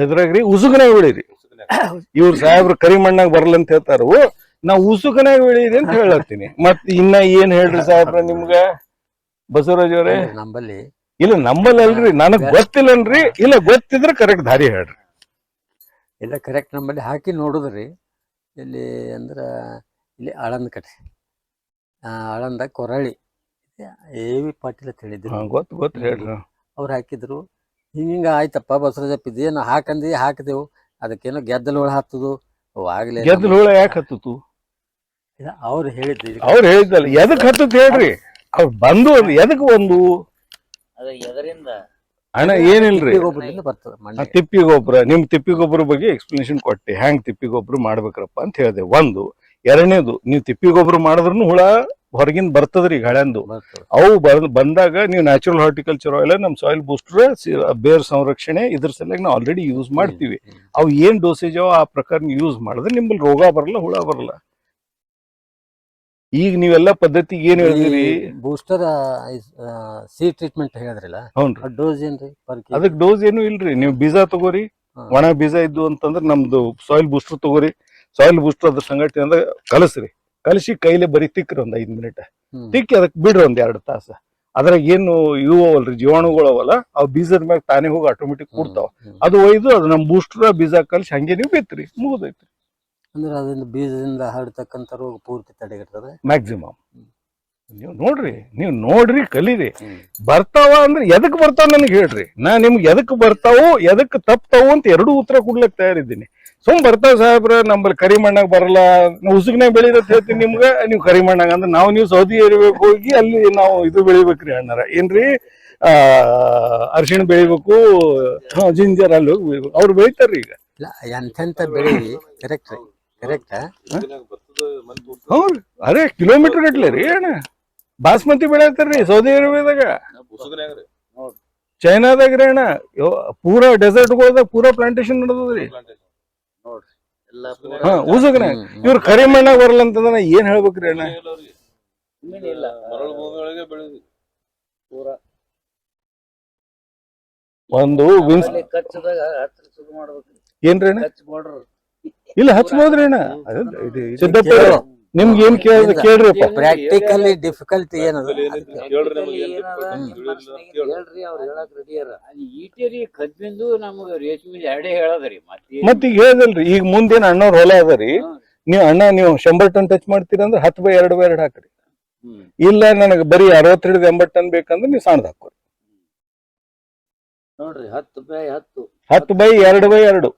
ಎದ್ರಾಗ್ರಿ ಉಸುಕನ್ಯಾಗ ಬೆಳೀರಿ. ಇವ್ರ ಸಾಹೇಬ್ರು ಕರಿ ಮಣ್ಣಾಗ ಬರಲ್ಲ ಅಂತ ಹೇಳ್ತಾರು, ನಾವ್ ಉಸುಕನ್ಯಾಗ ಬೆಳೀರಿ ಅಂತ ಹೇಳತ್ತೀನಿ. ಮತ್ ಇನ್ನ ಏನ್ ಹೇಳ್ರಿ ಸಾಹೇಬ್ರ ನಿಮ್ಗ ಬಸವರಾಜ್ ಅವ್ರೆ? ನಂಬಲ್ಲಿ ಇಲ್ಲ ನಂಬಲ್ಲಿ ಅಲ್ರಿ, ನನಗ್ ಗೊತ್ತಿಲ್ಲನ್ರಿ. ಇಲ್ಲ ಗೊತ್ತಿದ್ರೆ ಕರೆಕ್ಟ್ ದಾರಿ ಹೇಳ್ರಿ. ಇಲ್ಲ ಕರೆಕ್ಟ್ ನಂಬಲ್ಲಿ ಹಾಕಿ ನೋಡುದ್ರಿ. ಇಲ್ಲಿ ಅಂದ್ರ ಇಲ್ಲಿ ಆಳಂದ ಕಡೆ, ಆಳಂದ ಕೊರಳಿ AV ಪಾಟೀಲ್ ಅಂತ ಹೇಳಿದ್ರು. ಗೊತ್ತು ಹೇಳ್ರಿ. ಅವ್ರು ಹಾಕಿದ್ರು. ಹಿಂಗ ಆಯ್ತಪ್ಪ ಬಸವರಾಜಪ್ಪ, ಇದೇನು ಹಾಕಿದೆವು, ಅದಕ್ಕೇನೋ ಗೆದ್ದಲು ಹುಳ ಹತ್ತದು. ಆಗ್ಲೇ ಗೆದ್ದಲು ಹುಳ ಯಾಕೆ ಹತ್ತತು? ಅವ್ರು ಹೇಳಿದ್ರು. ಅವ್ರು ಹೇಳಿದ್ದಲ್ಲ, ಎದಕ್ ಹತ್ತತ್ ಹೇಳ್ರಿ. ಅವ್ರು ಬಂದು ಎದಕ್ ಒಂದು ಅಣ್ಣ ಏನಿಲ್ರಿ, ಗೊಬ್ಬರದಿಂದ ಬರ್ತದೆ ಮಣ್ಣು. ತಿಪ್ಪಿ ಗೊಬ್ಬರ. ನಿಮ್ ತಿಪ್ಪಿ ಗೊಬ್ಬರ ಬಗ್ಗೆ ಎಕ್ಸ್ಪ್ಲನೇಷನ್ ಕೊಟ್ಟೆ, ಹ್ಯಾಂಗ್ ತಿಪ್ಪಿ ಗೊಬ್ಬರ ಮಾಡ್ಬೇಕ್ರಪ್ಪ ಅಂತ ಹೇಳಿದೆ. ಒಂದು. ಎರಡನೇದು, ನೀವು ತಿಪ್ಪಿ ಗೊಬ್ಬರ ಮಾಡಿದ್ರು ಹುಳ ಹೊರಗಿಂದ ಬರ್ತದ್ರಿ ಗಾಳ್ಯಾಂದು. ಅವು ಬಂದಾಗ ನೀವು ನ್ಯಾಚುರಲ್ ಹಾರ್ಟಿಕಲ್ಚರ್ ಆಯಿಲ್, ನಮ್ ಸಾಯಿಲ್ ಬೂಸ್ಟರ್, ಬೇರ್ ಸಂರಕ್ಷಣೆ, ಇದ್ರ ಸಲುವಾಗಿ ನಾವು ಆಲ್ರೆಡಿ ಯೂಸ್ ಮಾಡ್ತೀವಿ. ಅವು ಏನ್ ಡೋಸೇಜ್ ಆ ಪ್ರಕಾರ ಯೂಸ್ ಮಾಡಿದ್ರೆ ನಿಮ್ಮಲ್ಲಿ ರೋಗ ಬರಲ್ಲ, ಹುಳ ಬರಲ್ಲ. ಈಗ ನೀವೆಲ್ಲ ಪದ್ಧತಿಗೆ ಏನ್ ಹೇಳಿದ್ರಿ? ಬೂಸ್ಟರ್ ಸಿ ಟ್ರೀಟ್ಮೆಂಟ್ ಹೇಳಿದ್ರಲ್ಲ, ಡೋಸ್ ಏನ್ರಿ? ಅದಕ್ಕೆ ಡೋಸ್ ಏನು ಇಲ್ರಿ. ನೀವು ಬೀಜ ತಗೋರಿ, ಒಣ ಬೀಜ ಇದ್ದು ಅಂತಂದ್ರೆ ನಮ್ದು ಸಾಯಿಲ್ ಬೂಸ್ಟರ್ ತಗೋರಿ. ಸಾಯಿಲ್ ಬೂಸ್ಟರ್ ಅದ್ರ ಸಂಗತಿ ಅಂದ್ರೆ ಕಲಸ್ರಿ, ಕಲಸಿ ಕೈಲೇ ಬರೀ ತಿಕ್ಕ್ರಿ ಒಂದ್ 5 ಮಿನಿಟ್ ತಿಕ್ಕಿ ಅದಕ್ಕೆ ಬಿಡ್ರಿ ಒಂದ್ 2 ತಾಸು. ಅದ್ರಾಗ ಏನು ಇವು ಅವಲ್ರಿ, ಜೀವಾಣುಗಳು ಅವಲ್ಲ, ಅವ್ ಬೀಜದ ಮ್ಯಾಗ ತಾನೇ ಹೋಗಿ ಆಟೋಮೆಟಿಕ್ ಕೊಡ್ತಾವ. ಅದು ಒಯ್ದು ಅದು ನಮ್ ಬೂಸ್ಟರ್ ಬೀಜ ಕಲಸಿ ಹಂಗೆ ನೀವು ಬಿತ್ರಿ, ಮುಗಿದೈತ್ರಿ. ಅಂದ್ರೆ ಅದರಿಂದ ಬೀಜದಿಂದ ಹರಡ್ತಕ್ಕಂಥ ರೋಗ ಪೂರ್ತಿ ತಡೆಗಟ್ಟದೆ ಮ್ಯಾಕ್ಸಿಮಮ್. ನೀವು ನೋಡ್ರಿ ಕಲೀರಿ. ಬರ್ತಾವ ಅಂದ್ರೆ ಎದಕ್ ಬರ್ತಾವ ನನಗೆ ಹೇಳ್ರಿ. ನಾ ನಿಮ್ಗೆ ಎದಕ್ ಬರ್ತಾವು ಎದಕ್ ತಪ್ತಾವು ಅಂತ 2 ಉತ್ತರ ಕೊಡ್ಲಕ್ ತಯಾರಿದ್ದೀನಿ. ಬರ್ತಾವ ಸಾಹೇಬ್ರ ನಮ್ಮಲ್ಲಿ ಕರಿ ಮಣ್ಣಾಗ ಬರಲ್ಲ, ಉಸುಗ್ನಾಗ ಬೆಳಿರತ್ ಹೇಳ್ತೀನಿ ನಿಮ್ಗ. ನೀವು ಕರಿ ಮಣ್ಣಾಗ ಅಂದ್ರೆ ನೀವು ಸೌದಿ ಇರ್ಬೇಕು, ಹೋಗಿ ಅಲ್ಲಿ ನಾವು ಇದು ಬೆಳಿಬೇಕ್ರಿ ಅಣ್ಣಾರ. ಏನ್ರಿ ಅರಿಶಿಣ ಬೆಳಿಬೇಕು, ಜಿಂಜರ್ ಅಲ್ಲಿ ಹೋಗಿ ಬೆಳಿಬೇಕು. ಅವ್ರು ಬೆಳಿತಾರ್ರಿ. ಈಗ ಎಂತೆಂತ ಬೆಳಿ ಕರೆಕ್ಟ್ ಹೌದು. ಅದೇ ಕಿಲೋಮೀಟರ್ ಗಟ್ಲೆ ರೀ ಅಣ್ಣ ಬಾಸ್ಮತಿ ಬೆಳೆತಾರ್ರಿ ಸೌದಿ ಅರೇಬಿಯಾದಾಗ, ಚೈನಾದಾಗ ರೀ ಅಣ್ಣ. ಪೂರಾ ಡೆಸರ್ಟ್ಗಳದಾಗ ಪೂರಾ ಪ್ಲಾಂಟೇಶನ್ ನಡೆದದ್ರಿ. ಉಸುಗ್ನ ಇವ್ರ ಕರಿ ಮಣ್ಣಾಗ ಬರಲ್ಲ ಅಂತಂದ್ರ ಏನ್ ಹೇಳ್ಬೇಕ್ರಿ ಅಣ್ಣ? ಒಂದು ಏನ್ರಿ ಅಣ್ಣ? ಇಲ್ಲ ಹಚ್ಬೋದ್ರಿ ಅಣ್ಣ. ಸಿದ್ದಪ್ಪ ನಿಮ್ಗೆ ಏನ್ ಕೇಳ್ರಿಪ್ಪ. ಪ್ರಾಕ್ಟಿಕಲಿ ಡಿಫಿಕಲ್ಟಿ ಏನದ? ಮತ್ತೀಗ ಹೇಳ್ದಲ್ರಿ, ಈಗ ಮುಂದೇನ್ ಅಣ್ಣವ್ರ ಹೊಲ ಅದರಿ, ನೀವು 100 ಟನ್ ಟಚ್ ಮಾಡ್ತೀರ ಅಂದ್ರೆ 10/2/2 ಹಾಕ್ರಿ. ಇಲ್ಲ ನನಗೆ ಬರೀ 60-80 ಟನ್ ಬೇಕಂದ್ರೆ ನೀವು ಸಣ್ಣದ ಹಾಕೋರಿ. ನೋಡ್ರಿ 10/10 10/2/2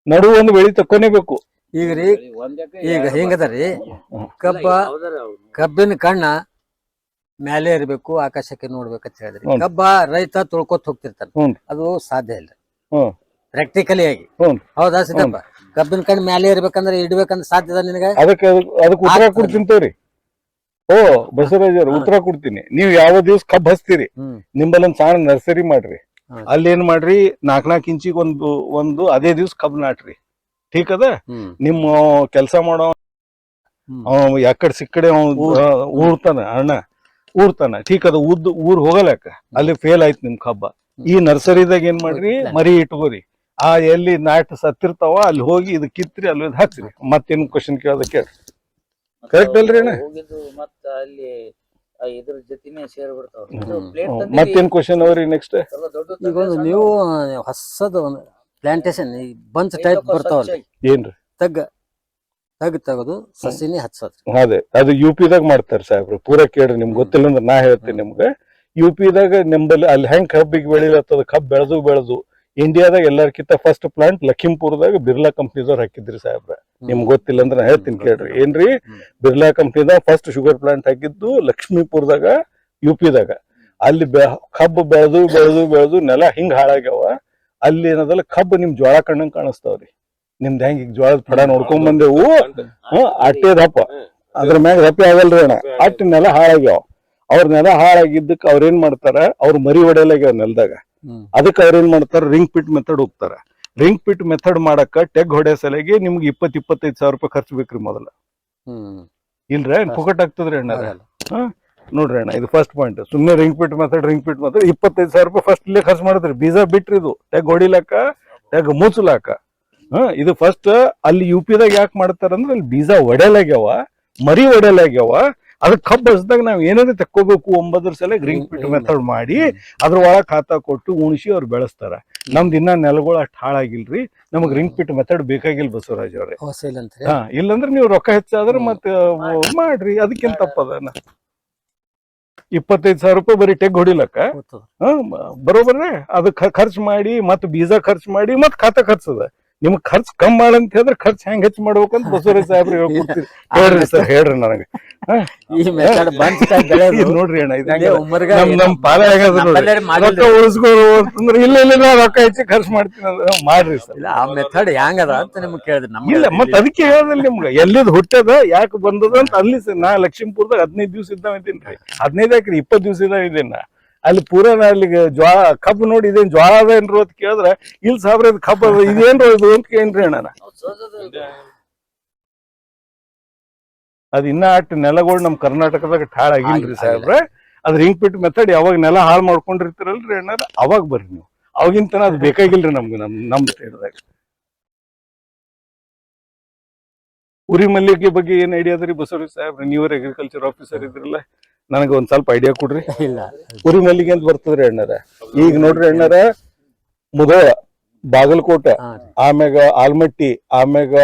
ನಡುವ ಒಂದು ಬೆಳಿ ತಕ್ಕೊನೇಬೇಕು. ಈಗ ಹೆಂಗದರಿ, ಕಬ್ಬಿನ ಕಣ್ಣ ಮ್ಯಾಲೆ ಇರ್ಬೇಕು, ಆಕಾಶಕ್ಕೆ ನೋಡ್ಬೇಕಂತ ಹೇಳಿದ್ರಿ. ಕಬ್ಬ ರೈತ ತುಳ್ಕೊತ್ ಹೋಗ್ತಿರ್ತಾನ, ಅದು ಸಾಧ್ಯ ಇಲ್ಲ ಪ್ರಾಕ್ಟಿಕಲಿ ಆಗಿ. ಹೌದಾ ಸಿದ್ದಪ್ಪ? ಕಬ್ಬಿನ ಕಣ್ಣು ಮ್ಯಾಲೆ ಇರ್ಬೇಕಂದ್ರೆ ಇಡ್ಬೇಕಂದ್ರೆ ಸಾಧ್ಯದ ನಿನಗೆ? ಅದಕ್ಕೆ ಉತ್ತರ ಕೊಡ್ತೀನಿ ತೋರಿ. ಬಸವರಾಜ್ ಅವ್ರ ಉತ್ತರ ಕೊಡ್ತೀನಿ. ನೀವು ಯಾವ ದಿವ್ಸ ಕಬ್ಬ್ ಹಚ್ತೀರಿ, ನಿಂಬಲ್ಲೊಂದ್ ಸಣ್ಣ ನರ್ಸರಿ ಮಾಡ್ರಿ. ಅಲ್ಲಿ ಏನ್ ಮಾಡ್ರಿ, 4 ಇಂಚಿಗೆ ಒಂದು ಅದೇ ದಿವ್ಸ ಕಬ್ಬ್ ನಾಟ್ರಿ. ಠೀಕ್ ಅದ? ನಿಮ್ಮ ಕೆಲ್ಸ ಮಾಡೋ ಯಾಕಡೆ ಸಿಕ್ಕಡೆ ಊರ್ತಾನ ಅಣ್ಣ, ಊರ್ತಾನ. ಠೀಕ್ ಅದ? ಊರ್ ಹೋಗಲ್ಯಾಕ, ಅಲ್ಲಿ ಫೇಲ್ ಆಯ್ತು ನಿಮ್ ಕಬ್ಬ. ಈ ನರ್ಸರಿದಾಗ ಏನ್ ಮಾಡ್ರಿ, ಮರಿ ಇಟ್ಕೋರಿ. ಎಲ್ಲಿ ನಾಟ್ ಸತ್ತಿರ್ತಾವ ಅಲ್ಲಿ ಹೋಗಿ ಇದು ಕಿತ್ರಿ, ಅಲ್ಲಿ ಹಾಕ್ರಿ. ಮತ್ತೇನ್ ಕ್ವಶನ್ ಕೇಳೋದ ಕೇಳ್ರಿ. ಕರೆಕ್ಟ್ ಅಲ್ರಿ ಅಣ್ಣ? ಮತ್ತೇನ್ ಕ್ವಶನ್ ಅವ್ರಿ ನೆಕ್ಸ್ಟ್? ಈಗ ನೀವು ಹೊಸದು ಪ್ಲಾಂಟೇಶನ್ ಬಂಚ್ ಟೈಪ್ ಬರ್ತಾವಲ್ಲ, ಏನ್ರಿ? ತಗ್ ತೆಗೆದು ಸಸಿನಿ ಹಚ್ಚೋದು. ಅದೇ ಅದು UP-ದಾಗ ಮಾಡ್ತಾರ ಸಾಹೇಬ್ರು. ಪೂರಾ ಕೇಳ್ರಿ, ನಿಮ್ಗೆ ಗೊತ್ತಿಲ್ಲ ಅಂದ್ರೆ ನಾ ಹೇಳ್ತೀನಿ ನಿಮ್ಗೆ. UP-ದಾಗ ನಿಂಬಲ್ಲಿ ಅಲ್ಲಿ ಹೆಂಗ್ ಕಬ್ಬಿಗೆ ಬೆಳಿಲತ್ತದ, ಕಬ್ಬ್ ಬೆಳೆದು ಇಂಡಿಯಾದಾಗ ಎಲ್ಲರ್ಕಿಂತ ಫಸ್ಟ್ ಪ್ಲಾಂಟ್ ಲಖಿಂಪುರದಾಗ ಬಿರ್ಲಾ ಕಂಪ್ನಿದವ್ರು ಹಾಕಿದ್ರಿ ಸಾಹೇಬ್ರ. ನಿಮ್ಗೆ ಗೊತ್ತಿಲ್ಲ ಅಂದ್ರೆ ನಾ ಹೇಳ್ತೀನಿ ಕೇಳ್ರಿ. ಏನ್ರಿ, ಬಿರ್ಲಾ ಕಂಪ್ನಿದಾಗ ಫಸ್ಟ್ ಶುಗರ್ ಪ್ಲಾಂಟ್ ಹಾಕಿದ್ದು ಲಕ್ಷ್ಮೀಪುರದಾಗ, UP-ದಾಗ. ಅಲ್ಲಿ ಕಬ್ಬು ಬೆಳೆದು ಬೆಳೆದು ಬೆಳೆದು ನೆಲ ಹಿಂಗ್ ಹಾಳಾಗ್ಯಾವ. ಅಲ್ಲಿ ಏನದಲ್ಲ ಕಬ್ಬು ನಿಮ್ ಜ್ವಾಳ ಕಣ್ಣಂಗ್ ಕಾಣಿಸ್ತಾವ್ರಿ. ನಿಮ್ದು ಹೆಂಗ್ ಈಗ ಜ್ವಾಳದ ಪಡ ನೋಡ್ಕೊಂಡ್ ಬಂದೇವು, ಅಟ್ಟೆ ದಪ್ಪ, ಅದ್ರ ಮ್ಯಾಗ ರಪ್ಪೆ ಆಗಲ್ರಿ ಅಣ್ಣ. ಅಟ್ಟ ನೆಲ ಹಾಳಾಗ್ಯಾವ. ಅವ್ರ ನೆಲ ಹಾಳಾಗಿದ್ದಕ್ಕೆ ಅವ್ರೇನ್ ಮಾಡ್ತಾರ, ಅವ್ರ ಮರಿ ಹೊಡೆಯಲಾಗ್ಯಾವ ನೆಲದಾಗ. ಅದಕ್ಕೆ ಅವ್ರೇನ್ ಮಾಡ್ತಾರ, ರಿಂಗ್ ಪಿಟ್ ಮೆಥಡ್ ಹೋಗ್ತಾರ. ರಿಂಗ್ ಪಿಟ್ ಮೆಥಡ್ ಮಾಡಕ್ಕ ಟೆಗ್ ಹೊಡೆ ಸಲಿಗೆ ನಿಮ್ಗೆ 20-25 ಸಾವಿರ ರೂಪಾಯಿ ಖರ್ಚು ಬೇಕ್ರಿ ಮೊದಲ. ಇಲ್ರ ಪುಕಟ್ ಆಗ್ತದ್ರಿ ಅಣ್ಣ. ನೋಡ್ರಿ ಅಣ್ಣ, ಇದು ಫಸ್ಟ್ ಪಾಯಿಂಟ್. ಸುಮ್ಮನೆ ರಿಂಗ್ ಪಿಟ್ ಮೆಥಡ್ 25 ಸಾವಿರ ರೂಪಾಯಿ ಫಸ್ಟ್ ಇಲ್ಲೇ ಖರ್ಚು ಮಾಡಿದ್ರಿ. ಬೀಜ ಬಿಟ್ರಿ, ಇದು ಟೆಗ್ ಹೊಡಿಲಾಕ, ಟೆಗ್ ಮುಚ್ಚಲಾಕ. ಇದು ಫಸ್ಟ್. ಅಲ್ಲಿ UP-ದಾಗ ಯಾಕೆ ಮಾಡ್ತಾರಂದ್ರೆ ಅಲ್ಲಿ ಬೀಜ ಒಡೆಯಲಾಗ್ಯಾವ, ಮರಿ ಒಡೆಯಲಾಗ್ಯಾವ. ಅದಕ್ಕೆ ಕಬ್ಬು ಹಸ್ದಾಗ ನಾವ್ ಏನಾದ್ರು ತಕ್ಕೋಬೇಕು 9 ಸಲ ರಿಂಗ್ ಪಿಟ್ ಮೆಥಡ್ ಮಾಡಿ ಅದ್ರ ಒಳಗ್ ಖಾತಾ ಕೊಟ್ಟು ಉಣಿಸಿ ಅವ್ರು ಬೆಳೆಸ್ತಾರ. ನಮ್ದು ಇನ್ನ ನೆಲಗಳು ಅಷ್ಟ್ ಹಾಳಾಗಿಲ್ರಿ, ನಮಗ್ ರಿಂಗ್ ಪಿಟ್ ಮೆಥಡ್ ಬೇಕಾಗಿಲ್ಲ ಬಸವರಾಜ್ ಅವ್ರೆ. ಇಲ್ಲಂದ್ರೆ ನೀವು ರೊಕ್ಕ ಹೆಚ್ಚಾದ್ರೆ ಮತ್ತೆ ಮಾಡ್ರಿ, ಅದಕ್ಕಿಂತ ತಪ್ಪದ. 25 ಸಾವಿರ ರೂಪಾಯಿ ಬರೀ ಟೆಗ್ ಹೊಡಿಲಕ್ಕ ಬರೋಬರ್ರಿ. ಅದಕ್ಕೆ ಖರ್ಚು ಮಾಡಿ ಮತ್ ಬೀಜ ಖರ್ಚು ಮಾಡಿ ಮತ್ ಖಾತಾ ಖರ್ಚದ. ನಿಮ್ಗ್ ಖರ್ಚು ಕಮ್ಮಿ ಮಾಡಂತ ಹೇಳಿದ್ರೆ ಖರ್ಚು ಹೆಂಗ್ ಹೆಚ್ಚು ಮಾಡ್ಬೇಕಂತ ಬಸವರಾಜ್ ಸಾಹೇಬ್ರು ಹೇಳ್ಕೊಡ್ತೀರಿ. ಹೇಳ್ರಿ ಸರ್, ಹೇಳ್ರಿ ನನಗೆ. ನೋಡ್ರಿ ಅಣ್ಣ, ನಮ್ ಪಾಲ ರೊಕ್ಕ ಉಳಿಸ್ಕೋರು ಅಂತಂದ್ರೆ ಇಲ್ಲ ಇಲ್ಲ ನಾ ರೊಕ್ಕ ಹೆಚ್ಚು ಖರ್ಚು ಮಾಡ್ತೀನಿ ಅಂದ್ರೆ ಮಾಡ್ರಿ ಸರ್. ಆ ಮೆಥಡ್ ಹೆಂಗದ ಅಂತ ನಿಮ್ಗೆ ಕೇಳಿದ್ರಿ. ಇಲ್ಲ ಮತ್ ಅದಕ್ಕೆ ಹೇಳ್ದಲ್ಲ ನಿಮ್ಗೆ ಎಲ್ಲಿದ್ ಹುಟ್ಟದ ಯಾಕೆ ಬಂದದ ಅಂತ. ಅಲ್ಲಿ ನಾ ಲಕ್ಷ್ಮೀಪುರದಾಗ 15 ದಿವ್ಸ ಇದ್ದಾವ ಇದ್ದೀನ್ರಿ. 15 ಯಾಕ್ರಿ 20 ದಿವ್ಸ ಇದ್ದಾವ ಇದ್ದೀನ. ಅಲ್ಲಿ ಪೂರಾ ಅಲ್ಲಿಗೆ ಜ್ವಾಳ ಕಬ್ಬು ನೋಡಿ ಇದೇನ್ ಜ್ವಾಳ ಅದೇನ್ರು ಅಂತ ಕೇಳಿದ್ರೆ ಇಲ್ಲಿ ಸಾಬ್ರ ಕಬ್ಬು ಅದ ಇದೇನ್ರು ಇದು ಅಂತ ಕೇಳ್ರಿ ಅಣ್ಣ. ಅದ್ ಇನ್ನ ಅಟ್ ನೆಲಗಳು ನಮ್ ಕರ್ನಾಟಕದಾಗ ಠಾಳ್ ಆಗಿಲ್ರಿ ಸಾಹೇಬ್ರ. ಅದ್ ರಿಂಗ್ ಪಿಟ್ ಮೆಥಡ್ ಯಾವಾಗ ನೆಲ ಹಾಳು ಮಾಡ್ಕೊಂಡಿರ್ತೀರಲ್ರಿ ಅಣ್ಣಾರ ಅವಾಗ ಬರ್ರಿ ನೀವು. ಅವಾಗಿಂತನ ಅದ್ ಬೇಕಾಗಿಲ್ರಿ ನಮ್ಗೆ. ನಮ್ ಸೈಡ್ದಾಗ ಉರಿ ಮಲ್ಲಿಗೆ ಬಗ್ಗೆ ಏನ್ ಐಡಿಯಾ ಅದ್ರಿ ಬಸವರಾಜ್ ಸಾಹೇಬ್ರ? ನೀವ್ರ ಅಗ್ರಿಕಲ್ಚರ್ ಆಫೀಸರ್ ಇದ್ರಲ್ಲ, ನನಗೆ ಒಂದ್ ಸ್ವಲ್ಪ ಐಡಿಯಾ ಕೊಡ್ರಿ. ಉರಿ ಮಲ್ಲಿಗೆ ಅಂತ ಬರ್ತದ್ರಿ ಅಣ್ಣಾರ. ಈಗ ನೋಡ್ರಿ ಅಣ್ಣಾರ, ಮುಧೋಳ, ಬಾಗಲಕೋಟೆ, ಆಮ್ಯಾಗ ಆಲ್ಮಟ್ಟಿ, ಆಮ್ಯಾಗ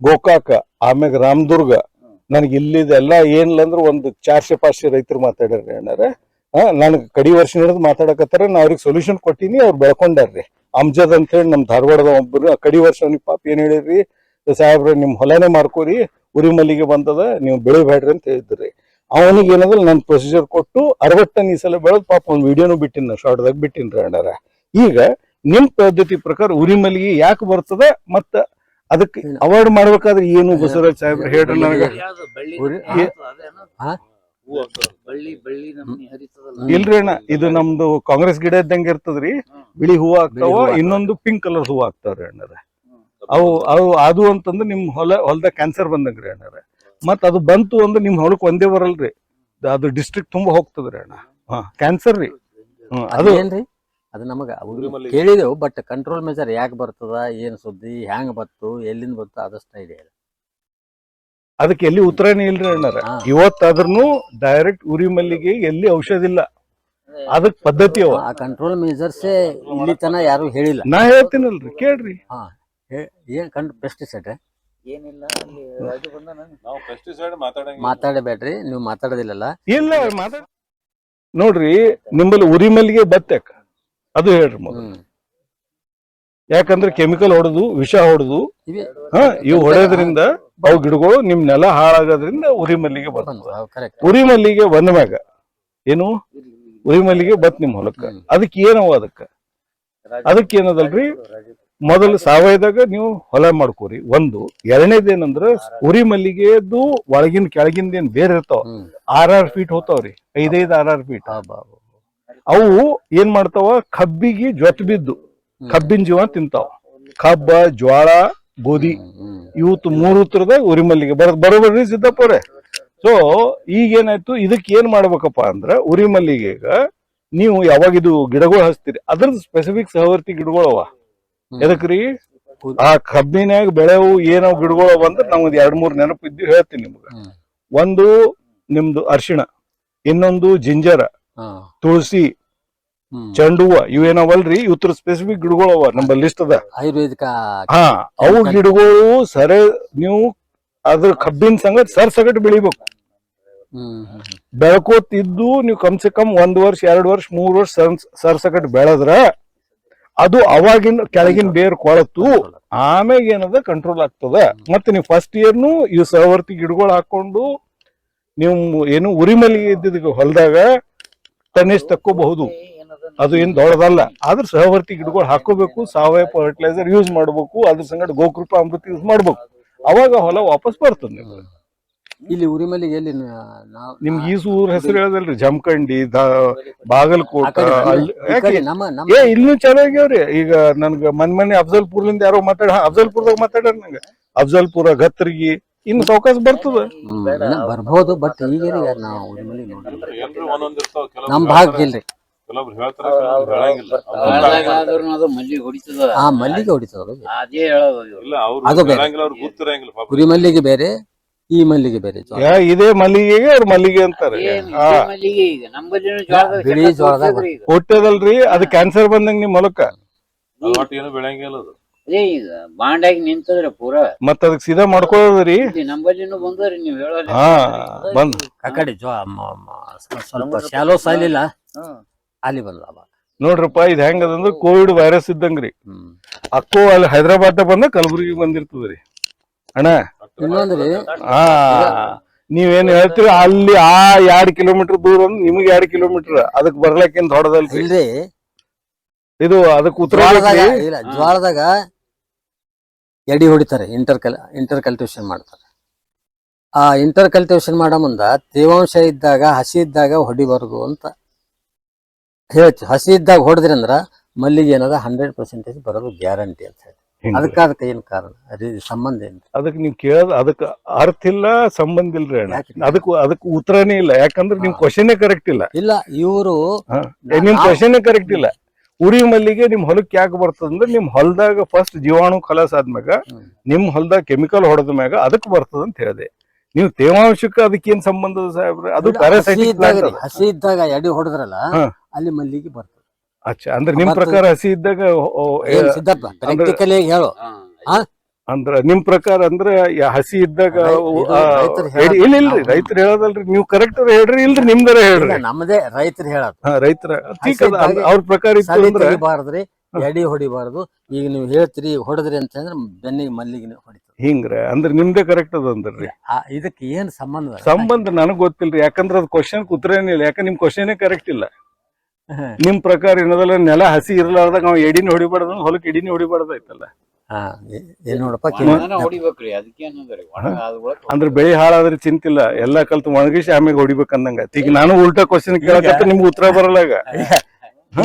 ಗೋಕಾಕ, ಆಮ್ಯಾಗ ರಾಮದುರ್ಗ, ನನಗೆ ಇಲ್ಲಿದೆಲ್ಲ ಏನಿಲ್ಲ ಅಂದ್ರೆ ಒಂದು 400-500 ರೈತರು ಮಾತಾಡ್ರಿ ಅಣ್ಣಾರ. ನನ್ಗೆ ಕಡಿ ವರ್ಷ ಹಿಡಿದು ಮಾತಾಡಕತ್ತಾರ. ನಾ ಅವ್ರಿಗೆ ಸೊಲ್ಯೂಷನ್ ಕೊಟ್ಟಿನಿ, ಅವ್ರು ಬೆಳ್ಕೊಂಡಾರ್ರಿ. ಅಮ್ಜದ್ ಅಂತ ಹೇಳಿ ನಮ್ ಧಾರವಾಡದ ಒಬ್ಬರು ಕಡಿ ವರ್ಷ ಅವ್ನಿಗೆ ಪಾಪ ಏನ್ ಹೇಳಿದ್ರಿ, ಸಾಹೇಬ್ರ ನಿಮ್ ಹೊಲನೇ ಮಾರ್ಕೋರಿ, ಉರಿ ಮಲ್ಲಿಗೆ ಬಂದದ, ನೀವು ಬೆಳಿಬೇಡ್ರಿ ಅಂತ ಹೇಳಿದ್ರಿ. ಅವನಿಗೆ ಏನಾದ್ರು ನನ್ ಪ್ರೊಸೀಜರ್ ಕೊಟ್ಟು 60 ಟನ್ ಈ ಸಲ ಬೆಳೆದ್ ಪಾಪ ಒಂದ್ ವಿಡಿಯೋನು ಬಿಟ್ಟಿನ, ಶಾರ್ಟ್ದಾಗ ಬಿಟ್ಟಿನ್ರಿ ಅಣ್ಣಾರ. ಈಗ ನಿಮ್ ಪದ್ಧತಿ ಪ್ರಕಾರ ಉರಿ ಮಲ್ಲಿಗೆ ಯಾಕೆ ಬರ್ತದ ಮತ್ತ ಅದಕ್ಕೆ ಅವಾಯ್ಡ್ ಮಾಡ್ಬೇಕಾದ್ರೆ ಏನು ಬಸವರಾಜ್ ಸಾಹೇಬ್ರ ಹೇಳ್ರಿ ನನಗ. ಇಲ್ರಿ ಅಣ್ಣ, ಇದು ನಮ್ದು ಕಾಂಗ್ರೆಸ್ ಗಿಡ ಇದ್ದಂಗೆ ಇರ್ತದ್ರಿ. ಬಿಳಿ ಹೂವು ಆಗ್ತಾವ, ಇನ್ನೊಂದು ಪಿಂಕ್ ಕಲರ್ ಹೂವು ಆಗ್ತಾವ್ರಿ ಅಣ್ಣಾರ. ಅವು ಅದು ಅಂತಂದ್ರೆ ನಿಮ್ ಹೊಲದಾಗ ಕ್ಯಾನ್ಸರ್ ಬಂದಂಗ್ರಿ ಅಣ್ಣಾರ. ಮತ್ ಅದು ಬಂತು ಅಂದ್ರೆ ನಿಮ್ ಹೊಲಕ್ ಒಂದೇ ಬರಲ್ರಿ, ಅದು ಡಿಸ್ಟ್ರಿಕ್ಟ್ ತುಂಬಾ ಹೋಗ್ತದ್ರಿ ಅಣ್ಣ. ಕ್ಯಾನ್ಸರ್ ರೀ. ಅದು ಏನ್ರಿ, ಅದು ನಮಗ ಕೇಳಿದೆವು, ಬಟ್ ಕಂಟ್ರೋಲ್ ಮೆಜರ್ ಯಾಕೆ ಬರ್ತದ, ಏನ್ ಸುದ್ದಿ, ಹ್ಯಾಂಗ್ ಬತ್ತು, ಎಲ್ಲಿಂದ ಬತ್ತು ಅದಷ್ಟ ಐಡಿಯಾ ಇಲ್ಲ. ಅದಕ್ಕೆ ಎಲ್ಲಿ ಉತ್ತರನೇ ಇಲ್ರಿ ಅಣ್ಣಾರ. ಇವತ್ತಾದ್ರೂ ಡೈರೆಕ್ಟ್ ಉರಿ ಮಲ್ಲಿಗೆ ಎಲ್ಲಿ ಔಷಧ ಇಲ್ಲ, ಅದಕ್ ಪದ್ಧತಿ ಅವ. ಆ ಕಂಟ್ರೋಲ್ ಮೆಜರ್ಸೇ ಇಲ್ಲಿ ತನ ಯಾರು ಹೇಳಿಲ್ಲ. ನಾ ಹೇಳ್ತೀನಲ್ರಿ, ಕೇಳ್ರಿ. ಏನ್ ಪೆಸ್ಟಿಸೈಡ್ ಏನಿಲ್ಲ. ಮಾತಾಡಬೇಡ್ರಿ, ನೀವು ಮಾತಾಡೋದಿಲ್ಲಲ್ಲ. ಇಲ್ಲ ಮಾತಾಡ ನೋಡ್ರಿ, ನಿಮ್ಮಲ್ಲಿ ಉರಿ ಮಲ್ಲಿಗೆ ಬತ್ತಾಕ ಅದು ಹೇಳ್ರಿ ಮೊದಲು. ಯಾಕಂದ್ರೆ ಕೆಮಿಕಲ್ ಹೊಡೆದು, ವಿಷ ಹೊಡೆದು, ಇವು ಹೊಡೆಯೋದ್ರಿಂದ ಅವು ಗಿಡಗಳು ನಿಮ್ ನೆಲ ಹಾಳಾಗೋದ್ರಿಂದ ಉರಿ ಮಲ್ಲಿಗೆ ಬರ್ತದೆ. ಉರಿ ಮಲ್ಲಿಗೆ ಬಂದ ಮ್ಯಾಗ ಏನು ಉರಿ ಮಲ್ಲಿಗೆ ಬತ್ ನಿಮ್ ಹೊಲಕ್ಕ, ಅದಕ್ಕೆ ಏನವ ಅದಕ್ಕೆ ಏನದಲ್ರಿ, ಮೊದಲು ಸಾವಯವದಾಗ ನೀವು ಹೊಲ ಮಾಡ್ಕೋರಿ. ಒಂದು ಎರಡನೇದೇನಂದ್ರ ಉರಿ ಮಲ್ಲಿಗೆದು ಒಳಗಿನ ಕೆಳಗಿಂದ ಏನ್ ಬೇರೆ ಇರ್ತಾವ, 6 ಫೀಟ್ ಹೋಗ್ತಾವ್ರಿ, 5-6 ಫೀಟ್. ಅವು ಏನ್ ಮಾಡ್ತಾವ, ಕಬ್ಬಿಗೆ ಜೊತೆ ಬಿದ್ದು ಕಬ್ಬಿನ ಜೀವ ತಿಂತಾವ. ಕಬ್ಬ, ಜ್ವಾಳ, ಗೋಧಿ ಇವತ್ತು 3 ಉತ್ತರದಾಗ ಉರಿ ಮಲ್ಲಿಗೆ ಬರೋಬರ್ರಿ ಸಿದ್ದಪ್ಪ ಅವ್ರೆ. ಸೊ ಈಗೇನಾಯ್ತು, ಇದಕ್ಕೆ ಏನ್ ಮಾಡ್ಬೇಕಪ್ಪ ಅಂದ್ರ ಉರಿ ಮಲ್ಲಿಗೆಗ ನೀವು ಯಾವಾಗ ಇದು ಗಿಡಗಳು ಹಚ್ತೀರಿ ಅದ್ರದ್ದು ಸ್ಪೆಸಿಫಿಕ್ ಸಹವರ್ತಿ ಗಿಡಗಳು ಅವ. ಎದಕ್ರಿ, ಆ ಕಬ್ಬಿನಾಗ ಬೆಳೆವು ಏನೋ ಗಿಡಗಳು ಬಂದ್ರೆ ನಾವ್ 2-3 ನೆನಪು ಇದ್ದು ಹೇಳ್ತೀನಿ ನಿಮ್ಗ. ಒಂದು ನಿಮ್ದು ಅರಿಶಿಣ, ಇನ್ನೊಂದು ಜಿಂಜರ, ತುಳಸಿ, ಚೆಂಡು ಹೂವ, ಇವೇನವಲ್ರಿ, ಇವತ್ರ ಸ್ಪೆಸಿಫಿಕ್ ಗಿಡಗಳು ಅವ ನಮ್ಮಲ್ಲಿ ಲಿಸ್ಟ್ ಅದ. ಆಯುರ್ವೇದಿಕ ಅವು ಗಿಡಗಳು ಸರಿ ನೀವು ಅದ್ರ ಕಬ್ಬಿನ ಸಂಗಟ್ ಸಗಟ್ ಬೆಳಿಬೇಕು. ಬೆಳ್ಕೋತಿದ್ದು ನೀವು ಕಮ್ಸೆ ಕಮ್ 1 ವರ್ಷ 2 ವರ್ಷ 3 ವರ್ಷ ಸಗಟ್ ಬೆಳೆದ್ರ ಅದು ಅವಾಗಿನ ಕೆಳಗಿನ ಬೇರ್ ಕೊಳತು ಆಮ್ಯಾಗ ಏನದ ಕಂಟ್ರೋಲ್ ಆಗ್ತದ. ಮತ್ತೆ ನೀವು ಫಸ್ಟ್ ಇಯರ್ನು ಇವ್ ಸಹವರ್ತಿ ಗಿಡಗಳು ಹಾಕೊಂಡು ನೀವು ಏನು ಉರಿ ಮಲ್ಲಿಗೆ ಇದ್ದಿದ್ ಹೊಲದಾಗ ಟನ್ನೇಜ್ ತಕ್ಕೋಬಹುದು. ಅದು ಏನ್ ದೊಡ್ಡದಲ್ಲ. ಆದ್ರೆ ಸಹವರ್ತಿ ಗಿಡಗಳು ಹಾಕೋಬೇಕು, ಸಾವಯವ ಫರ್ಟಿಲೈಸರ್ ಯೂಸ್ ಮಾಡ್ಬೇಕು, ಅದ್ರ ಸಂಗಡ ಗೋಕೃಪ ಅಮೃತ ಯೂಸ್ ಮಾಡ್ಬೇಕು. ಅವಾಗ ಹೊಲ ವಾಪಸ್ ಬರ್ತದ ನಿಮ್ಗೆ. ಇಲ್ಲಿ ಉರಿಮಲ್ಲಿಗೆ ಎಲ್ಲಿ ನಿಮ್ಗೆ ಈ ಊರ್ ಹೆಸರು ಹೇಳದಲ್ರಿ, ಜಮಖಂಡಿ, ಬಾಗಲಕೋಟ, ಇಲ್ಲೂ ಚೆನ್ನಾಗ್ಯಾವ್ರಿ. ಈಗ ನನ್ಗ ಮೊನ್ನೆ ಅಫ್ಜಲ್ಪುರ್ಲಿಂದ ಯಾರೋ ಅಫ್ಜಲ್ಪುರದಾಗ ಮಾತಾಡ್ಯಾರ ನಂಗೆ. ಅಫ್ಜಲ್ಪುರ, ಗತ್ತರ್ಗಿ ಇನ್ನು ಸಾವಕಾಶ ಬರ್ತದ, ಬರ್ಬೋದು. ಬಟ್ ಈಗ ನಾವು ಉರಿಮಲ್ಲಿ ನಮ್ ಭಾಗ ಇಲ್ರಿ. ಮಲ್ಲಿಗೆ ಹೊಡಿತದ ಅದು ಬೇರೆ, ಉರಿ ಮಲ್ಲಿಗೆ ಬೇರೆ, ಈ ಮಲ್ಲಿಗೆ ಬೇರೆ. ಇದೇ ಮಲ್ಲಿಗೆಗೆ ಅವ್ರ ಮಲ್ಲಿಗೆ ಅಂತಾರೆ. ಬಿಳಿ ಜೋಳದಾಗ ಹೊಟ್ಟದಲ್ರಿ, ಅದು ಕ್ಯಾನ್ಸರ್ ಬಂದಂಗ ನಿಮ್ ಹೊಲಕ್ಕ ಬಾಂಡಾಗಿ ನಿಂತದ್ರಿ ಪೂರಾ. ಮತ್ತ ಅದಕ್ ಸೀದಾ ಮಾಡ್ಕೊಳ್ಳೋದ್ರಿ. ನಂಬಲ್ಲಿನೂ ಬಂದ್ರಿ ನೀವ್ ಹೇಳೋದ್ರಿ. ಹಾ ಬಂದ್ ಆ ಕಡೆ ಸ್ವಲ್ಪ ಶಾಲೋ ಸಾಲಿಲ್ಲ ಅಲ್ಲಿ ಬಂದ. ನೋಡ್ರಪ್ಪ, ಇದ್ ಹೆಂಗದಂದ್ರ ಕೋವಿಡ್ ವೈರಸ್ ಇದ್ದಂಗ್ರಿ. ಅಕ್ಕೋ ಅಲ್ಲಿ ಹೈದರಾಬಾದ್ ಬಂದ ಕಲಬುರ್ಗಿ ಬಂದಿರ್ತದ್ರಿ ಅಣ್ಣ. ಇನ್ನೊಂದ್ರಿ, ನೀವೇನ್ ಹೇಳ್ತೀರಿ ಅಲ್ಲಿ ಆ 2 ಕಿಲೋಮೀಟರ್ ದೂರ ನಿಮ್ಗೆ 2 ಕಿಲೋಮೀಟರ್, ಅದಕ್ ಬರ್ಲಕ್ಕೇನ್ ದೊಡ್ಡದಲ್ರಿ ಇಲ್ರಿ. ಇದು. ಅದಕ್ ಉತ್ತರ ಇಲ್ಲ, ಜ್ವಾಳದಾಗ ಎಡಿ ಹೊಡಿತಾರೆ, ಇಂಟರ್ ಕಲ್ಟಿವೇಶನ್ ಮಾಡ್ತಾರೆ. ಆ ಇಂಟರ್ ಕಲ್ಟಿವೇಶನ್ ಮಾಡೋ ಮುಂದ ತೇವಾಂಶ ಇದ್ದಾಗ, ಹಸಿ ಇದ್ದಾಗ ಹೊಡಿಬಾರ್ದು ಅಂತ ಹೇಳ್ತಿ. ಹಸಿ ಇದ್ದಾಗ ಹೊಡೆದ್ರಿ ಅಂದ್ರ ಮಲ್ಲಿಗೆ ಏನದ 100% ಬರೋದು ಗ್ಯಾರಂಟಿ ಅಂತ ಹೇಳಿ. ಅದಕ್ಕೆ ಏನ್ ಕಾರಣ, ಸಂಬಂಧ ಏನ್? ಅದಕ್ ನೀವ್ ಕೇಳೋದ್ ಅದಕ್ ಅರ್ಥ ಇಲ್ಲ, ಸಂಬಂಧ ಇಲ್ರಿ ಅಣ್ಣ. ಅದಕ್ ಉತ್ತರನೇ ಇಲ್ಲ. ಯಾಕಂದ್ರೆ ನಿಮ್ ಕ್ವಶನ್ ಕರೆಕ್ಟ್ ಇಲ್ಲ. ಇಲ್ಲ, ಇವರು ನಿಮ್ ಕ್ವಶನ್ ಕರೆಕ್ಟ್ ಇಲ್ಲ. ಉರಿ ಮಲ್ಲಿಗೆ ನಿಮ್ ಹೊಲಕ್ ಯಾಕೆ ಬರ್ತದಂದ್ರೆ, ನಿಮ್ ಹೊಲದಾಗ ಫಸ್ಟ್ ಜೀವಾಣು ಕಲಸ ಆದ್ಮ್ಯಾಗ, ನಿಮ್ ಹೊಲದಾಗ ಕೆಮಿಕಲ್ ಹೊಡೆದ ಮ್ಯಾಗ ಅದಕ್ ಬರ್ತದ ಅಂತ ಹೇಳಿದೆ. ನೀವು ತೇವಾಂಶಕ್ಕೆ ಅದಕ್ಕೇನ್ ಸಂಬಂಧ ಸಾಹೇಬ್ರೆ? ಅದು ಪ್ಯಾರಾಸೈಟಿಕ್. ಹಸಿ ಇದ್ದಾಗ ಎಡಿ ಹೊಡೆದ್ರಲ್ಲ, ಅಲ್ಲಿ ಮಲ್ಲಿಗೆ ಬರ್ತದೆ. ಅಚ್ಚಾ, ಅಂದ್ರೆ ನಿಮ್ ಪ್ರಕಾರ ಹಸಿ ಇದ್ದಾಗ ಸಿದ್ದಪ್ಪ ಪ್ರಾಕ್ಟಿಕಲಿ ಹೇಳು. ಅಂದ್ರ ನಿಮ್ ಪ್ರಕಾರ ಅಂದ್ರೆ ಹಸಿ ಇದ್ದಾಗ ಇಲ್ರಿ, ರೈತರು ಹೇಳೋದಲ್ರಿ. ನೀವು ಕರೆಕ್ಟ್ ಹೇಳ್ರಿ, ಇಲ್ರಿ ನಿಮ್ದರ ಹೇಳ್ರಿ. ನಮ್ಮದೇ ರೈತರು ಹೇಳೋದು. ರೈತರ ಅವ್ರ ಪ್ರಕಾರ ಹೊಡಿಬಾರ್ದ್ರಿ, ಎಡಿ ಹೊಡಿಬಾರ್ದು. ಈಗ ನೀವು ಹೇಳ್ತೀರಿ ಹೊಡೆದ್ರಿ ಅಂತಂದ್ರೆ ಬೆನ್ನಿಗೆ ಮಲ್ಲಿಗೆ ಹೊಡಿತದೆ ಹಿಂಗ್ರೆ. ಅಂದ್ರೆ ನಿಮ್ದೇ ಕರೆಕ್ಟ್ ಅದ ಅಂದ್ರಿ. ಇದಕ್ಕೆ ಏನ್ ಸಂಬಂಧ ನನಗ್ ಗೊತ್ತಿಲ್ರಿ. ಯಾಕಂದ್ರ ಅದ್ ಕ್ವಶನ್ ಉತ್ತರನೇ ಇಲ್ಲ. ಯಾಕಂದ್ರೆ ನಿಮ್ ಕ್ವಶನ್ ಕರೆಕ್ಟ್ ಇಲ್ಲ. ನಿಮ್ ಪ್ರಕಾರ ಏನದಲ್ಲ, ನೆಲ ಹಸಿ ಇರ್ಲಾರ್ದಾಗ ನಾವ್ ಎಡಿನ ಹೊಡಿಬಾರ್ದ, ಹೊಲಕ್ ಎಡಿನ ಹೊಡಿಬಾರ್ದಾಯ್ತಲ್ಲ. ಏನ್ ನೋಡಪ್ಪ, ಅಂದ್ರೆ ಬೆಳಿ ಹಾಳಾದ್ರೆ ಚಿಂತಿಲ್ಲ, ಎಲ್ಲಾ ಕಲ್ತು ಒಣಗಿಸಿ ಆಮೇಲೆ ಹೊಡಿಬೇಕಂದಂಗ. ಈಗ ನಾನು ಉಲ್ಟಾ ಕ್ವಶನ್ ಕೇಳಕತ್ತ ನಿಮ್ಗೆ ಉತ್ತರ ಬರಲ್ಲ.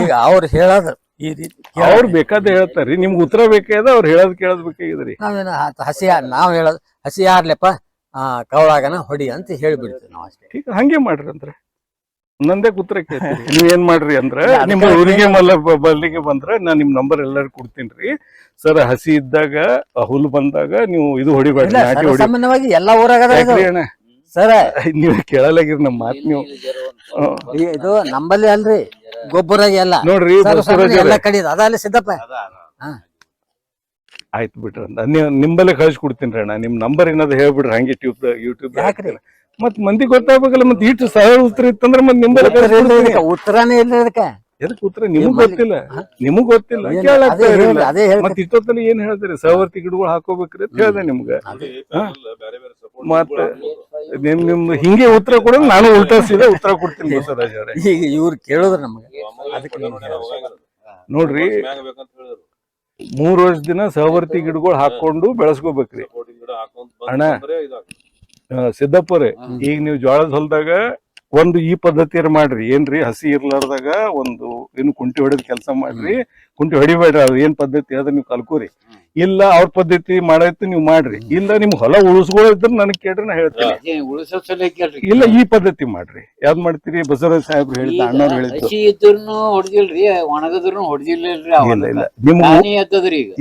ಈಗ ಅವ್ರು ಹೇಳೋದು ಈ ರೀತಿ ಅವ್ರು ಬೇಕಾದ ಹೇಳ್ತಾರ್ರಿ, ನಿಮ್ಗೆ ಉತ್ತರ ಬೇಕಾದ ಅವ್ರು ಹೇಳೋದ್ ಕೇಳೋದ್ ಬೇಕಾಗಿದ್ರಿ. ನಾವೇನ ಹಸಿ ನಾವ್ ಹೇಳೋದು ಹಸಿ ಯಾರ್ಲೆಪ್ಪ ಕವಳಾಗನ ಹೊಡಿ ಅಂತ ಹೇಳಿಬಿಡ್ತೀವಿ ನಾವು ಅಷ್ಟೇ. ಈಗ ಹಂಗೆ ಮಾಡ್ರಿ ಅಂದ್ರೆ ನಂದೇ ಉತ್ತರ ಕೇಳ್ತೀರಿ. ನೀವ್ ಏನ್ ಮಾಡ್ರಿ ಅಂದ್ರ, ನಿಮ್ ಊರಿಗೆ ಮಲ್ಲಿಗೆ ಬಂದ್ರ ನಾನ್ ನಿಮ್ ನಂಬರ್ ಎಲ್ಲಾರು ಕೊಡ್ತೀನ್ರಿ ಸರ್. ಹಸಿ ಇದ್ದಾಗ ಹುಲ್ಲು ಬಂದಾಗ ನೀವು ಇದು ಹೊಡಿಬೇಡ್ರಿ, ನಾಟಿ ಹೊಡಿ. ಸಾಮಾನ್ಯವಾಗಿ ಎಲ್ಲಾ ಊರಾಗ ಸರ್ ನೀವ್ ಕೇಳಲಾಗಿರಿ ನಮ್ಮ ಮಾತ್. ನೀವು ಇದು ನಂಬಲ್ಲಿ ಅಲ್ರಿ, ಗೊಬ್ಬರಾಗಿ ಎಲ್ಲ ನೋಡ್ರಿ ಎಲ್ಲ ಕಡಿದ ಅದಲ್ಲಿ ಸಿದ್ದಪ್ಪ. ಆಯ್ತು ಬಿಡ್ರಿ, ನೀವು ನಿಂಬಲ್ಲೇ ಕಳ್ಸಿ ಕೊಡ್ತೀನಿ ಅಣ್ಣ. ನಿಮ್ ನಂಬರ್ ಏನಾದ್ರು ಹೇಳ್ಬಿಡ್ರಿ, ಹಂಗೆ ಯೂಟ್ಯೂಬ್ ಮತ್ ಮಂದಿ ಗೊತ್ತಾಗಬೇಕಲ್ಲ. ಮತ್ ಇಷ್ಟು ಸರಳ ಉತ್ತರ ಇತ್ತಂದ್ರ ಮತ್ ನಿಂಬಲ್ಲಿ ಉತ್ತರನೇ ಇಲ್ಲ ಇದಕ್ಕೆ. ಎದಕ್ ಉತ್ತರ ನಿಮಗ್ ಗೊತ್ತಿಲ್ಲ, ನಿಮಗ್ ಗೊತ್ತಿಲ್ಲ. ಮತ್ ಇಷ್ಟೊತ್ತಲ್ಲಿ ಏನ್ ಹೇಳ್ತೀರಿ? ಸಹವರ್ತಿ ಗಿಡಗಳು ಹಾಕೋಬೇಕ್ರಿ ಅಂತ ಹೇಳ್ದೆ ನಿಮ್ಗ. ಮತ್ತ ನಿಮ್ ಹಿಂಗೆ ಉತ್ತರ ಕೊಡ, ನಾನು ಉಲ್ಟಾ ಸೀದಾ ಉತ್ತರ ಕೊಡ್ತೀನಿ ಬಸವರಾಜ್ ಅವರೇ. ಈಗ ಇವ್ರು ಕೇಳಿದ್ರ ನಮ್ಗೆ ನೋಡ್ರಿ, 3 ವರ್ಷ ದಿನ ಸಹವರ್ತಿ ಗಿಡಗಳು ಹಾಕೊಂಡು ಬೆಳೆಸ್ಕೋಬೇಕ್ರಿ ಅಣ್ಣ. ಸಿದ್ದಪ್ಪರೇ, ಈಗ ನೀವು ಜೋಳದ ಹೊಲದಾಗ ಒಂದು ಈ ಪದ್ಧತಿಯರ್ ಮಾಡ್ರಿ. ಏನ್ರಿ, ಹಸಿ ಇರ್ಲಾರ್ದಾಗ ಒಂದು ಏನು ಕುಂಟಿ ಹೊಡೆದ್ ಕೆಲಸ ಮಾಡ್ರಿ. ಕುಂಟಿ ಹೊಡಿಬೇಡ್ರಿ, ಅದು ಏನ್ ಪದ್ಧತಿ ಅದ ನೀವು ಕಲ್ಕೋರಿ. ಇಲ್ಲ ಅವ್ರ ಪದ್ಧತಿ ಮಾಡೈತಿ ನೀವು ಮಾಡ್ರಿ. ಇಲ್ಲ ನಿಮ್ ಹೊಲ ಉಳಿಸ್ಕೊಳ್ಳಿದ್ರ ನನಗ್ ಕೇಳ್ರಿ, ನಾ ಹೇಳ್ತೀನಿ. ಇಲ್ಲ ಈ ಪದ್ಧತಿ ಮಾಡ್ರಿ. ಯಾವ್ದ್ ಮಾಡ್ತೀರಿ? ಬಸವರಾಜ್ ಸಾಹೇಬ್ರು ಹೇಳಿದ್ದ, ಅಣ್ಣವ್ರು ಹೇಳಿದ್ದು. ಹೊಡೆದಿಲ್ರಿ, ಒಣಗದ್ರು ಹೊಡೆದಿಲ್ಲ. ಇಲ್ಲ ನಿಮ್ಗೆ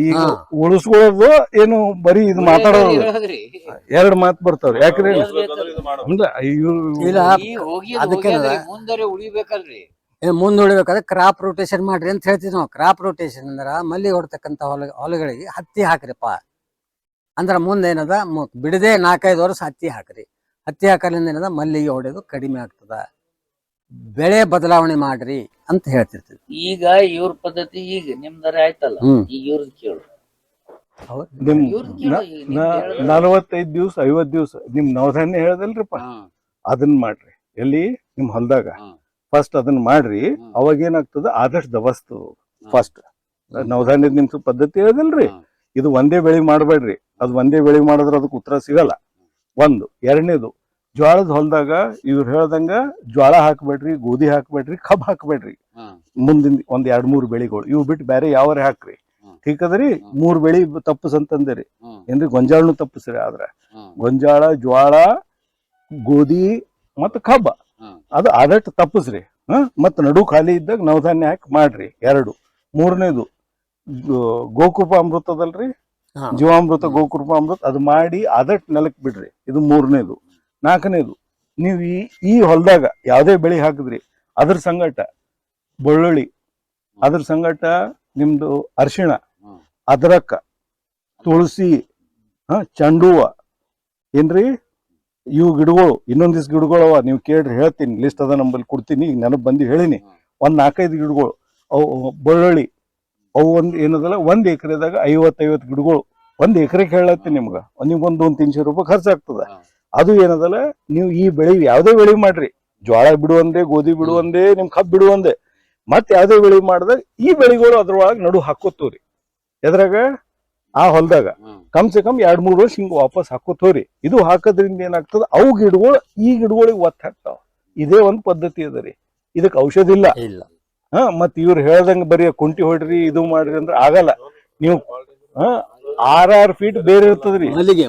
ಈಗ ಉಳಿಸ್ಕೊಳ್ಳೋದು ಏನು ಬರೀ ಇದು ಮಾತಾಡೋದು 2 ಮಾತು ಬರ್ತಾವ್ರಿ. ಯಾಕ್ರಿ ಮುಂದರೆ ಉಳಿಬೇಕಲ್ರಿ, ಮುಂದೆ ಉಳಿಬೇಕಾದ್ರೆ ಕ್ರಾಪ್ ರೊಟೇಷನ್ ಮಾಡ್ರಿ ಅಂತ ಹೇಳ್ತೀವಿ ನಾವು. ಕ್ರಾಪ್ ರೊಟೇಷನ್ ಅಂದ್ರ ಮಲ್ಲಿಗೆ ಹೊಡ್ತಕ್ಕಂತ ಹೊಲಗಳಿಗೆ ಹತ್ತಿ ಹಾಕ್ರಿಪ್ಪ ಅಂದ್ರ ಮುಂದೆ ಏನದ ಬಿಡದೆ 4-5 ವರ್ಷ ಹತ್ತಿ ಹಾಕ್ರಿ. ಹತ್ತಿ ಹಾಕಲಿಂದ ಏನದ ಮಲ್ಲಿಗೆ ಹೊಡೆಯೋದು ಕಡಿಮೆ ಆಗ್ತದ. ಬೆಳೆ ಬದಲಾವಣೆ ಮಾಡ್ರಿ ಅಂತ ಹೇಳ್ತಿರ್ತೀವಿ. ಈಗ ಇವ್ರ ಪದ್ಧತಿ ಈಗ ನಿಮ್ದಾರೆ ಆಯ್ತಲ್ಲ, ಈಗ ಇವ್ರದ್ ಕೇಳು. ನಿಮ್ ಇವ್ರದ್ ಕೇಳು ಈಗ ನಿಮ್ದ್ ಹೇಳ್ದ. 45 ದಿವ್ಸ 50 ದಿವ್ಸ ನಿಮ್ ನವಧಾನ್ಯ ಹೇಳ್ದಲ್ರಿಪ್ಪ, ಅದನ್ನ ಮಾಡ್ರಿ. ಎಲ್ಲಿ ನಿಮ್ ಹೊಲ್ದಾಗ ಫಸ್ಟ್ ಅದನ್ನ ಮಾಡ್ರಿ. ಅವಾಗ ಏನಾಗ್ತದ, ಆದಷ್ಟು ದಬಸ್ತು ಫಸ್ಟ್ ನವಧಾನ್ಯದ ನಿಮ್ ಪದ್ಧತಿ ಹೇಳ್ದಲ್ರಿ. ಇದು ಒಂದೇ ಬೆಳಿ ಮಾಡ್ಬೇಡ್ರಿ. ಅದು ಒಂದೇ ಬೆಳಿ ಮಾಡಿದ್ರೆ ಅದಕ್ಕೆ ಉತ್ತರ ಸಿಗಲ್ಲ. ಒಂದು. ಎರಡನೇದು, ಜ್ವಾಳದ ಹೊಲದಾಗ ಇವ್ರು ಹೇಳ್ದಂಗ ಜ್ವಾಳ ಹಾಕ್ಬೇಡ್ರಿ, ಗೋಧಿ ಹಾಕ್ಬೇಡ್ರಿ, ಕಬ್ಬ್ ಹಾಕ್ಬೇಡ್ರಿ. ಮುಂದಿನ ಒಂದ್ 2-3 ಬೆಳಿಗಳು ಇವ್ ಬಿಟ್ಟು ಬೇರೆ ಯಾವ್ರೆ ಹಾಕ್ರಿ. ಠೀಕ್ ಅದರಿ. 3 ಬೆಳಿ ತಪ್ಪಸಂತಂದಿರಿ ಏನ್ರಿ. ಗೊಂಜಾಳನು ತಪ್ಪಸ್ರಿ. ಆದ್ರ ಗೊಂಜಾಳ, ಜ್ವಾಳ, ಗೋಧಿ ಮತ್ತ ಕಬ್ಬ ಅದು ಆದಷ್ಟು ತಪ್ಪಸ್ರಿ. ಮತ್ ನಡು ಖಾಲಿ ಇದ್ದಾಗ ನವಧಾನ್ಯ ಹಾಕಿ ಮಾಡ್ರಿ. 2. ಮೂರನೇದು, ಗೋಕೃಪ ಅಮೃತ ಅದಲ್ರಿ, ಜೀವಾಮೃತ, ಗೋಕೃಪ ಅಮೃತ, ಅದು ಮಾಡಿ ಆದಷ್ಟು ನೆಲಕ್ ಬಿಡ್ರಿ. ಇದು 3ನೇದು. 4ನೇದು, ನೀವು ಈ ಹೊಲದಾಗ ಯಾವ್ದೇ ಬೆಳಿ ಹಾಕಿದ್ರಿ ಅದ್ರ ಸಂಗಟ ಬೆಳ್ಳುಳ್ಳಿ, ಅದ್ರ ಸಂಗಟ ನಿಮ್ದು ಅರಿಶಿಣ, ಅದ್ರಕ್ಕ, ತುಳಸಿ, ಚಂಡುವ ಏನ್ರಿ, ಇವು ಗಿಡಗಳು. ಇನ್ನೊಂದಿಷ್ಟು ಗಿಡಗಳವ, ನೀವು ಕೇಳ್ರಿ, ಹೇಳ್ತೀನಿ. ಲಿಸ್ಟ್ ಅದ ನಂಬಲ್ಲಿ ಕೊಡ್ತೀನಿ. ಈಗ ನೆನಪು ಬಂದು ಹೇಳಿನಿ. ಒಂದ್ 4-5 ಗಿಡಗಳು ಅವು. ಬೆಳ್ಳುಳ್ಳಿ ಅವು ಒಂದ್ ಏನದಲ್ಲ, 1 ಎಕರೆದಾಗ 50 ಗಿಡಗಳು. 1 ಎಕರೆಗೆ ಹೇಳತ್ತೀನಿ ನಿಮ್ಗ. ನಿಮ್ಗೊಂದು 300 ರೂಪಾಯಿ ಖರ್ಚಾಗ್ತದ. ಅದು ಏನದಲ್ಲ, ನೀವು ಈ ಬೆಳಿ ಯಾವ್ದೇ ಬೆಳಿ ಮಾಡ್ರಿ, ಜ್ವಾಳ ಬಿಡುವಂದೆ, ಗೋಧಿ ಬಿಡುವಂದೆ, ನಿಮ್ ಕಬ್ಬು ಬಿಡುವಂದೆ, ಮತ್ ಯಾವ್ದೇ ಬೆಳಿ ಮಾಡಿದಾಗ ಈ ಬೆಳಿಗಳು ಅದ್ರೊಳಗೆ ನಡು ಹಾಕೋತವ್ರಿ. ಎದ್ರಾಗ ಆ ಹೊಲದಾಗ ಕಮ್ ಸೆ ಕಮ್ 2-3 ವರ್ಷ ಹಿಂಗ್ ವಾಪಸ್ ಹಾಕೋತವ್ರಿ. ಇದು ಹಾಕೋದ್ರಿಂದ ಏನಾಗ್ತದ, ಅವು ಗಿಡಗಳು ಈ ಗಿಡಗಳಿಗೆ ಒತ್ತ ಹಾಕ್ತಾವ. ಇದೇ ಒಂದ್ ಪದ್ಧತಿ ಅದ ರೀ. ಇದಕ್ ಔಷಧ ಇಲ್ಲ. ಮತ್ ಇವ್ರು ಹೇಳ್ದಂಗ ಬರೀ ಕುಂಟಿ ಹೊಡ್ರಿ, ಇದು ಮಾಡ್ರಿ ಅಂದ್ರೆ ಆಗಲ್ಲ. ನೀವು 6 ಫೀಟ್ ಬೇರೆ ಇರ್ತದ್ರಿ. ಮಲ್ಲಿಗೆ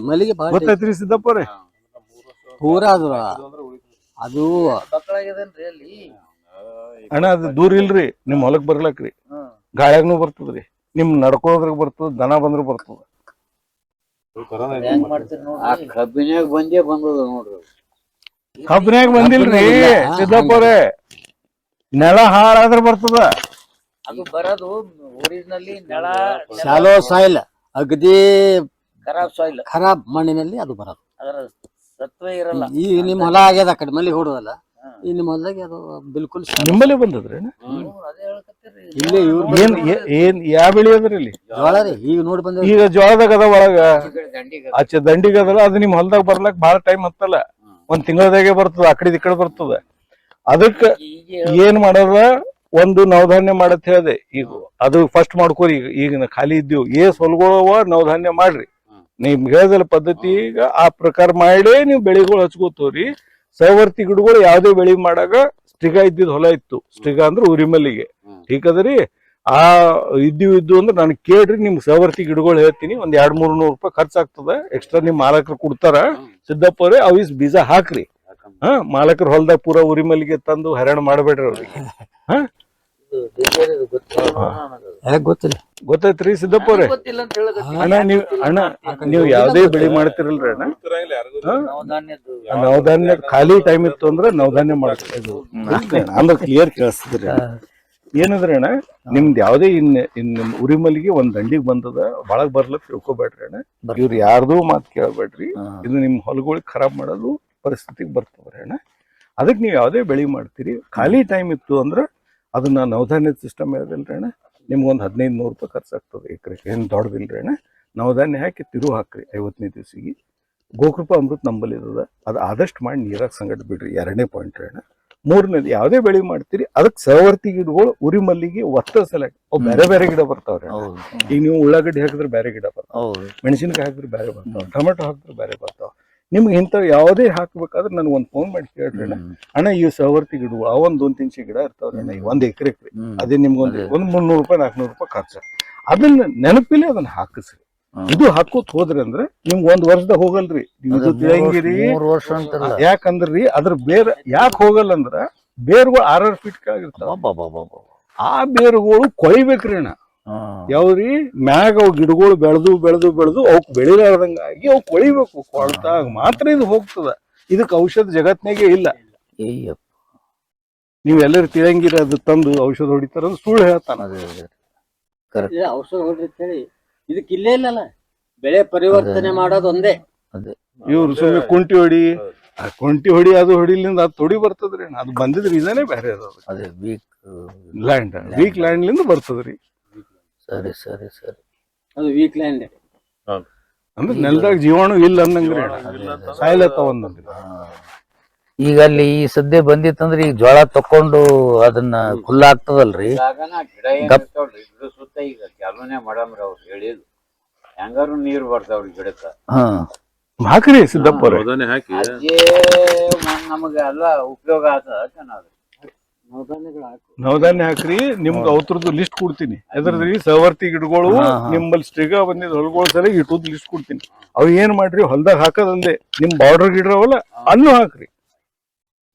ಗೊತ್ತೈತ್ರಿ ಸಿದ್ದಪ್ಪರೇ? ಪೂರಾ ಅದು ಅಣ್ಣ, ಅದು ದೂರ ಇಲ್ರಿ. ನಿಮ್ ಹೊಲಕ್ ಬರ್ಲಕ್ರಿ. ಗಾಳ್ಯಾಗ್ನು ಬರ್ತದ್ರಿ, ನಿಮ್ ನಡ್ಕೋದ್ರಾಗ ಬರ್ತದ, ದನ ಬಂದ್ರು ಬರ್ತದ. ಕಬ್ಬಿನಾಗ ಬಂದೇ ಬಂದದ ನೋಡ್ರಿ. ಕಬ್ಬಿನಾಗ ಬಂದಿಲ್ರಿ ಸಿದ್ದಪ್ಪರೇ. ನೆಲ ಹಾಳಾದ್ರ ಬರ್ತದ. ಅದು ಬರೋದು ಒರಿಜಿನಲಿ ನೆಲ ಶಾಲೋ ಸಾಯಿಲ್, ಅಗದಿ ಸಾಯಿಲ್, ಖರಾಬ್ ಮಣ್ಣಿನಲ್ಲಿ ಅದು ಬರೋದು. ಅದರ ಸತ್ವ ಇರಲ್ಲ. ಈ ನಿಮ್ ಹೊಲ ಆಗ್ಯದ ಆ ಕಡೆ ಮಲ್ಲಿ ಹೊಡೋದಲ್ಲ, ಈ ನಿಮ್ ಹೊಲದಾಗ ಅದು ಬಿಲ್ಕುಲ್ ನಿಮ್ಮಲ್ಲಿ ಬಂದದ್ರಿ. ಅದೇ ಹೇಳ್ಕತ್ತೀರಿ. ಇಲ್ಲೇ ಏನ್ ಯಾವ ಬೆಳಿ ಅದ್ರಿ ಇಲ್ಲಿ? ಜೋಳ ರೀ. ಈಗ ನೋಡಿ ಬಂದ, ಈಗ ಜೋಳದಾಗ ಅದ ಒಳಗ ಆಚೆ ದಂಡಿಗೆ ಅದಲ್ಲ. ಅದು ನಿಮ್ ಹೊಲದಾಗ ಬರ್ಲಕ್ ಬಾಳ ಟೈಮ್ ಹತ್ತಲ್ಲ. 1 ತಿಂಗಳದಾಗೆ ಬರ್ತದ. ಆ ಕಡೆ ಈ ಕಡೆ ಬರ್ತದ. ಅದಕ್ಕ ಏನ್ ಮಾಡೋದ, ಒಂದು ನವಧಾನ್ಯ ಮಾಡತ್ ಹೇಳ್ದೆ. ಈಗ ಅದು ಫಸ್ಟ್ ಮಾಡ್ಕೋರಿ. ಈಗ ಖಾಲಿ ಇದ್ದೀವಿ ಹೊಲ್ಗೊಳವ ನವಧಾನ್ಯ ಮಾಡ್ರಿ. ನಿಮ್ಗೆ ಹೇಳ್ದಲ್ಲ ಪದ್ಧತಿ. ಈಗ ಆ ಪ್ರಕಾರ ಮಾಡಿ ನೀವು ಬೆಳಿಗಳು ಹಚ್ಕೋತವ್ರಿ. ಸವರ್ತಿ ಗಿಡಗಳು ಯಾವ್ದೇ ಬೆಳಿ ಮಾಡಾಗ ಸ್ಟಿಗ ಇದ್ದಿದ್ ಹೊಲ ಇತ್ತು. ಸ್ಟಿಗ ಅಂದ್ರೆ ಉರಿಮಲ್ಲಿಗೆ. ಠೀಕ್ ಅದರಿ. ಆ ಇದ್ದು ಅಂದ್ರೆ ನನ್ ಕೇಳ್ರಿ, ನಿಮ್ಗೆ ಸವರ್ತಿ ಗಿಡಗಳು ಹೇಳ್ತೀನಿ. ಒಂದ್ 200-300 ರೂಪಾಯಿ ಖರ್ಚಾಗ್ತದ. ಎಕ್ಸ್ಟ್ರಾ ನಿಮ್ ಮಾಲಕರು ಕೊಡ್ತಾರ. ಸಿದ್ದಪ್ಪರೇ ಅವಿಸ್ ಬೀಜ ಹಾಕ್ರಿ. ಮಾಲಕರ ಹೊಲದಾಗ ಪೂರಾ ಉರಿಮಲ್ಲಿಗೆ ತಂದು ಹೈರಾಣ ಮಾಡ್ಬೇಡ್ರಿ ಅವ್ರಿಗೆ. ಗೊತ್ತಿಲ್ಲ. ಗೊತ್ತೈತ್ರಿ ಸಿದ್ದಪ್ಪರೇ? ಅಣ್ಣ ನೀವು ಯಾವ್ದೇ ಬೆಳಿ ಮಾಡ್ತಿರಲ್ರಿ ಅಣ್ಣ, ನವಧಾನ್ಯ ಖಾಲಿ ಟೈಮ್ ಇತ್ತು ಅಂದ್ರೆ ನವಧಾನ್ಯ ಮಾಡ್ತಿದ್ರು ಅಂದ್ರೆ ಕ್ಲಿಯರ್ ಕೇಳಿಸ್ತಿದ್ರಿ. ಏನಂದ್ರೆ ಅಣ್ಣ, ನಿಮ್ದು ಯಾವ್ದೇ ಇನ್ ಉರಿಮಲ್ಲಿಗೆ ಒಂದ್ ದಂಡಿಗೆ ಬಂದದ, ಒಳಗ್ ಬರ್ಲಕ್ ತಿಳ್ಕೊಬೇಡ್ರಿ ಅಣ್ಣ. ಇವ್ರು ಯಾರ್ದು ಮಾತು ಕೇಳ್ಬೇಡ್ರಿ. ಇದು ನಿಮ್ ಹೊಲಗಳಿಗೆ ಖರಾಬ್ ಮಾಡೋದು ಪರಿಸ್ಥಿತಿಗೆ ಬರ್ತದ್ರಿ ಅಣ್ಣ. ಅದಕ್ಕೆ ನೀವು ಯಾವ್ದೇ ಬೆಳಿ ಮಾಡ್ತೀರಿ, ಖಾಲಿ ಟೈಮ್ ಇತ್ತು ಅಂದ್ರೆ ಅದನ್ನ ನವಧಾನ್ಯದ ಸಿಸ್ಟಮ್ ಹೇಳ್ದಲ್ರಿ ಅಣ್ಣ, ನಿಮ್ಗೊಂದು 1500 ರೂಪಾಯಿ ಖರ್ಚಾಗ್ತದೆ ಎಕರೆಗೆ. ಏನ್ ದೊಡ್ಡದಿಲ್ರಿ ಅಣ್ಣ. ನವಧಾನ್ಯ ಹಾಕಿ ತಿರು ಹಾಕ್ರಿ 50ನೇ ದಿವ್ಸಿಗೆ. ಗೋಕೃಪ ಅಮೃತ ನಂಬಲ್ಲಿ ಇರ್ತದ. ಅದು ಆದಷ್ಟು ಮಾಡಿ ನೀರಾಗ ಸಂಗಟ ಬಿಡ್ರಿ. 2ನೇ ಪಾಯಿಂಟ್ ರೀ ಅಣ್ಣ. 3ನೇದು, ಯಾವ್ದೇ ಬೆಳಿ ಮಾಡ್ತೀರಿ ಅದಕ್ಕೆ ಸವರ್ತಿ ಗಿಡಗಳು ಉರಿ ಮಲ್ಲಿಗೆ ಒತ್ತ ಸಲಕ್ ಅವು ಬೇರೆ ಬೇರೆ ಗಿಡ ಬರ್ತಾವ್ರಿ. ಈಗ ನೀವು ಉಳ್ಳಾಗಡ್ಡಿ ಹಾಕಿದ್ರೆ ಬೇರೆ ಗಿಡ ಬರ್ತಾವ, ಮೆಣಸಿನಕಾಯಿ ಹಾಕಿದ್ರೆ ಬೇರೆ ಬರ್ತಾವ, ಟೊಮೆಟೊ ಹಾಕಿದ್ರೆ ಬೇರೆ ಬರ್ತಾವ. ನಿಮ್ಗೆ ಇಂಥವ್ ಯಾವುದೇ ಹಾಕ್ಬೇಕಾದ್ರೆ ನನ್ಗೆ ಒಂದು ಫೋನ್ ಮಾಡಿ ಕೇಳ್ರಿ ಅಣ್ಣ. ಈ ಸವರ್ತಿ ಗಿಡಗಳು ಅವೊಂದು 1 ಗಿಡ ಇರ್ತಾವ್ರಿ ಅಣ್ಣ. 1 ಎಕರೆಗೆ ಅದೇ ನಿಮ್ಗೊಂದು 300 ರೂಪಾಯಿ 400 ರೂಪಾಯಿ ಖರ್ಚು. ಅದನ್ನ ನೆನಪಿಲಿ ಅದನ್ನ ಹಾಕಿಸ್ರಿ. ಇದು ಹಾಕೋತ್ ಹೋದ್ರಿ ಅಂದ್ರೆ ನಿಮ್ಗೆ 1 ವರ್ಷದಾಗ ಹೋಗಲ್ರಿ. ಇದು ತಿಳಿಯಂಗಿರಿ. ಯಾಕಂದ್ರಿ ಅದ್ರ ಬೇರೆ ಯಾಕೆ ಹೋಗಲ್ಲ ಅಂದ್ರ ಬೇರುಗಳು 6 ಫೀಟ್ ಕೆಳಗಿರ್ತಾವ. ಆ ಬೇರುಗಳು ಕೊಯ್ಬೇಕ್ರಿ ಅಣ್ಣ. ಯಾವ್ರಿ ಮ್ಯಾಗ ಅವ್ ಗಿಡಗಳು ಬೆಳೆದು ಅವಕ್ ಬೆಳಿಲಾರ್ದಂಗಾಗಿ ಅವ್ ಕೊಳಿಬೇಕು. ಕೊಳ್ತಾಗ ಮಾತ್ರ ಇದು ಹೋಗ್ತದ. ಇದಕ್ ಔಷಧ ಜಗತ್ನಾಗೆ ಇಲ್ಲ. ನೀವ್ ಎಲ್ಲರೂ ತಿಳಂಗಿರ ಅದು ತಂದು ಔಷಧ ಹೊಡಿತಾರ ಸುಳ್ಳು ಹೇಳ್ತಾನ. ಔಷಧ ಹೊಡ್ರಿ, ಇದಕ್ ಇಲ್ಲೇ ಇಲ್ಲಲ್ಲ. ಬೆಳೆ ಪರಿವರ್ತನೆ ಮಾಡೋದು ಒಂದೇ. ಇವ್ರು ಸುಮ್ಮನೆ ಕುಂಟಿ ಹೊಡಿ, ಆ ಕೊಂಟಿ ಹೊಡಿ ಅದು ಹೊಡಿಲಿಂದ ಅದು ತೊಡಿ ಬರ್ತದ್ರಿ ಅದು ಬಂದಿದ್ ರೀಸನೇ ಬೇರೆ ಅದ ಅದೇ ವೀಕ್ ಲ್ಯಾಂಡ್ ವೀಕ್ ಲ್ಯಾಂಡ್ಲಿಂದ ಬರ್ತದ್ರಿ. ಸರಿ ಸರಿ ಸರಿ. ಅದು ವೀಕ್ ಲ್ಯಾಂಡ್. ಅಂದ್ರೆ ನೆಲದಾಗ ಜೀವಾಣು ಇಲ್ಲ ಅನ್ನಂಗ್ರಿ ಸಾಯ್ಲತ್ತಾವ ಒಂದಂದ್ರಿ. ಈಗ ಅಲ್ಲಿ ಈ ಸದ್ಯ ಬಂದಿತ್ತಂದ್ರೆ ಈಗ ಜೋಳ ತಕೊಂಡು ಅದನ್ನ ಖುಲ್ಲ ಆಗ್ತದಲ್ರಿ. ಸುತ್ತ ಈಗ ಚಾಲೂನೇ ಮಾಡಮ್ರಿ ಅವ್ರು ಹೇಳಿದ್ರು ಹೆಂಗಾರು ನೀರ್ ಬರ್ತಾವ್ರಿ ಗಿಡಕ್ಕ. ಹಾಕ್ರಿ ಸಿದ್ದಪ್ಪ ನಮಗ ಎಲ್ಲ ಉಪಯೋಗ ಆಗ್ತದ ಚೆನ್ನಾಗಿ. ನವಧಾನ್ಯ ಹಾಕ್ರಿ, ನಿಮ್ಗೆ ಅವತ್ರದ್ದು ಲಿಸ್ಟ್ ಕೊಡ್ತೀನಿ. ಎದ್ರದ್ರಿ ಸವರ್ತಿ ಗಿಡಗಳು ನಿಮ್ಮಲ್ಲಿ ಸ್ಟ್ರಿಗ ಬಂದಿದ್ ಹೊಲಗಳ ಸಲ ಇಟ್ಟುದ್ ಲಿಸ್ಟ್ ಕೊಡ್ತೀನಿ. ಅವ್ ಏನ್ ಮಾಡ್ರಿ ಹೊಲ್ದಾಗ ಹಾಕದಲ್ದೆ ನಿಮ್ ಬಾರ್ಡರ್ ಗಿಡವಲ್ಲ ಅಲ್ಲೂ ಹಾಕ್ರಿ.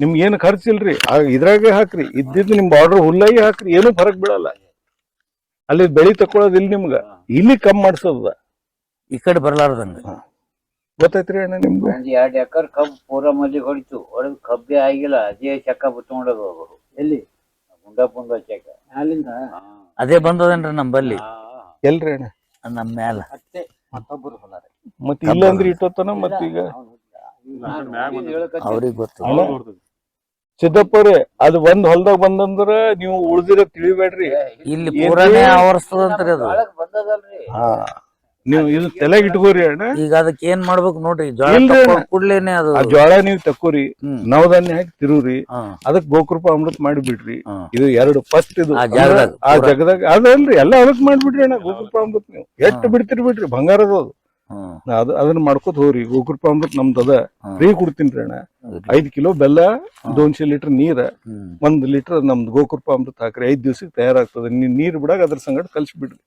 ನಿಮ್ಗೆ ಏನು ಖರ್ಚಿಲ್ರಿ, ಇದ್ರಾಗೆ ಹಾಕ್ರಿ. ಇದ್ದಿದ್ದು ನಿಮ್ ಬಾರ್ಡರ್ ಹುಲ್ಲಾಗಿ ಹಾಕ್ರಿ, ಏನು ಫರಕ್ ಬೀಳಲ್ಲ. ಅಲ್ಲಿ ಬೆಳಿ ತಕೊಳ್ಳೋದಿಲ್ಲ ನಿಮ್ಗ, ಇಲ್ಲಿ ಕಮ್ಮಿ ಮಾಡ್ಸೋದ ಈ ಕಡೆ ಬರ್ಲಾರ್ದಂಗ. ಗೊತ್ತೈತ್ರಿ ಅಣ್ಣ ನಿಮ್ಗೆ? 2 ಎಕರ್ ಕಬ್ಬು ಪೂರ ಮಲ್ಲಿಗೆ ಹೊಡಿತು, ಹೊಡೆದ್ ಕಬ್ಬೆ ಆಗಿಲ್ಲ. ಅದೇ ಚೆಕ್ಕ ಬಿಟ್ಕೊಂಡೋದು ಅವರು. ಎಲ್ಲಿ ಗುಂಡಾಪುಂಡ ಚೆಕ್ಕ ಅಲ್ಲಿಂದ ಅದೇ ಬಂದದೇನ್ರಿ ನಮ್ಮಲ್ಲಿ. ಎಲ್ರಿ ಅಣ್ಣ? ನಮ್ಮ ಮ್ಯಾಲ ಮತ್ತೊಬ್ಬರು ಹೊಲ ಮತ್ತೆ ಇಲ್ಲ ಅಂದ್ರೆ ಇಟ್ಟೋತನ ಮತ್ತೀಗ ಅವ್ರಿಗೆ ಗೊತ್ತು. ಸಿದ್ದಪ್ಪರೇ ಅದು ಒಂದ್ ಹೊಲ್ದಾಗ ಬಂದಂದ್ರ ನೀವು ಉಳ್ದಿರ ತಿಳಿಬೇಡ್ರಿ. ಇಲ್ಲಿ ಪೂರಾನೇ ಆವರಿಸ್ತದಂತ್ರಿ ಅದು. ಬಂದದಲ್ರಿ. ನೀವು ಇದು ತಲೆಗೆ ಇಟ್ಕೋರಿ ಅಣ್ಣ. ಈಗ ಅದಕ್ಕೆ ಏನ್ ಮಾಡ್ಬೇಕು ನೋಡ್ರಿ, ಜೋಳ ಇಲ್ರಿ ಅಣ್ಣ. ಕೂಡ್ಲೇನೆ ಅದು ಆ ಜೋಳ ನೀವು ತಕ್ಕೋರಿ, ನವಧಾನ್ಯ ಹಾಕಿ ತಿರುವ್ರಿ, ಅದಕ್ ಗೋಕೃಪ ಅಮೃತ ಮಾಡಿಬಿಡ್ರಿ. ಇದು 2 ಫಸ್ಟ್ ಇದು ಆ ಜಾಗದಾಗ ಆ ಜಗದಾಗ ಅದಲ್ರಿ ಎಲ್ಲ ಅದಕ್ ಮಾಡ್ಬಿಡ್ರಿ ಅಣ್ಣ. ಗೋಕೃಪ ಅಮೃತ ನೀವು ಎಷ್ಟ್ ಬಿಡ್ತಿರ್ ಬಿಡ್ರಿ, ಬಂಗಾರದ ಅದು ಅದನ್ನ ಮಾಡ್ಕೋತ ಹೋಗ್ರಿ. ಗೋಕೃಪ ಅಮೃತ ನಮ್ದದ ಫ್ರೀ ಕೊಡ್ತೀನಿ ಅಣ್ಣ. 5 ಕಿಲೋ ಬೆಲ್ಲ, 200 ಲೀಟರ್ ನೀರ, 1 ಲೀಟರ್ ನಮ್ದು ಗೋಕೃಪ ಅಮೃತ ಹಾಕ್ರಿ. 5 ದಿವ್ಸಕ್ಕೆ ತಯಾರಾಗ್ತದೆ. ನೀರ್ ಬಿಡಾಗ ಅದ್ರ ಸಂಗಡ ಕಲ್ಸಿ ಬಿಡ್ರಿ.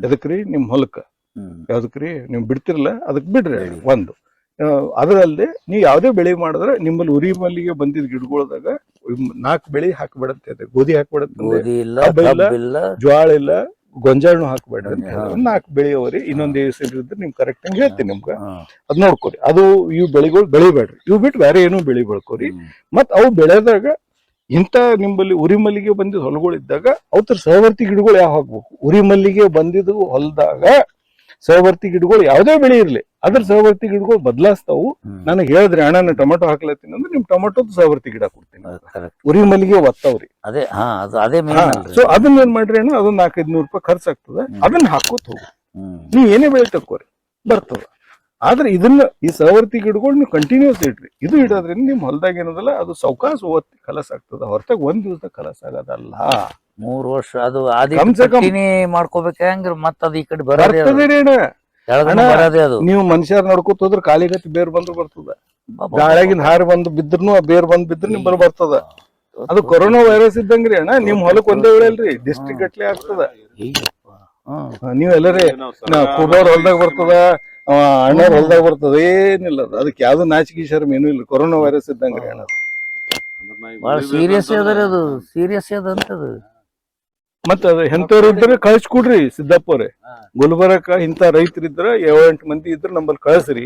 ಎದಕ್ರಿ? ನಿಮ್ ಹೊಲಕ್ಕ. ಯಾವ್ದಕ್ರಿ? ನೀವು ಬಿಡ್ತಿರಲ್ಲ ಅದಕ್ ಬಿಡ್ರಿ. ಒಂದು ಅದರಲ್ಲದೆ ನೀವು ಯಾವ್ದೇ ಬೆಳೆ ಮಾಡಿದ್ರೆ ನಿಮ್ಮಲ್ಲಿ ಉರಿ ಮಲ್ಲಿಗೆ ಬಂದಿದ್ ಗಿಡಗಳದಾಗ 4 ಬೆಳೆ ಹಾಕ್ಬೇಡಂತೆ. ಗೋಧಿ ಹಾಕ್ಬೇಡಂತೆ, ಜ್ವಾಳ ಇಲ್ಲ, ಗೊಂಜಾಳನು ಹಾಕ್ಬೇಡ್ರಿ ಅಂತ ಹೇಳಿ 4 ಬೆಳೆಯವರಿ. ಇನ್ನೊಂದ್ ಇದ್ರೆ ನಿಮ್ ಕರೆಕ್ಟ್ ಆಗಿ ಹೇಳ್ತೀನಿ ನಿಮ್ಗ. ಅದ್ ನೋಡ್ಕೋರಿ. ಅದು ಇವು ಬೆಳೆಗಳು ಬೆಳಿಬೇಡ್ರಿ. ಇವು ಬಿಟ್ಟು ಬೇರೆ ಏನೂ ಬೆಳಿ ಬೆಳ್ಕೋರಿ. ಮತ್ ಅವು ಬೆಳೆದಾಗ ಇಂತ ನಿಮ್ಮಲ್ಲಿ ಉರಿ ಮಲ್ಲಿಗೆ ಬಂದಿದ್ ಹೊಲಗಳಿದ್ದಾಗ ಅವತ್ರ ಸಹವರ್ತಿ ಗಿಡಗಳು ಯಾವ ಹಾಕ್ಬೇಕು? ಉರಿ ಮಲ್ಲಿಗೆ ಬಂದಿದ್ದು ಹೊಲದಾಗ ಸಹವರ್ತಿ ಗಿಡಗಳು ಯಾವ್ದೇ ಬೆಳೆ ಇರ್ಲಿ ಅದ್ರ ಸಹವರ್ತಿ ಗಿಡಗಳು ಬದಲಾಸ್ತಾವು. ನನಗೆ ಹೇಳಿದ್ರಿ ಅಣ್ಣ ನಾನು ಟೊಮೆಟೊ ಹಾಕ್ಲತ್ತೀನಿ ಅಂದ್ರೆ ನಿಮ್ ಟೊಮೆಟೊದ್ ಸಹವರ್ತಿ ಗಿಡ ಕೊಡ್ತೀನಿ. ಉರಿ ಮಲ್ಲಿಗೆ ಒತ್ತವ್ರಿ. ಸೊ ಅದನ್ನ ಏನ್ ಮಾಡ್ರಿ ಅಣ್ಣ, ಅದನ್ನ 400-500 ರೂಪಾಯಿ ಖರ್ಚಾಗ್ತದೆ. ಅದನ್ನ ಹಾಕೋತ್ ಹೋಗಿ ನೀವ್ ಏನೇ ಬೆಳೆ ತಕ್ಕೋರಿ ಬರ್ತದ. ಆದ್ರೆ ಇದನ್ನ ಈ ಸಹವರ್ತಿ ಗಿಡಗಳು ನೀವು ಕಂಟಿನ್ಯೂಸ್ ಇಡ್ರಿ. ಇದು ಇಡೋದ್ರಿಂದ ನಿಮ್ ಹೊಲದಾಗ ಏನದಲ್ಲ ಅದು ಸೌಕಾಸ ಓದ್ತಿ ಕಲಸ ಆಗ್ತದ, ಹೊರತಾಗ 1 ದಿವಸದಾಗ ಕಲಸ ಆಗೋದಲ್ಲ. 3 ವರ್ಷ ಅದು ಮಾಡ್ಕೋಬೇಕ ಹೆಂಗ್ರ ಮತ್ತ ಅದು ಈ ಕಡೆ ಬರೋದೇ ಅದು. ನೀವು ಮನುಷ್ಯರ್ ನಡ್ಕೋತ ಹೋದ್ರ ಕಾಲಿಗತಿ ಬೇರ್ ಬಂದ್ರು ಬರ್ತದ. ಗಾಳಿಯಾಗಿಂದ ಹಾರಿ ಬಂದು ಬಿದ್ರುನು ಬೇರ್ ಬಂದ್ ಬಿದ್ರ ನಿಮ್ ಬರ್ತದ. ಅದು ಕೊರೋನಾ ವೈರಸ್ ಇದ್ದಂಗ್ರಿ ಅಣ್ಣ. ನಿಮ್ ಹೊಲಕ್ ಒಂದೇ ವೇಳೆ ಡಿಸ್ಟ್ರಿಕ್ಟ್ ಗಟ್ಲೆ ಆಗ್ತದ. ನೀವ್ ಎಲ್ಲರೇ ಕುರ್ನವ್ರ ಹೊಲ್ದಾಗ ಬರ್ತದ, ಅಣ್ಣವ್ರ ಹೊಲ್ದಾಗ ಬರ್ತದ, ಏನಿಲ್ಲ. ಅದಕ್ಕೆ ಯಾವ್ದು ನಾಚಿಕೆ ಶರ್ಮ್ ಏನೂ ಇಲ್ಲ. ಕೊರೋನಾ ವೈರಸ್ ಇದ್ದಂಗ್ರಿ ಅಣ್ಣ. ಸೀರಿಯಸ್ ಅದು ಸೀರಿಯಸ್ ಅದಂತದು. ಮತ್ತ ಅದು ಎಂತವ್ರು ಇದ್ರೆ ಕಳ್ಸಿಕೊಡ್ರಿ ಸಿದ್ದಪ್ಪ ಅವ್ರೆ. ಗುಲ್ಬರ್ಗಕ್ಕ ಇಂತ ರೈತರಿದ್ರ 7-8 ಮಂದಿ ಇದ್ರ ನಮ್ಮಲ್ಲಿ ಕಳ್ಸ್ರಿ.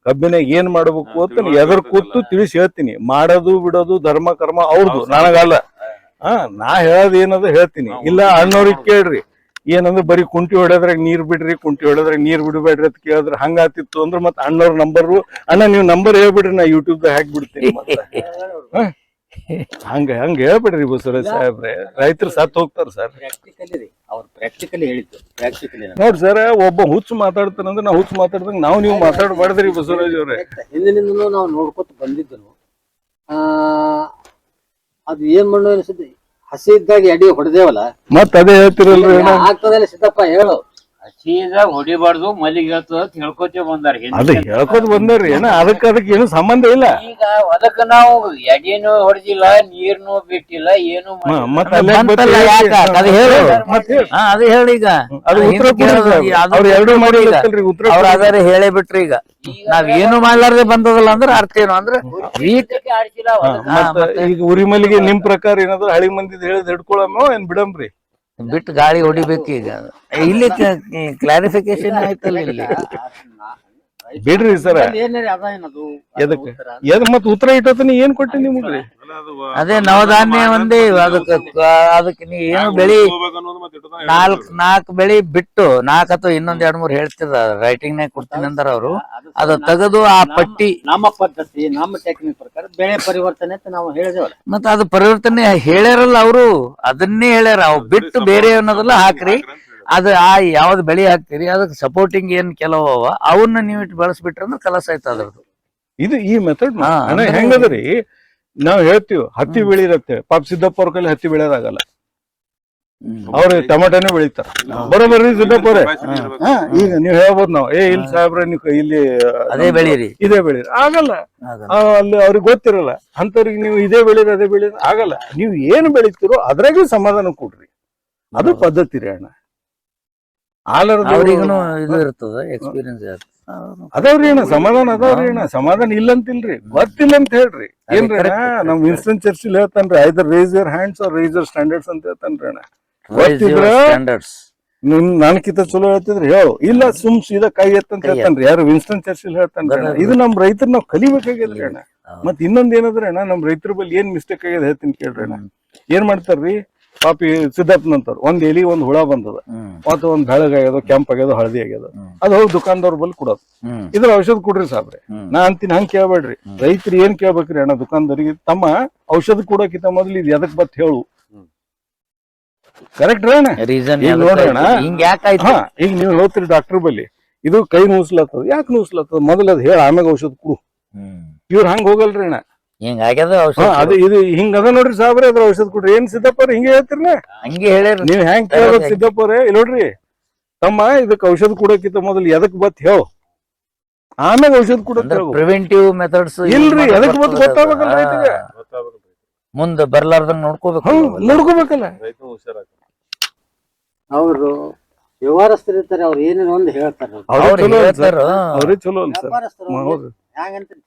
ಕಬ್ಬಿನ ಏನ್ ಮಾಡ್ಬೇಕು ಅಂತ ಎದ್ರ ಕೂತು ತಿಳಿಸಿ ಹೇಳ್ತೀನಿ. ಮಾಡೋದು ಬಿಡೋದು ಧರ್ಮ ಕರ್ಮ ಅವ್ರದ್ದು, ನನಗಲ್ಲ. ನಾ ಹೇಳೋದ್ ಏನದ ಹೇಳ್ತೀನಿ. ಇಲ್ಲ ಅಣ್ಣವ್ರಿಗೆ ಕೇಳ್ರಿ. ಏನಂದ್ರೆ ಬರೀ ಕುಂಟಿ ಹೊಡೆದ್ರಾಗ ನೀರ್ ಬಿಡ್ರಿ, ಕುಂಟಿ ಹೊಡೆದ್ರಾಗ ನೀರ್ ಬಿಡಬೇಡ್ರಿ ಅಂತ ಕೇಳಿದ್ರೆ ಹಂಗಾತಿತ್ತು ಅಂದ್ರೆ ಮತ್ತೆ ಅಣ್ಣವ್ರ ನಂಬರು, ಅಣ್ಣ ನೀವು ನಂಬರ್ ಹೇಳ್ಬಿಡ್ರಿ, ನಾ ಯೂಟ್ಯೂಬ್ದಾಗ ಹಾಕ್ಬಿಡ್ತೀನಿ. ಹಂಗ ಹೇಳ್ಬಿಡ್ರಿ ಬಸವರಾಜ್ ಸಾಹೇಬ್ರೆ. ರೈತರು ಸತ್ ಹೋಗ್ತಾರ ಸರ್. ನೋಡ್ರಿ ಸರ್, ಒಬ್ಬ ಹುಚ್ಚು ಮಾತಾಡ್ತಾನಂದ್ರೆ ನಾ ಹುಚ್ಚು ಮಾತಾಡ್ದಂಗ ನೀವು ಮಾತಾಡ್ಬಾರ್ದ್ರಿ ಬಸವರಾಜ್ ಅವ್ರೆ. ಹಿಂದಿನಿಂದ ನಾವು ನೋಡ್ಕೊತ ಬಂದಿದ್ದನು. ಅದು ಏನ್ ಮಾಡೋ ಅನಿಸುತ್ತೆ, ಹಸಿ ಇದ್ದಾಗ ಎಡಿ ಹೊಡೆದೇವಲ್ಲ, ಮತ್ ಅದೇ ಹೇಳ್ತಿರಲ್ರಿ ಆಗ್ತದಲ್ಲ ಸಿದ್ದಪ್ಪ ಹೇಳು. ಹಸಿದಾಗ ಹೊಡಿಬಾರ್ದು, ಮಲ್ಲಿಗೆ ಹೇಳ್ತದ ಹೇಳ್ಕೋತೇ ಬಂದಾರ. ಅದ ಹೇಳ್ಕೊತ ಬಂದಾರ್ರಿ. ಏನ ಅದಕ್ಕೆ ಏನು ಸಂಬಂಧ ಇಲ್ಲ. ಈಗ ಅದಕ್ಕ ನಾವು ಎಡಿನೂ ಹೊಡೆದಿಲ್ಲ, ನೀರ್ನು ಬಿಟ್ಟಿಲ್ಲ, ಏನು ಅದೇ ಹೇಳಿ. ಈಗ ಅದಾರೆ ಹೇಳೇ ಬಿಟ್ರಿ. ಈಗ ನಾವ್ ಏನು ಮಾಡ್ಲಾರ್ದೆ ಬಂದದಲ್ಲ ಅಂದ್ರೆ ಅರ್ಥ ಏನು ಅಂದ್ರೆ ಈಗ ಉರಿ ಮಲ್ಲಿಗೆ ನಿಮ್ ಪ್ರಕಾರ ಏನಾದ್ರು ಹಳಿ ಮಂದಿದ್ ಹೇಳಿದ್ ಹಿಡ್ಕೊಳಮೋ ಏನ್ ಬಿಡಂಬ್ರಿ? ಬಿಟ್ಟು ಗಾಳಿ ಹೊಡಿಬೇಕು. ಈಗ ಇಲ್ಲಿ ಕ್ಲಾರಿಫಿಕೇಶನ್ ಆಯ್ತಲ್ಲ. ಇಲ್ಲಿ ಬಿಡ್ರಿ ಸರ್ ಏನಾರ ಅದ ಏನದು ಎದಕ್ಕೆ ಮತ್ ಉತ್ತರ ಇಟ್ಟತನ ಏನ್ ಕೊಟ್ಟಿ ನಿಮ್ಗ್ರಿ ಅದೇ ನವಧಾನ್ಯ ಒಂದೇ ಅದಕ್ಕೆ ನೀ ಏನು ಬೆಳಿ ನಾಲ್ಕು ಬೆಳಿ ಬಿಟ್ಟು 4 ಅಥವಾ ಇನ್ನೊಂದ್ 2-3 ಹೇಳ್ತಿರ ರೈಟಿಂಗ್ ನಾಗ ಕೊಡ್ತೀನಿ ಅಂದಾರ ಅವ್ರು ಅದು ತೆಗೆದು ಆ ಪಟ್ಟಿ ನಮ್ಮ ಪದ್ಧತಿ ನಮ್ಮ ಟೆಕ್ನಿಕ್ ಪ್ರಕಾರ ಬೆಳೆ ಪರಿವರ್ತನೆ ಅಂತ ನಾವು ಹೇಳಿದೇವಲ್ಲ. ಮತ್ತ ಅದು ಪರಿವರ್ತನೆ ಹೇಳ್ಯಾರಲ್ಲ ಅವರು ಅದನ್ನೇ ಹೇಳ್ಯಾರ ಅವ್ ಬಿಟ್ಟು ಬೇರೆ ಅನ್ನೋದೆಲ್ಲ ಹಾಕ್ರಿ ಅದ ಆ ಯಾವ್ದು ಬೆಳಿ ಹಾಕ್ತಿರಿ ಅದಕ್ಕೆ ಸಪೋರ್ಟಿಂಗ್ ಏನ್ ಕೆಲವು ಅವ ಅವನ್ನ ನೀವು ಇಟ್ಟು ಬಳಸ್ಬಿಟ್ರ ಅಂದ್ರೆ ಕಲಸ ಆಯ್ತು ಅದ್ರದ್ದು. ಇದು ಈ ಮೆಥಡ್ ಅಂದ್ರೆ ಹೆಂಗದ್ರಿ ನಾವ್ ಹೇಳ್ತೀವಿ ಹತ್ತಿ ಬೆಳಿರತ್ತೆ ಪಾಪ ಸಿದ್ದಪ್ಪ ಅವ್ರ ಕೈಲಿ ಹತ್ತಿ ಬೆಳೆಯೋದಾಗಲ್ಲ ಅವ್ರು ಟೊಮೆಟೊನೇ ಬೆಳಿತಾರ ಬರೋಬರ್ರಿ ಸಿದ್ದಪ್ಪ ಅವ್ರೆ ಈಗ ನೀವ್ ಹೇಳ್ಬೋದು ನಾವ್ ಇಲ್ಲಿ ಸಾಹೇಬ್ರ ನೀವು ಇಲ್ಲಿ ಅದೇ ಬೆಳೀರಿ ಇದೇ ಬೆಳೀರಿ ಆಗಲ್ಲ ಅಲ್ಲಿ ಅವ್ರಿಗೆ ಗೊತ್ತಿರಲ್ಲ ಅಂತವ್ರಿಗೆ ನೀವು ಇದೇ ಬೆಳೀರಿ ಅದೇ ಬೆಳೀರಿ ಆಗಲ್ಲ ನೀವು ಏನ್ ಬೆಳಿತೀರೋ ಅದ್ರಾಗೆ ಸಮಾಧಾನ ಕೊಡ್ರಿ ಅದು ಪದ್ಧತಿ ರೀ ಅಣ್ಣ ಅವ್ರಿಗೂ ಇದು ಇರ್ತದ ಎಕ್ಸ್ಪೀರಿಯನ್ಸ್ ಅದಾವ್ರಿ ಅಣ್ಣ ಸಮಾಧಾನ ಅದಾವ್ರಿ ಅಣ್ಣ ಸಮಾಧಾನ ಇಲ್ಲಂತಿಲ್ರಿ ಗೊತ್ತಿಲ್ಲ ಅಂತ ಹೇಳ್ರಿ ಏನ್ರಿ ಅಣ್ಣ ನಮ್ ವಿನ್ಸ್ಟನ್ ಚರ್ಚಿಲ್ ಹೇಳ್ತಾನ್ರಿ ಐದರ್ ರೇಸ್ ಯರ್ ಹ್ಯಾಂಡ್ಸ್ ಆರ್ ರೇಸ್ ಯರ್ ಸ್ಟ್ಯಾಂಡರ್ಡ್ಸ್ ಅಂತ ಹೇಳ್ತಾನ್ರಿ ಅಣ್ಣ ಗೊತ್ತಿದ್ರ ನನ್ಕಿಂತ ಚಲೋ ಹೇಳ್ತಿದ್ರಿ ಹೇಳು ಇಲ್ಲ ಸುಮ್ ಸೀದಾ ಕೈ ಎತ್ತಂತ ಹೇಳ್ತಾನ್ರಿ ಯಾರು ವಿನ್ಸ್ಟನ್ ಚರ್ಚಿಲ್ ಹೇಳ್ತಾನ್ರಿ ಅಣ್ಣ ಇದು ನಮ್ ರೈತರು ನಾವ್ ಕಲಿಬೇಕಾಗ್ಯದ್ರಿ ಅಣ್ಣ ಮತ್ ಇನ್ನೊಂದ್ ಏನಂದ್ರೆ ಅಣ್ಣ ನಮ್ ರೈತರ ಬಲ್ಲಿ ಏನ್ ಮಿಸ್ಟೇಕ್ ಆಗ್ಯದ ಹೇಳ್ತೀನಿ ಕೇಳ್ರಿ ಅಣ್ಣ ಏನ್ ಮಾಡ್ತಾರ್ರಿ ಪಾಪಿ ಸಿದ್ದಪ್ಪನಂತವ್ರು ಒಂದ್ ಎಲಿ ಒಂದ್ ಹುಳ ಬಂದದ ಮತ್ತ ಒಂದ್ ಬೆಳಗಾಗ್ಯದ ಕೆಂಪ್ ಆಗ್ಯದ ಹಳದಿ ಆಗ್ಯದ ಅದ್ ಹೋಗಿ ದುಕಾನ್ದವ್ರ ಬಲ್ಲಿ ಕೊಡೋದು ಇದ್ರ ಔಷಧ ಕೊಡ್ರಿ ಸಾಬ್ರೆ ನಾ ಅಂತೀನಿ ಹಂಗ್ ಕೇಳ್ಬೇಡ್ರಿ ರೈತರು ಏನ್ ಕೇಳ್ಬೇಕ್ರಿ ಅಣ್ಣ ದುಕಾನ್ದವ್ರಿಗೆ ತಮ್ಮ ಔಷಧ ಕೊಡೋಕಿಂತ ಮೊದ್ಲು ಇದು ಎದಕ್ ಬತ್ ಹೇಳು ಕರೆಕ್ಟ್ ಅಣ್ಣ ಈಗ ನೋಡ್ರಿ ಅಣ್ಣ ಈಗ ನೀವ್ ಹೋಗ್ತೀರಿ ಡಾಕ್ಟರ್ ಬಲ್ಲಿ ಇದು ಕೈ ನುಸ್ಲತ್ತದ ಯಾಕೆ ನುಸ್ಲತ್ತದ ಮೊದಲ ಅದ್ ಹೇಳ ಆಮ್ಯಾಗ ಔಷಧ ಕೊಡು ಇವ್ರ ಹಂಗ ಹೋಗಲ್ರಿ ಅಣ್ಣ ಅದು ಇದು ಹಿಂಗ ಅದ ನೋಡ್ರಿ ಸಾಬ್ರೆ ಅದ್ರ ಔಷಧ ಕೊಡ್ರಿ ಏನ್ ಸಿದ್ದಪ್ಪ ಹಿಂಗೆ ಹೇಳ್ತಿರ್ಲ ಹಂಗೆ ಹೇಳ್ಯಾರ ನೀವ್ ಹೆಂಗ್ ಕೇಳ್ಬೇಕು ಸಿದ್ದಪ್ಪ ಅವ್ರೆ ನೋಡ್ರಿ ತಮ್ಮ ಇದಕ್ ಔಷಧ ಕೊಡೋಕಿಂತ ಮೊದಲು ಎದಕ್ ಬತ್ ಹೇಳು ಆಮ್ಯಾಗ ಔಷಧ ಕೊಡೋದ್ ಪ್ರಿವೆಂಟಿವ್ ಮೆಥಡ್ಸ್ ಇಲ್ರಿ ಎದಕ್ ಬತ್ ಗೊತ್ತಾಗಬೇಕಲ್ಲ ರೈತಗೆ ಮುಂದ ಬರ್ಲಾರ್ದಂಗ ನೋಡ್ಕೋಬೇಕಲ್ಲ ಅವರು ವ್ಯವಹಾರಸ್ಥರು ಇರ್ತಾರೆ ಅವ್ರು ಏನೇನು ಒಂದು ಹೇಳ್ತಾರೆ ಅವ್ರೇ ಚಲೋ ಅಲ್ಲ ಸರ್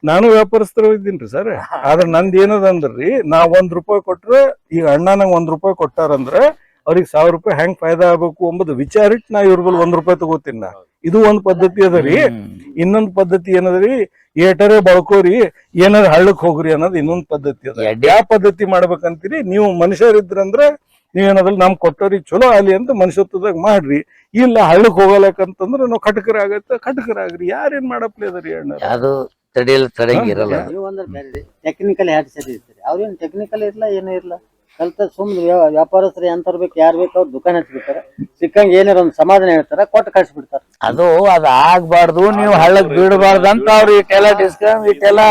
ನಾನು ವ್ಯಾಪಾರಸ್ಥರು ಇದ್ದೀನ್ರಿ ಸರ್ ಆದ್ರೆ ನಂದ್ ಏನದ ಅಂದ್ರಿ ನಾ ₹1 ಕೊಟ್ರೆ ಈಗ ಅಣ್ಣ ನಂಗ್ ₹1 ಕೊಟ್ಟಾರಂದ್ರೆ ಅವ್ರಿಗೆ ₹1000 ಹೆಂಗ್ ಫಾಯ್ದಾ ಆಗ್ಬೇಕು ಎಂಬುದು ವಿಚಾರಿಟ್ಟು ನಾ ಇವ್ರ ಬಲ್ ₹1 ತಗೋತೀನಿ ನಾ ಇದು ಒಂದ್ ಪದ್ಧತಿ ಅದರಿ ಇನ್ನೊಂದ್ ಪದ್ಧತಿ ಏನದ್ರಿ ಏಟರೇ ಬಳ್ಕೋರಿ ಏನಾರ ಹಳ್ಳಕ್ ಹೋಗ್ರಿ ಅನ್ನೋದು ಇನ್ನೊಂದ್ ಪದ್ಧತಿ ಅದ ಯಾವ ಪದ್ಧತಿ ಮಾಡ್ಬೇಕಂತೀರಿ ನೀವು ಮನುಷ್ಯರಿದ್ರಂದ್ರೆ ನೀವೇನಾದ್ರೂ ನಮ್ ಕೊಟ್ಟವ್ರಿಗೆ ಚಲೋ ಆಲಿ ಅಂತ ಮನುಷ್ಯತ್ವದಾಗ ಮಾಡ್ರಿ ಇಲ್ಲ ಹಳ್ಳಕ್ ಹೋಗಲಕ್ಕಂತಂದ್ರೆ ನಾವು ಕಟಕರಾಗ್ರಿ ಯಾರೇನ್ ಮಾಡಪ್ಲೆ ಅದರಿ ಅಣ್ಣ ಅದು ತಡೆಯಂಗಿರಲ್ಲ ಟೆಕ್ನಿಕಲ್ ಹ್ಯಾಟ್ ಸರಿ ಇರ್ತಾರೆ ಅವ್ರೇನ್ ಟೆಕ್ನಿಕಲ್ ಇರ್ಲ ಏನೂ ಇರ್ಲ ಕಲ್ತ ಸುಮ್ನೆ ವ್ಯಾಪಾರಸ್ಥರು ಎಂತವ್ರು ಬೇಕು ಯಾರು ಬೇಕು ಅವ್ರು ದುಕಾನ್ ಹಚ್ಬಿಡ್ತಾರೆ ಸಿಕ್ಕಂಗ ಏನಾರ ಒಂದ್ ಸಮಾಧಾನ ಹೇಳ್ತಾರ ಕೊಟ್ಟು ಕಳ್ಸಿಬಿಡ್ತಾರ ಅದು ಆಗ್ಬಾರ್ದು ನೀವು ಹಳ್ಳಕ್ ಬೀಳಬಾರ್ದು ಅಂತ ಅವ್ರು ಇಟ್ಟೆಲ್ಲ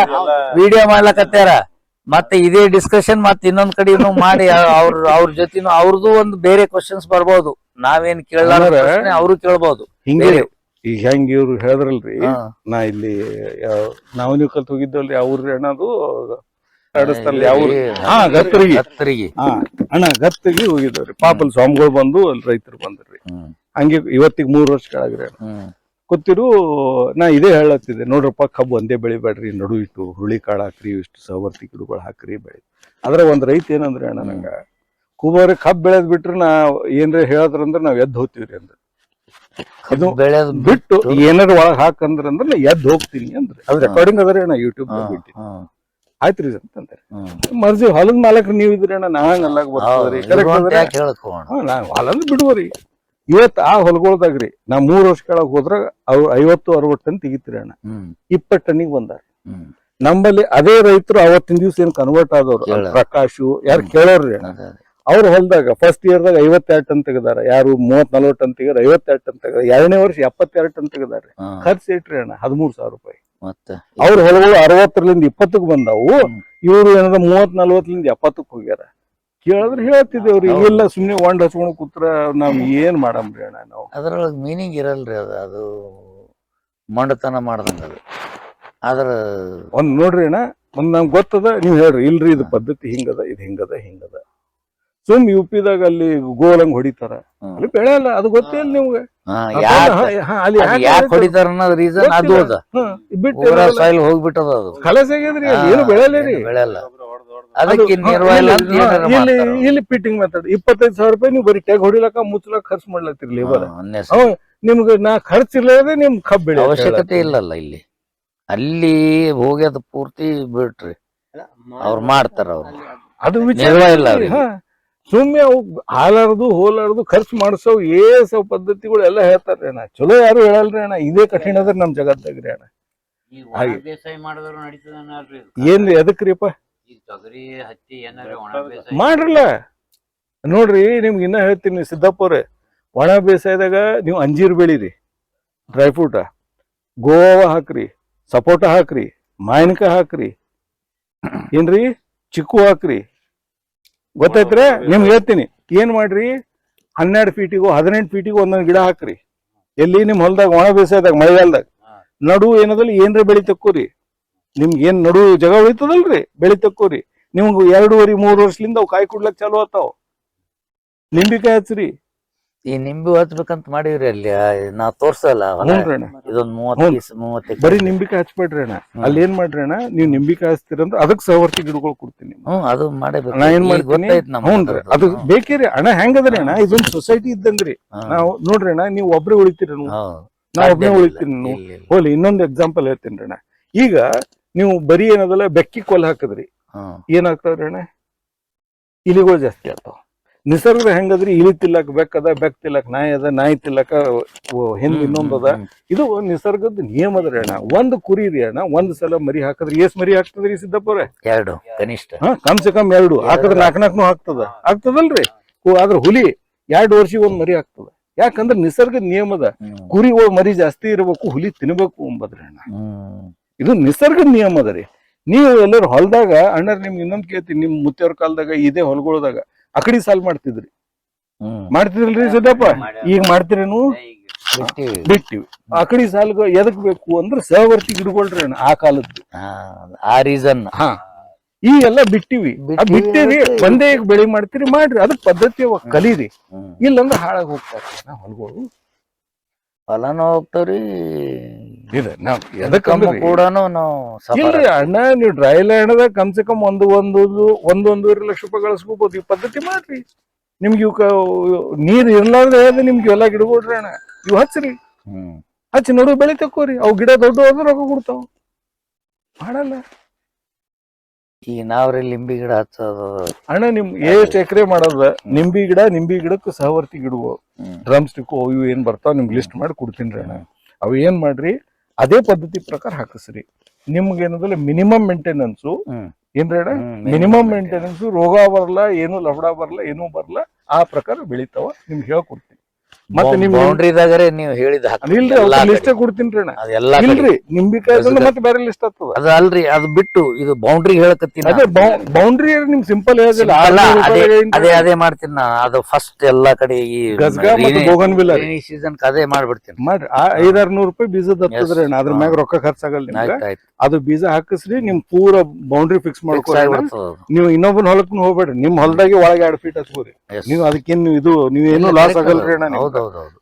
ವಿಡಿಯೋ ಮಾಡ್ಲಕತ್ಯಾರ ಮತ್ತೆ ಇದೇ ಡಿಸ್ಕಷನ್ ಮತ್ತೆ ಇನ್ನೊಂದ್ ಕಡೆನು ಮಾಡಿ ಅವ್ರ ಜೊತೆನು ಅವ್ರದ್ದು ಒಂದು ಬೇರೆ ಕ್ವಶನ್ಸ್ ಬರ್ಬೋದು ನಾವೇನ್ ಕೇಳಲಾರ ಅವರು ಕೇಳ್ಬೋದು ಹಿಂಗೆ ಈಗ ಹೆಂಗ್ ಇವ್ರು ಹೇಳಿದ್ರಲ್ರಿ ನಾ ಇಲ್ಲಿ ನಾವು ನೀವು ಕಲ್ತ್ ಹೋಗಿದ್ದಲ್ರಿ ಅವ್ರಿ ಅಣ್ಣದು ಗತ್ತರಿಗೆ ಅಣ್ಣ ಗತ್ತಿಗೆ ಹೋಗಿದ್ದವ್ರಿ ಪಾಪಲ್ ಸ್ವಾಮಿಗಳು ಬಂದು ಅಲ್ಲಿ ರೈತರು ಬಂದ್ರಿ ಹಂಗೆ ಇವತ್ತಿಗೆ 3 ವರ್ಷ ಕೆಳಗ್ರಿ ಗೊತ್ತಿರು ನಾ ಇದೇ ಹೇಳತ್ತಿದ್ದೆ ನೋಡ್ರಪ್ಪ ಕಬ್ಬು ಒಂದೇ ಬೆಳಿಬೇಡ್ರಿ ನಡು ಇಟ್ಟು ಹುಳಿ ಕಾಳು ಹಾಕ್ರಿ ಇಷ್ಟು ಸವರ್ತಿ ಗಿಡಗಳು ಹಾಕ್ರಿ ಬೆಳಿ ಅದ್ರ ಒಂದ್ ರೈತ ಏನಂದ್ರಿ ಅಣ್ಣ ನಂಗ ಕೂಬಾರಿ ಕಬ್ಬ್ ಬೆಳೆದ್ ಬಿಟ್ರೆ ನಾ ಏನ್ರ ಹೇಳದ್ರಂದ್ರ ನಾವ್ ಎದ್ದು ಹೋಗ್ತೀವ್ರಿ ಅಂದ್ರ ಅದು ಬಿಟ್ಟು ಏನಾರ ಒಳಗ್ ಹಾಕಂದ್ರ ನಾ ಎದ್ದು ಹೋಗ್ತೀನಿ ಅಂದ್ರೆ ಅದ್ ರೆಕಾರ್ಡಿಂಗ್ ಅದರಿ ಅಣ್ಣ ಯೂಟ್ಯೂಬ್ ಆಯ್ತ್ರಿ ಅಂತಂದ್ರೆ ಮರ್ಜಿ ಹೊಲದ ಮಾಲಕ್ರಿ ನೀವ್ ಇದ್ರಿ ಅಣ್ಣ ನಾ ಹಂಗಲ್ಲಾಗ ಬರ್ತದ್ರಿ ಹೊಲದ್ ಬಿಡುವರಿ ಇವತ್ ಆ ಹೊಲಗೊಳ್ದಾಗ್ರಿ ನಾ 3 ವರ್ಷ ಕೆಳಗ್ ಹೋದ್ರ ಅವ್ರು 50-60 ಟನ್ ತೆಗಿತೀರಿ ಅಣ್ಣ 20 ಟನ್ನಿಗೆ ಬಂದಾರ ನಮ್ಮಲ್ಲಿ ಅದೇ ರೈತರು ಅವತ್ತಿನ ದಿವ್ಸ ಏನ್ ಕನ್ವರ್ಟ್ ಆದವ್ರು ಪ್ರಕಾಶು ಯಾರು ಕೇಳೋರ್ರಿ ಅಣ್ಣ ಅವ್ರ ಹೊಲದಾಗ ಫಸ್ಟ್ ಇಯರ್ದಾಗ 52 ಟನ್ ತೆಗದಾರ ಯಾರು 30-40 ಟನ್ ತೆಗ್ಯಾರ 52 ಟನ್ ತೆಗದಾರ 2ನೇ ವರ್ಷ 72 ಟನ್ ತೆಗದಾರ್ರಿ ಖರ್ಚು ಇಟ್ರಿ ಅಣ್ಣ ₹13,000 ಅವ್ರ ಹೊಲಗಳು 60ರಿಂದ 20ಕ್ಕೆ ಬಂದಾವು ಇವ್ರು ಏನಾರ 30-40ರಿಂದ 70ಕ್ಕೆ ಹೋಗ್ಯಾರ ಕೇಳಿದ್ರೆ ಹೇಳ್ತಿದ್ದೇವ್ರಿ ಇಲ್ಲ ಸುಮ್ನೆ ಒಂಡ್ ಹಚ್ಕೊಂಡ್ ಕೂತ್ರ ನಾವ್ ಏನ್ ಮಾಡಮ್ರಿ ಅಣ್ಣ ನಾವು ಅದ್ರೊಳಗ್ ಮೀನಿಂಗ್ ಇರಲ್ರಿ ಅದು ಮಂಡತನ ಮಾಡ್ದಂಗ ಅದು ಆದ್ರ ಒಂದ್ ನೋಡ್ರಿ ಅಣ್ಣ ಒಂದ್ ನಮ್ಗೆ ಗೊತ್ತದ ನೀವ್ ಹೇಳ್ರಿ ಇಲ್ರಿ ಇದು ಪದ್ಧತಿ ಹಿಂಗದ ಇದು ಹಿಂಗದ ಸುಮ್ UP-ದಾಗ ಅಲ್ಲಿ ಗೋಲಂಗ್ ಹೊಡಿತಾರ ಅಲ್ಲಿ ಬೆಳೆ ಅಲ್ಲ ಅದು ಗೊತ್ತೇ ಇಲ್ಲ ನಿಮ್ಗೆ ಯಾಕೆ ಹೊಡಿತಾರ ಅನ್ನೋದ್ ರೀಸನ್ ಅದು ಅದ ಬಿಟ್ಟು ಸಾಯಿಲ್ ಹೋಗ್ಬಿಟ್ಟದ ಅದು ಕಲಸ ಆಗ್ಯದ್ರಿ ಏನು ಬೆಳೆಯಲ್ಲ ಬೆಳೆಯಲ್ಲ ಅದಕ್ಕೆ ಇಲ್ಲಿ ಫಿಟ್ಟಿಂಗ್ ಮೆಥಡ್ ₹25,000 ನೀವು ಬರೀ ಟ್ಯಾಗ್ ಹೊಡಿಲಕ್ಕ ಮುಚ್ಚಲಕ್ಕ ಖರ್ಚು ಮಾಡ್ಲತ್ತೀರಿ ಲೇಬರ್ ನಿಮ್ಗೆ ನಾ ಖರ್ಚಿಲ್ಲದೆ ನಿಮ್ ಕಬ್ಬು ಬೆಳೆ ಅವಶ್ಯಕತೆ ಇಲ್ಲಲ್ಲ ಇಲ್ಲಿ. ಅಲ್ಲಿ ಹೋಗಿ ಅದು ಪೂರ್ತಿ ಬಿಟ್ರಿ ಅವ್ರು ಮಾಡ್ತಾರ. ಅವ್ರು ಅದು ನಿರ್ವಾಹ ಇಲ್ಲ ಅವ್ರಿಗೆ. ಸುಮ್ಮನೆ ಅವು ಹಾಲಾರ್ದು ಹೋಲಾರ್ದು ಖರ್ಚು ಮಾಡಿಸೋ ಏಸೋ ಪದ್ಧತಿಗಳು ಎಲ್ಲ ಹೇಳ್ತಾರ್ರಿ ಅಣ್ಣ. ಚಲೋ ಯಾರು ಹೇಳಲ್ರಿ ಅಣ್ಣ. ಇದೇ ಕಠಿಣ ಅದ್ರ ನಮ್ ಜಗತ್ತಾಗ್ರಿ ಅಣ್ಣ. ಈಗ ಒಣ ಬೇಸಾಯ ಮಾಡಿದ್ರು ನಡೀತದಲ್ರಿ? ಏನ್ರಿ ಎದಕ್ರಿಪ್ಪ? ಈಗ ತೊಗರಿ ಹತ್ತಿ ಏನಾರ ಒಣ ಬೇಸಾಯ ಮಾಡ್ರಲ್ಲ. ನೋಡ್ರಿ ನಿಮ್ಗೆ ಇನ್ನ ಹೇಳ್ತೀನಿ ಸಿದ್ದಪ್ಪವ್ರೆ, ಒಣ ಬೇಸಾಯದಾಗ ನೀವು ಅಂಜೀರ್ ಬೆಳೀರಿ, ಡ್ರೈ ಫ್ರೂಟ್, ಗೋವಾ ಹಾಕ್ರಿ, ಸಪೋಟ ಹಾಕ್ರಿ, ಮಾವಿನಕಾಯಿ ಹಾಕ್ರಿ, ಏನ್ರಿ ಚಿಕ್ಕು ಹಾಕ್ರಿ. ಗೊತ್ತೈತ್ರಿ? ನಿಮ್ಗೆ ಹೇಳ್ತೀನಿ ಏನ್ ಮಾಡ್ರಿ, 12 ಫೀಟಿಗೂ 18 ಫೀಟಿಗೂ ಒಂದೊಂದು ಗಿಡ ಹಾಕ್ರಿ. ಎಲ್ಲಿ ನಿಮ್ ಹೊಲದಾಗ ಒಣ ಬೇಸಾಯದಾಗ ಮಳೆಗಾಲದಾಗ ನಡು ಏನದಲ್ಲಿ ಏನ್ರ ಬೆಳಿ ತಕ್ಕೋರಿ. ನಿಮ್ಗೆ ಏನ್ ನಡು ಜಗ ಉಳಿತದಲ್ರಿ, ಬೆಳಿ ತಕ್ಕೋರಿ. ನಿಮ್ಗೆ 2.5-3 ವರ್ಷದಿಂದ ಅವು ಕಾಯಿ ಕೊಡ್ಲಕ್ ಚಾಲು ಆತಾವ. ನಿಂಬಿಕಾಯಿ ಹಚ್ಚ್ರಿ. ಈ ನಿಂಬೆ ಹಚ್ಬೇಕಂತ ಮಾಡಿವ್ರಿ ಅಲ್ಲಿ ನಾವ್ ತೋರ್ಸಲ್ಲ. ಇದೊಂದ್ 30 ಬರೀ ನಿಂಬಿಕಾಯಿ ಹಚ್ಬೇಡ್ರಿ ಅಣ್ಣ. ಅಲ್ಲಿ ಏನ್ ಮಾಡ್ರಿ ಅಣ್ಣ, ನೀವ್ ನಿಂಬಿಕಾಯಿ ಹಚ್ತೀರಂದ್ರ ಅದಕ್ ಸಹವರ್ತಿ ಗಿಡಗಳು ಕೊಡ್ತೀನಿ. ಅದು ಮಾಡಬೇಕು. ನಾ ಏನ್ ಮಾಡ್ತೀನಿ, ಹ್ಞೂನ್ರಿ ಅದು ಬೇಕೇರಿ ಅಣ್ಣ. ಹೆಂಗದ್ರಿ ಅಣ್ಣ, ಇದೊಂದು ಸೊಸೈಟಿ ಇದ್ದಂಗ್ರಿ. ನಾವು ನೋಡ್ರಿ ಅಣ್ಣ, ನೀವ್ ಒಬ್ರೇ ಉಳಿತೀರಿ, ನಾವ್ ಒಬ್ನೇ ಉಳಿತೀನಿ. ಹೋಲಿ ಇನ್ನೊಂದು ಎಕ್ಸಾಂಪಲ್ ಹೇಳ್ತೀನಿ ಅಣ್ಣ. ಈಗ ನೀವು ಬರೀ ಏನದಲ್ಲ ಬೆಕ್ಕಿ ಕೊಲ್ ಹಾಕದ್ರಿ, ಏನಾಗ್ತಾವ್ರಿ ಅಣ್ಣ, ಇಲಿಗಳು ಜಾಸ್ತಿ ಆಗ್ತಾವ. ನಿಸರ್ಗದ ಹೆಂಗದ್ರಿ, ಇಲಿ ತಿಲ್ಲಕ್ ಬೆಕ್ಕದ, ಬೆಕ್ ತಿಲ್ಲಕ್ ನಾಯಿ ಅದ, ನಾಯಿ ತಿಲ್ಲಕ ಹಿಂದ್ ಇನ್ನೊಂದದ. ಇದು ನಿಸರ್ಗದ ನಿಯಮ ಅದ್ರಿ ಅಣ್ಣ. ಒಂದ್ ಕುರಿ ರೀ ಅಣ್ಣ, ಒಂದ್ ಸಲ ಮರಿ ಹಾಕದ್ರಿ ಎಸ್ ಮರಿ ಹಾಕ್ತದ್ರಿ ಸಿದ್ದಪ್ಪವ್ರೆ? 2 ಕನಿಷ್ಠ. ಕಮ್ ಸೆ ಕಮ್ 2 ಹಾಕದ್ರ 4 ಆಗ್ತದಲ್ರಿ. ಆದ್ರ ಹುಲಿ 2 ವರ್ಷಿಗೆ ಒಂದ್ ಮರಿ ಆಗ್ತದ. ಯಾಕಂದ್ರ ನಿಸರ್ಗದ ನಿಯಮದ ಕುರಿ ಮರಿ ಜಾಸ್ತಿ ಇರ್ಬೇಕು, ಹುಲಿ ತಿನ್ಬೇಕು ಅಂಬದ್ರಿ ಅಣ್ಣ. ಇದು ನಿಸರ್ಗದ ನಿಯಮ ಅದ ರೀ. ನೀವು ಎಲ್ಲರೂ ಹೊಲದಾಗ ಅಣ್ಣರ್ ನಿಮ್ಗೆ ಇನ್ನೊಂದ್ ಕೇಳ್ತೀನಿ, ನಿಮ್ ಮುತ್ತೆಯವ್ರ ಕಾಲದಾಗ ಇದೇ ಹೊಲಗೊಳದಾಗ ಅಕಡಿ ಸಾಲ್ ಮಾಡ್ತಿದ್ರಿ, ಮಾಡ್ತಿದ್ರಲ್ರಿ ಸಿದ್ದಪ್ಪ? ಈಗ ಮಾಡ್ತೀರೇನು? ಬಿಟ್ಟಿವಿ. ಅಕಡಿ ಸಾಲ್ಗ ಎದಕ್ ಬೇಕು ಅಂದ್ರೆ ಸಹವರ್ತಿ ಗಿಡಗಳ್ರಿ ಅಣ್ಣ ಆ ಕಾಲದ್ದು. ಆ ರೀಸನ್. ಈ ಎಲ್ಲ ಬಿಟ್ಟಿವಿ, ಬಿಟ್ಟಿರಿ. ಒಂದೇ ಈಗ ಬೆಳೆ ಮಾಡ್ತೀರಿ, ಮಾಡ್ರಿ. ಅದಕ್ ಪದ್ಧತಿ ಕಲೀರಿ. ಇಲ್ಲಂದ್ರೆ ಹಾಳಾಗಿ ಹೋಗ್ತಾರೆ ಹೊಲಗಳು. ಹೊಲನೂ ಹೋಗ್ತಾವ್ರಿ, ಕೂಡನು ಇಲ್ರಿ ಅಣ್ಣ. ನೀವು ಡ್ರೈ ಲ್ಯಾಂಡ್ದಾಗ ಕಮ್ ಸೆ ಕಮ್ 1.5 ಲಕ್ಷ ರೂಪಾಯಿ ಗಳಿಸ್ಕೋಬಹುದು. ಈ ಪದ್ಧತಿ ಮಾಡ್ರಿ. ನಿಮ್ಗೆ ಇವಕ್ಕ ನೀರ್ ಇರ್ಲಾರ್ದೆ ನಿಮ್ಗೆ ಎಲ್ಲ ಗಿಡಗಳ್ರಿ ಅಣ್ಣ. ಇವ್ ಹಚ್ಚ್ರಿ, ಹಚ್ಚಿ ನಡು ಬೆಳಿ ತಕ್ಕೋರಿ. ಅವು ಗಿಡ ದೊಡ್ಡ ಹೋದ್ರೆ ರೊಕ್ಕ ಕೊಡ್ತಾವ. ಮಾಡಲ್ಲ ಈಗ ನಾವ್ರಿ ಲಿಂಬಿ ಗಿಡ ಹಚ್ಚೋದು ಅಣ್ಣ. ನಿಮ್ ಎಷ್ಟ್ ಎಕರೆ ಮಾಡೋದ ನಿಂಬಿ ಗಿಡಕ್ಕೂ ಸಹವರ್ತಿ ಗಿಡಗಳು, ಡ್ರಮ್ ಸ್ಟಿಕ್ ಇವು ಏನ್ ಬರ್ತಾವ ನಿಮ್ಗೆ ಲಿಸ್ಟ್ ಮಾಡಿ ಕೊಡ್ತೀನಿ ಅಣ್ಣ. ಅವ್ ಏನ್ ಮಾಡ್ರಿ, ಅದೇ ಪದ್ಧತಿ ಪ್ರಕಾರ ಹಾಕಿಸ್ರಿ. ನಿಮ್ಗೆ ಏನದಲ್ಲ ಮಿನಿಮಮ್ ಮೇಂಟೆನೆನ್ಸು ಏನ್ರಿ ಅಣ್ಣ, ಮಿನಿಮಮ್ ಮೇಂಟೆನೆನ್ಸ್. ರೋಗ ಬರಲ್ಲ, ಏನು ಲಫಡ ಬರಲ್ಲ, ಏನೂ ಬರಲ್ಲ. ಆ ಪ್ರಕಾರ ಬೆಳಿತಾವ. ನಿಮ್ಗೆ ಹೇಳ್ಕೊಡ್ತೀನಿ. ಮತ್ತೆ ನಿಮ್ ಬೌಂಡ್ರಿದಾಗರೆ ನೀವು ಹೇಳಿದ ಇಲ್ರಿ ಲಿಸ್ಟ್ ಕೊಡ್ತೀನಿ ಅಣ್ಣ. ಇಲ್ರಿ ನಿಂಬಿಕಾಯಿ ಮತ್ತೆ ಬೇರೆ ಲಿಸ್ಟ್ ಆಗ್ತದ. ಅದು ಅಲ್ರಿ, ಅದು ಬಿಟ್ಟು ಇದು ಬೌಂಡ್ರಿ ಹೇಳಕತ್ತೀನಿ. ಅದೇ ಬೌಂಡ್ರಿ ನಿಮ್ ಸಿಂಪಲ್ ಹೇಳೋದಿಲ್ಲ. ಅದೇ ಮಾಡ್ತೀನಿ ನಾ. ಅದು ಫಸ್ಟ್ ಎಲ್ಲಾ ಕಡೆ ಈ ಸೀಸನ್ ಅದೇ ಮಾಡ್ಬಿಡ್ತೀನಿ. ಮಾಡ್ರಿ. 500-600 ರೂಪಾಯಿ ಬೀಜದ ಹತ್ತದ್ರಿ ಅಣ್ಣ. ಅದ್ರ ಮ್ಯಾಗ ರೊಕ್ಕ ಖರ್ಚಾಗಲ್ಲ ನಿಮ್ಗೆ. ಅದು ಬೀಜ ಹಾಕಿಸ್ರಿ, ನಿಮ್ ಪೂರ ಬೌಂಡ್ರಿ ಫಿಕ್ಸ್ ಮಾಡ್ಕೊರಿ. ನೀವು ಇನ್ನೊಬ್ಬನ ಹೊಲಕ್ಕೂ ಹೋಗ್ಬೇಡ್ರಿ. ನಿಮ್ ಹೊಲದಾಗೆ ಒಳಗೆ 2 ಫೀಟ್ ಹಚ್ಕೋರಿ. ನೀವು ಅದಕ್ಕೇನು ನೀವೇನು ಲಾಸ್ ಆಗಲ್ರಿ ಅಣ್ಣ.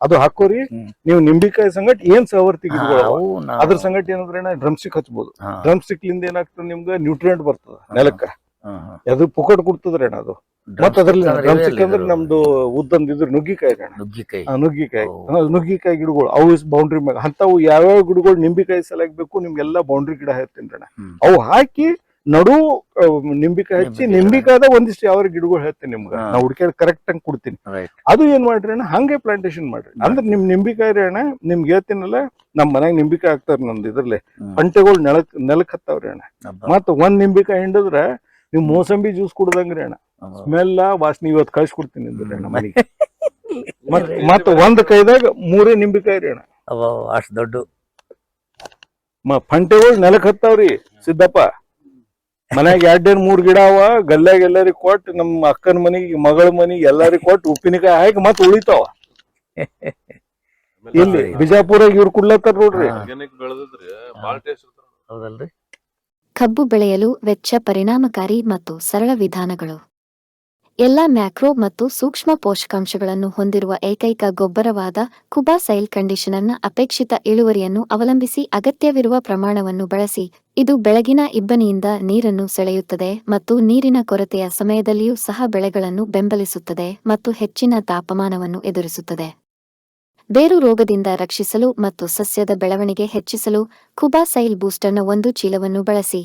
ಅದು ಹಾಕೋರಿ. ನೀವು ನಿಂಬಿಕಾಯಿ ಸಂಗಟ್ ಏನ್ ಸಹವರ್ತಿ ಗಿಡಗಳು ಅದ್ರ ಸಂಗಟ್ ಏನಂದ್ರೆ ಡ್ರಮ್ ಸ್ಟಿಕ್ ಹಚ್ಬೋದು. ಡ್ರಮ್ ಸ್ಟಿಕ್ ಲಿಂದ ಏನಾಗ್ತದೆ, ನಿಮ್ಗೆ ನ್ಯೂಟ್ರಿಯೆಂಟ್ ಬರ್ತದ ನೆಲಕ್ಕ. ಅದು ಪುಕಟ್ ಕೊಡ್ತದ್ರಿ ಅಣ್ಣ. ಅದು ಮತ್ತ ಅದ್ರಲ್ಲಿ ಡ್ರಮ್ ಸ್ಟಿಕ್ ಅಂದ್ರೆ ನಮ್ದು ಉದ್ದಂದ್ ಇದ್ರ ನುಗ್ಗಿಕಾಯಿ ಅಣ್ಣ. ನುಗ್ಗಿಕಾಯಿ ಗಿಡಗಳು ಅವು ಬೌಂಡ್ರಿ ಮ್ಯಾಗ ಅಂತವು ಯಾವ್ಯಾವ ಗಿಡಗಳು ನಿಂಬಿಕಾಯಿ ಸಲಾಗಬೇಕು ನಿಮ್ಗೆಲ್ಲಾ ಬೌಂಡ್ರಿ ಗಿಡ ಹೇಳ್ತೀನಿ ಅಣ್ಣ. ಅವು ಹಾಕಿ ನಡು ನಿಂಬಿಕಾಯಿ ಹಚ್ಚಿ, ನಿಂಬಿಕಾಯ್ದ ಒಂದಿಷ್ಟು ಯಾವ ಗಿಡಗಳು ಹೇಳ್ತೀನಿ ನಿಮ್ಗೆ. ನಾ ಹುಡ್ಕ್ಯಾಡ್ ಕರೆಕ್ಟ್ ಆಗಿ ಕೊಡ್ತೀನಿ. ಅದು ಏನ್ ಮಾಡ್ರಿ ಅಣ್ಣ, ಹಂಗೆ ಪ್ಲಾಂಟೇಶನ್ ಮಾಡ್ರಿ. ಅಂದ್ರೆ ನಿಮ್ ನಿಂಬಿಕಾಯಿ ರೀ ಅಣ್ಣ, ನಿಮ್ಗೆ ಹೇಳ್ತೀನಲ್ಲ, ನಮ್ ಮನ್ಯಾಗ ನಿಂಬಿಕಾಯಿ ಹಾಕ್ತಾರ ನಮ್ದು ಇದ್ರಲ್ಲೇ. ಪಂಟೆಗಳು ನೆಲಕ್ ಹತ್ತಾವ್ರಿ ಅಣ್ಣ. ಮತ್ತ ಒಂದ್ ನಿಂಬಿಕಾಯಿ ಹಿಂಡಿದ್ರ ನೀವು ಮೋಸಂಬಿ ಜ್ಯೂಸ್ ಕುಡ್ದಂಗ್ರಿ ಅಣ್ಣ. ಸ್ಮೆಲ್ ವಾಸನೆ ಇವತ್ತು ಕಳ್ಸಿಕೊಡ್ತೀನಿ ಅಣ್ಣ ಮನೆಗೆ. ಮತ್ತ ಒಂದ್ ಕೈದಾಗ 3 ನಿಂಬಿಕಾಯಿ ರೀ ಅಣ್ಣ. ಅಷ್ಟ್ ದೊಡ್ಡ ಪಂಟೆಗಳು ನೆಲಕ್ ಹತ್ತಾವ್ರಿ ಸಿದ್ದಪ್ಪ. ಮನ್ಯಾಗ 2-3 ಗಿಡ ಅವ. ಗಲ್ಯಾಗ ಎಲ್ಲರಿಗ್ ಕೊಟ್ಟು, ನಮ್ಮ ಅಕ್ಕನ ಮನಿಗೆ, ಮಗಳ ಮನಿಗೆ ಎಲ್ಲರಿಗ್ ಕೊಟ್ಟು ಉಪ್ಪಿನಕಾಯಿ ಹಾಕಿ ಮತ್ ಉಳಿತಾವ. ಇಲ್ಲಿ ಬಿಜಾಪುರಾಗ ಇವ್ರು ಕುಡ್ಲತ್ತಾರ ನೋಡ್ರಿ. ಹೌದಲ್ರಿ. ಕಬ್ಬು ಬೆಳೆಯಲು ವೆಚ್ಚ, ಪರಿಣಾಮಕಾರಿ ಮತ್ತು ಸರಳ ವಿಧಾನಗಳು. ಎಲ್ಲ ಮ್ಯಾಕ್ರೋ ಮತ್ತು ಸೂಕ್ಷ್ಮ ಪೋಷಕಾಂಶಗಳನ್ನು ಹೊಂದಿರುವ ಏಕೈಕ ಗೊಬ್ಬರವಾದ ಕುಬಾ ಸೈಲ್ ಕಂಡೀಷನರ್ನ ಅಪೇಕ್ಷಿತ ಇಳುವರಿಯನ್ನು ಅವಲಂಬಿಸಿ ಅಗತ್ಯವಿರುವ ಪ್ರಮಾಣವನ್ನು ಬಳಸಿ. ಇದು ಬೆಳಗಿನ ಇಬ್ಬನಿಯಿಂದ ನೀರನ್ನು ಸೆಳೆಯುತ್ತದೆ ಮತ್ತು ನೀರಿನ ಕೊರತೆಯ ಸಮಯದಲ್ಲಿಯೂ ಸಹ ಬೆಳೆಗಳನ್ನು ಬೆಂಬಲಿಸುತ್ತದೆ ಮತ್ತು ಹೆಚ್ಚಿನ ತಾಪಮಾನವನ್ನು ಎದುರಿಸುತ್ತದೆ. ಬೇರು ರೋಗದಿಂದ ರಕ್ಷಿಸಲು ಮತ್ತು ಸಸ್ಯದ ಬೆಳವಣಿಗೆ ಹೆಚ್ಚಿಸಲು ಕುಬಾ ಸೈಲ್ ಬೂಸ್ಟರ್ನ ಒಂದು ಚೀಲವನ್ನು ಬಳಸಿ.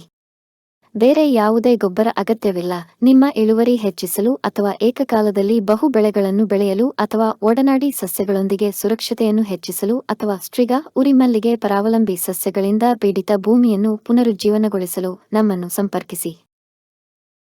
ಬೇರೆ ಯಾವುದೇ ಗೊಬ್ಬರ ಅಗತ್ಯವಿಲ್ಲ. ನಿಮ್ಮ ಇಳುವರಿ ಹೆಚ್ಚಿಸಲು ಅಥವಾ ಏಕಕಾಲದಲ್ಲಿ ಬಹು ಬೆಳೆಗಳನ್ನು ಬೆಳೆಯಲು ಅಥವಾ ಒಡನಾಡಿ ಸಸ್ಯಗಳೊಂದಿಗೆ ಸುರಕ್ಷತೆಯನ್ನು ಹೆಚ್ಚಿಸಲು ಅಥವಾ ಸ್ಟ್ರಿಗಾ ಉರಿಮಲ್ಲಿಗೆ ಪರಾವಲಂಬಿ ಸಸ್ಯಗಳಿಂದ ಪೀಡಿತ ಭೂಮಿಯನ್ನು ಪುನರುಜ್ಜೀವನಗೊಳಿಸಲು ನಮ್ಮನ್ನು ಸಂಪರ್ಕಿಸಿ.